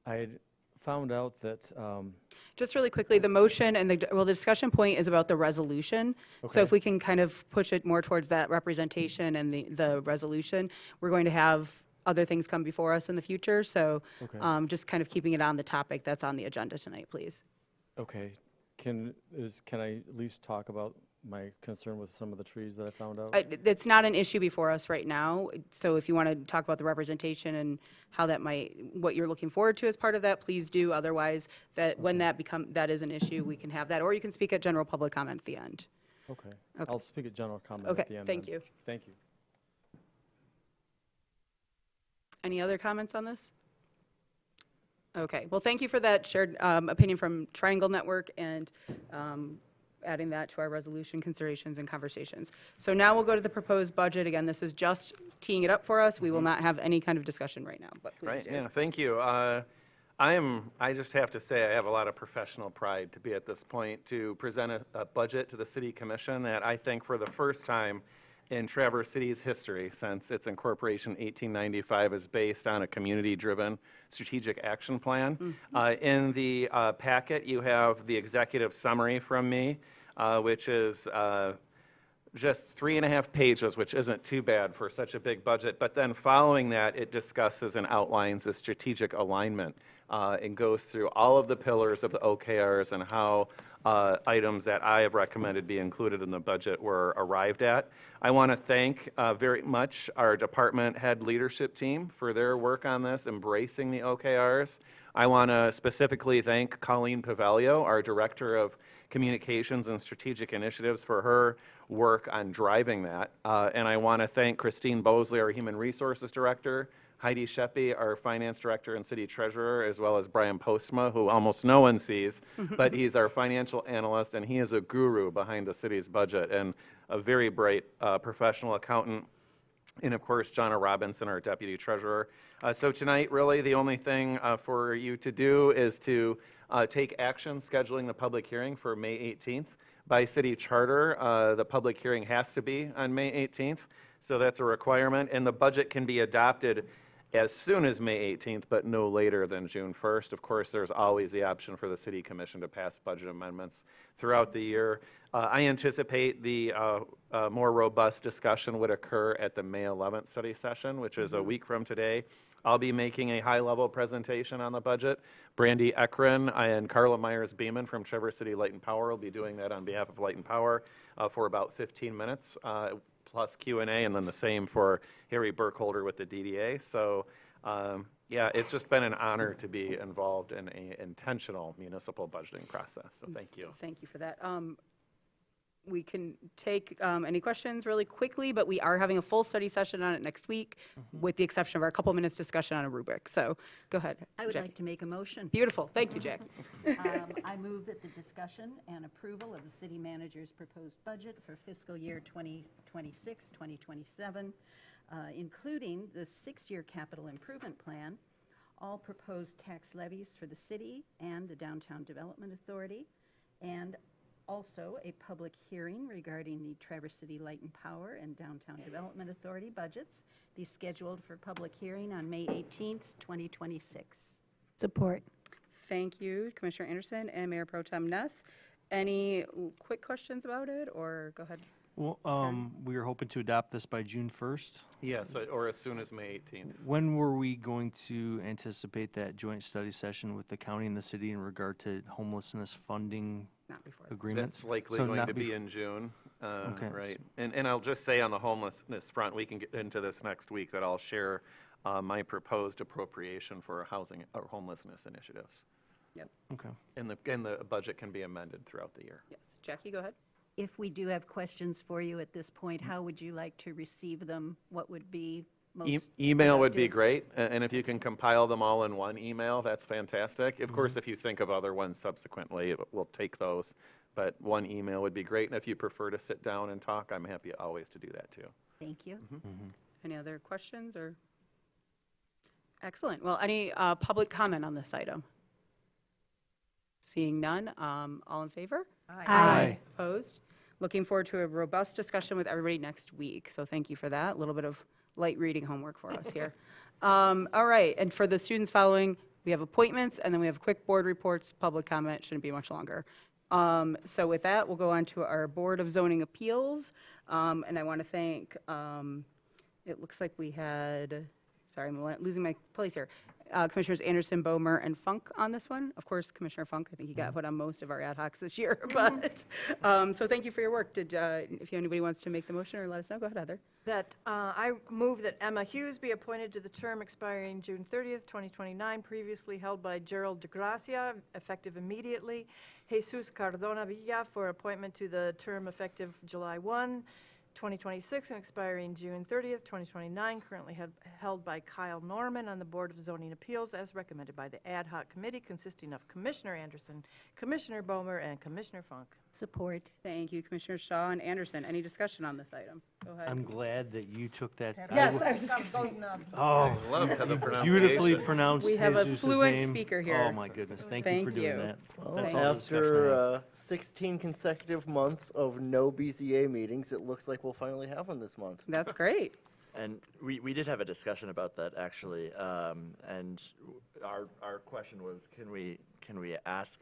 I had found out that Just really quickly, the motion and the discussion point is about the resolution. So Okay. if we can kind of push it more towards that representation and the resolution, we're going to have other things come before us in the future. So Okay. just kind of keeping it on the topic that's on the agenda tonight, please. okay, can I at least talk about my concern with some of the trees that I found out? It's not an issue before us right now. So if you want to talk about the representation and how that what you're looking forward to as part of that, please do. Otherwise, when that is an issue, we can have that. Or you can speak at general public comment at the end. Okay. Okay. I'll speak at general comment Okay, at the end. thank then. you. Thank you. Any other comments on this? Okay, well, thank you for that shared opinion from Triangle Network and adding that to our resolution considerations and conversations. So now we'll go to the proposed budget. Again, this is just teeing it up for us. We will not have any kind of discussion right now, but please Right, do. yeah, thank you. I just have to say, I have a lot of professional pride to be at this point to present a budget to the City Commission that I think for the first time in Traverse City's history since its incorporation in 1895 is based on a community-driven strategic action plan. In the packet, you have the executive summary from me, which is just 3.5 pages, which isn't too bad for such a big budget. But then following that, it discusses and outlines the strategic alignment and goes through all of the pillars of the OKRs and how items that I have recommended be included in the budget were arrived at. I want to thank very much our department head leadership team for their work on this, embracing the OKRs. I want to specifically thank Colleen Pavelio, our Director of Communications and Strategic Initiatives, for her work on driving that. And I want to thank Christine Bosley, our Human Resources Director, Heidi Sheppy, our Finance Director and City Treasurer, as well as Brian Postma, who almost no one sees, but he's our financial analyst, and he is a guru behind the city's budget and a very bright professional accountant. And of course, Jonna Robinson, our Deputy Treasurer. So tonight, really, the only thing for you to do is to take action scheduling the public hearing for May 18th. By city charter, the public hearing has to be on May 18th, so that's a requirement. And the budget can be adopted as soon as May 18th, but no later than June 1st. Of course, there's always the option for the City Commission to pass budget amendments throughout the year. I anticipate the more robust discussion would occur at the May 11th study session, which is a week from today. I'll be making a high-level presentation on the budget. Brandy Ekren and Carla Myers-Beeman from Traverse City Light and Power will be doing that on behalf of Light and Power for about 15 minutes. Plus Q&A, and then the same for Harry Burkholder with the DDA. So, yeah, it's just been an honor to be involved in an intentional municipal budgeting process. So thank you. Thank you for that. We can take any questions really quickly, but we are having a full study session on it next week, with the exception of our couple minutes discussion on a rubric. So go ahead, I would Jackie. like to make a motion. Beautiful. Thank you, Jack. I move that the discussion and approval of the city manager's proposed budget for fiscal year 2026, 2027, including the 6-year capital improvement plan, all proposed tax levies for the city and the Downtown Development Authority, and also a public hearing regarding the Traverse City Light and Power and Downtown Development Authority budgets be scheduled for public hearing on May 18th, 2026. Support. Thank you, Commissioner Anderson and Mayor Pro Tem Ness. Any quick questions about it, or go ahead? Well, we were hoping to adopt this by June 1st. Yes, or as soon as May 18th. When were we going to anticipate that joint study session with the county and the city in regard to homelessness funding Not before. agreements? That's likely So going not to be bef- in June, Okay. right? And I'll just say on the homelessness front, we can get into this next week, that I'll share my proposed appropriation for housing or homelessness initiatives. Yep. Okay. And the budget can be amended throughout the year. Yes. Jackie, go ahead. If we do have questions for you at this point, how would you like to receive them? What would be most Email would be productive? great, and if you can compile them all in one email, that's fantastic. Of course, if you think of other ones subsequently, we'll take those, but one email would be great, and if you prefer to sit down and talk, I'm happy always to do that too. Thank you. Any other questions or? Excellent. Well, any public comment on this item? Seeing none, all in favor? Aye. Opposed? Looking forward to a robust discussion with everybody next week. So thank you for that. A little bit of light reading homework for us here. All right, and for the students following, we have appointments, and then we have quick board reports. Public comment shouldn't be much longer. So with that, we'll go on to our Board of Zoning Appeals. And I want to thank, it looks like we had, sorry, I'm losing my place here. Commissioners Anderson, Bomer, and Funk on this one. Of course, Commissioner Funk, I think he got put on most of our ad hocs this year. But so thank you for your work. If anybody wants to make the motion or let us know, go ahead, Heather. That I move that Emma Hughes be appointed to the term expiring June 30th, 2029, previously held by Gerald DeGracia, effective immediately. Jesus Cardona Villa for appointment to the term effective July 1, 2026, and expiring June 30th, 2029, currently held by Kyle Norman on the Board of Zoning Appeals, as recommended by the ad hoc committee consisting of Commissioner Anderson, Commissioner Bomer, and Commissioner Funk. Support. Thank you, Commissioner Shaw and Anderson. Any discussion on this item? Go ahead. I'm glad that you took that. Yes, I was just Oh, I love how the beautifully pronunciation. pronounced We have a Jesus' fluent name. speaker here. Oh, my goodness. Thank you for doing that. Well, That's all the discussion I have. after 16 consecutive months of no BCA meetings, it looks like we'll finally have one this month. That's great. And we did have a discussion about that actually, and our question was, can we ask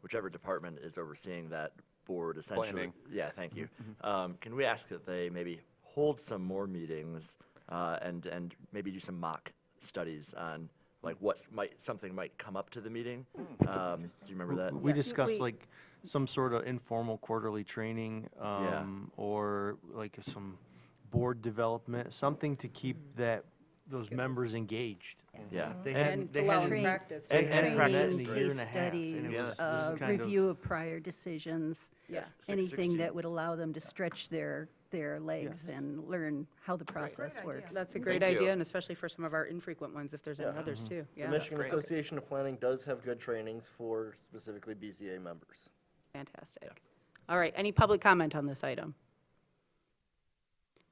whichever department is overseeing that board essentially? Planning. Yeah, thank you. Can we ask that they maybe hold some more meetings and maybe do some mock studies on like something might come up to the meeting? Do you remember that? We discussed like some sort of informal quarterly training, or like some board development, something to keep those members engaged. Yeah. They And hadn't, to they allow hadn't, practice. and Training, practice in a year case and a half. studies, And it was just kind review of prior decisions. Yeah. Anything 616. that would allow them to stretch their legs and learn how the process works. That's a great Thank you. idea, and especially for some of our infrequent ones, if there's any others too. The Yeah, that's Michigan great. Association of Planning does have good trainings for specifically BCA members. Fantastic. All right, any public comment on this item?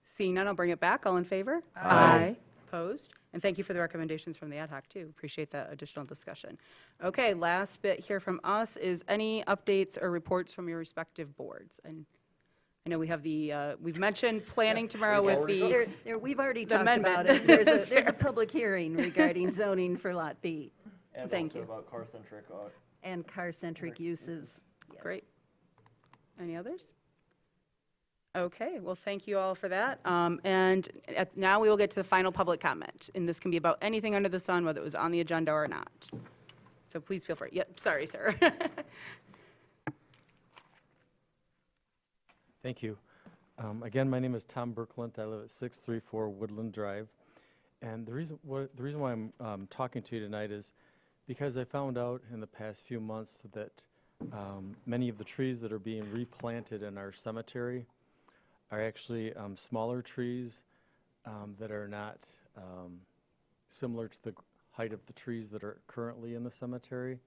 Seeing none, I'll bring it back. All in favor? Aye. Opposed? And thank you for the recommendations from the ad hoc, too. Appreciate that additional discussion. Okay, last bit here from us is any updates or reports from your respective boards? And I know we have we've mentioned planning tomorrow with the, We've already the talked about amendment. it. That's There's a fair. public hearing regarding zoning for Lot B And Thank also you. about car-centric and car-centric uses. Yes. Great. Any others? Okay, well, thank you all for that. Now we will get to the final public comment, and this can be about anything under the sun, whether it was on the agenda or not. So please feel free. Yep, sorry, sir. Thank you. Again, my name is Tom Berklint. I live at 634 Woodland Drive. And the reason why I'm talking to you tonight is because I found out in the past few months that many of the trees that are being replanted in our cemetery are actually smaller trees that are not similar to the height of the trees that are currently in the cemetery.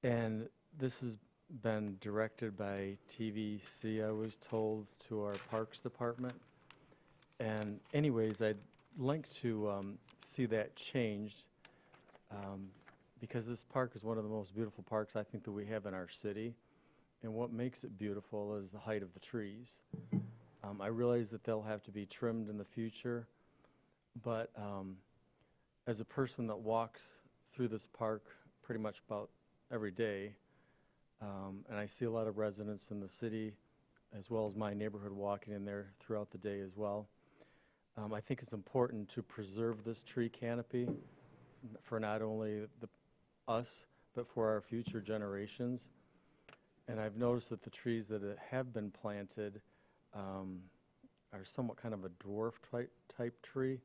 And this has been directed by TVC, I was told, to our Parks Department. And anyways, I'd like to see that changed because this park is one of the most beautiful parks I think that we have in our city. And what makes it beautiful is the height of the trees. I realize that they'll have to be trimmed in the future, but as a person that walks through this park pretty much about every day, and I see a lot of residents in the city, as well as my neighborhood walking in there throughout the day as well, I think it's important to preserve this tree canopy for not only us, but for our future generations. And I've noticed that the trees that have been planted are somewhat kind of a dwarf type tree.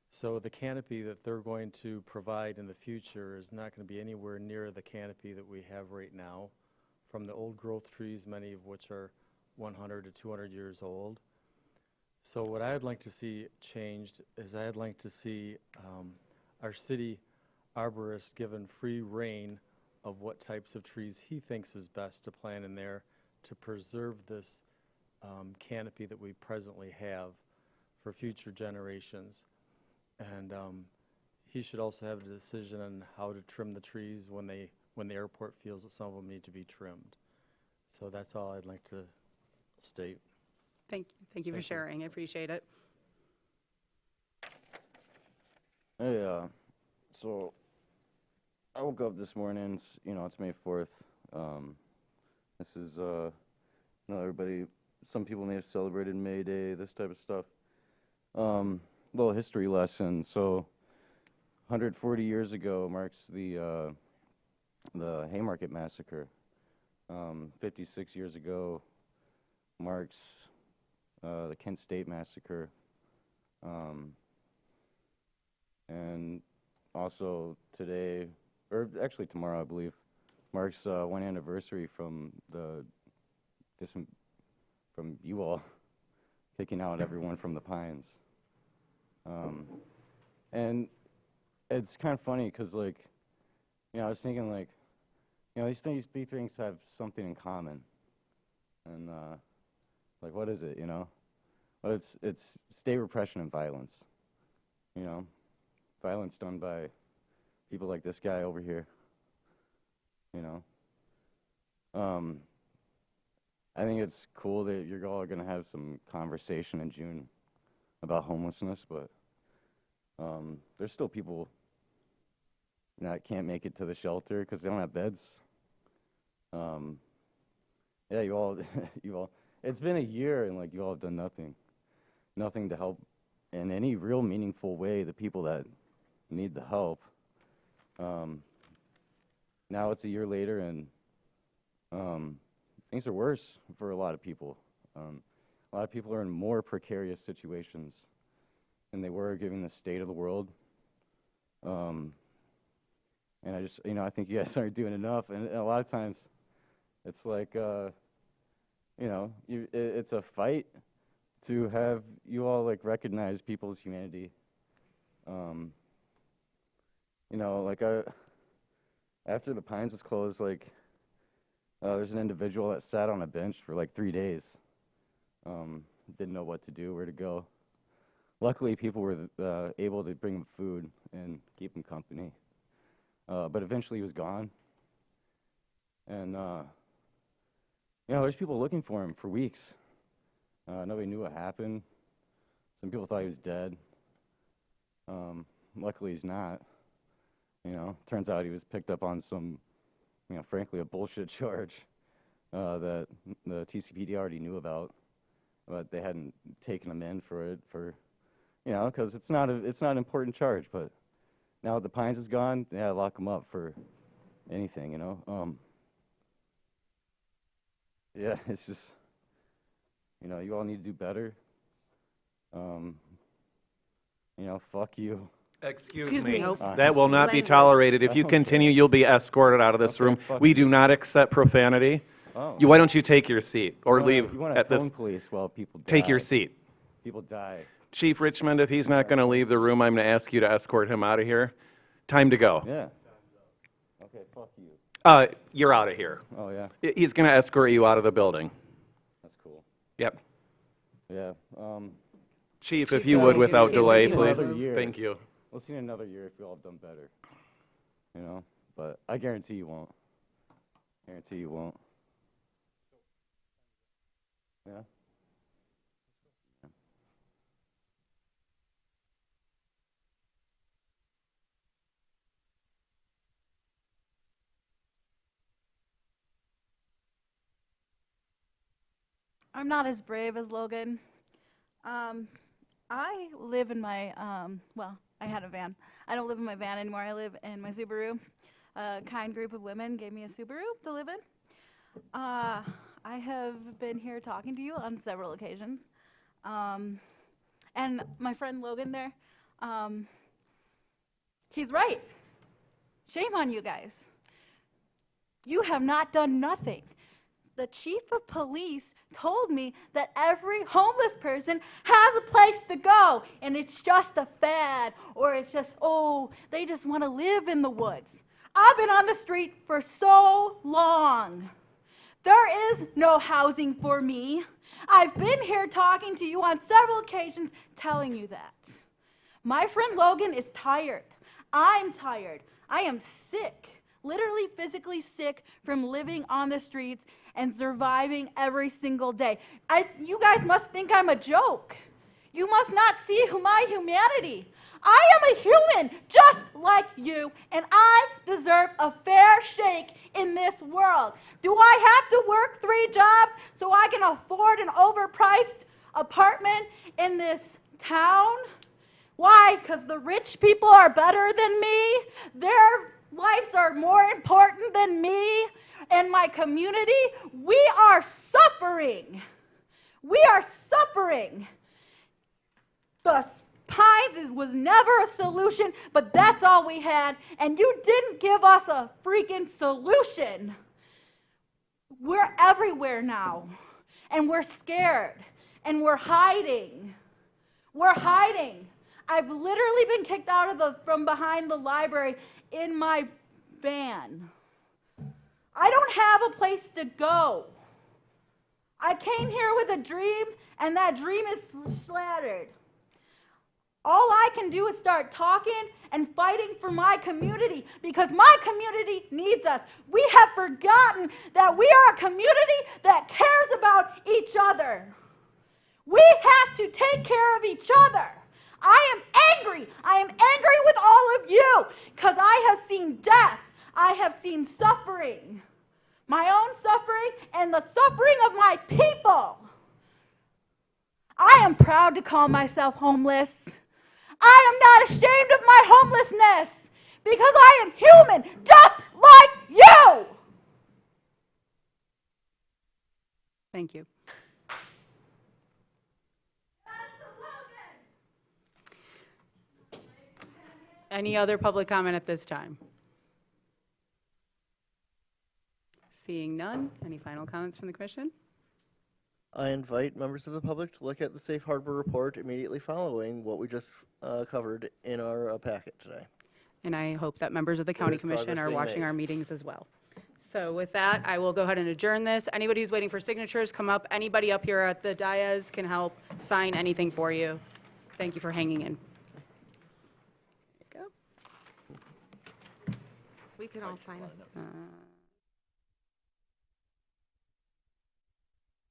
So the canopy that they're going to provide in the future is not going to be anywhere near the canopy that we have right now from the old growth trees, many of which are 100 to 200 years old. So what I'd like to see changed is I'd like to see our city arborist given free rein of what types of trees he thinks is best to plant in there to preserve this canopy that we presently have for future generations. And he should also have a decision on how to trim the trees when the airport feels that some of them need to be trimmed. So that's all I'd like to state. Thank you for sharing. I appreciate it. Hey, so I woke up this morning, it's May 4th. This is, everybody, some people may have celebrated May Day, this type of stuff. Little history lesson. So 140 years ago marks the Haymarket Massacre. 56 years ago marks the Kent State Massacre. And also today, or actually tomorrow, I believe, marks one anniversary from from you all kicking out everyone from the Pines. And it's kind of funny because, I was thinking, you know, these three things have something in common. And, like, what is it, you know? Well, it's state repression and violence, you know? Violence done by people like this guy over here, you know? I think it's cool that you're all going to have some conversation in June about homelessness, but there's still people that can't make it to the shelter because they don't have beds. Yeah, you all, it's been a year and like you all have done nothing to help in any real meaningful way the people that need the help. Now it's a year later and things are worse for a lot of people. A lot of people are in more precarious situations than they were given the state of the world. And I just, you know, I think you guys aren't doing enough. And a lot of times it's like, you know, it's a fight to have you all like recognize people's humanity. You know, like after the Pines was closed, like there's an individual that sat on a bench for like 3 days. Didn't know what to do, where to go. Luckily, people were able to bring him food and keep him company. But eventually he was gone. And, you know, there's people looking for him for weeks. Nobody knew what happened. Some people thought he was dead. Luckily, he's not. You know, turns out he was picked up on some, you know, frankly, a bullshit charge that the TCPD already knew about, but they hadn't taken him in for it you know, because it's not an important charge. But now the Pines is gone, yeah, lock him up for anything, you know. Yeah, it's just, you know, you all need to do better. You know, fuck you. Excuse Excuse me. me. Nope. That will not be Language. tolerated. If you continue, you'll be escorted out of this room. We do not accept profanity. Oh. Why don't you take your seat or leave You want to at this? tone police while people die. Take your seat. People die. Chief Richmond, if he's not going to leave the room, I'm going to ask you to escort him out of here. Time to go. Yeah. Okay, fuck you. You're out of here. Oh, yeah. He's going to escort you out of the building. That's cool. Yep. Yeah. Chief, if you would, without delay, please. Thank you. We'll see in another year if you all have done better. You know? But I guarantee you won't. Guarantee you won't. Yeah? I'm not as brave as Logan. I live in my, well, I had a van. I don't live in my van anymore. I live in my Subaru. A kind group of women gave me a Subaru to live in. I have been here talking to you on several occasions. And my friend Logan there, he's right. Shame on you guys. You have not done nothing. The chief of police told me that every homeless person has a place to go, and it's just a fad, or it's just, oh, they just want to live in the woods. I've been on the street for so long. There is no housing for me. I've been here talking to you on several occasions telling you that. My friend Logan is tired. I'm tired. I am sick. Literally physically sick from living on the streets and surviving every single day. You guys must think I'm a joke. You must not see my humanity. I am a human just like you, and I deserve a fair shake in this world. Do I have to work 3 jobs so I can afford an overpriced apartment in this town? Why? Because the rich people are better than me? Their lives are more important than me and my community? We are suffering. We are suffering. The Pines was never a solution, but that's all we had, and you didn't give us a freaking solution. We're everywhere now, and we're scared, and we're hiding. We're hiding. I've literally been kicked out of from behind the library in my van. I don't have a place to go. I came here with a dream, and that dream is shattered. All I can do is start talking and fighting for my community because my community needs us. We have forgotten that we are a community that cares about each other. We have to take care of each other. I am angry. I am angry with all of you because I have seen death. I have seen suffering. My own suffering and the suffering of my people. I am proud to call myself homeless. I am not ashamed of my homelessness because I am human just like you. Thank you. Any other public comment at this time? Seeing none, any final comments from the commission? I invite members of the public to look at the Safe Harbor report immediately following what we just covered in our packet today. And I hope that members of the county is progress commission are being watching made. our meetings as well. So with that, I will go ahead and adjourn this. Anybody who's waiting for signatures, come up. Anybody up here at the dais can help sign anything for you. Thank you for hanging in. We can all sign it.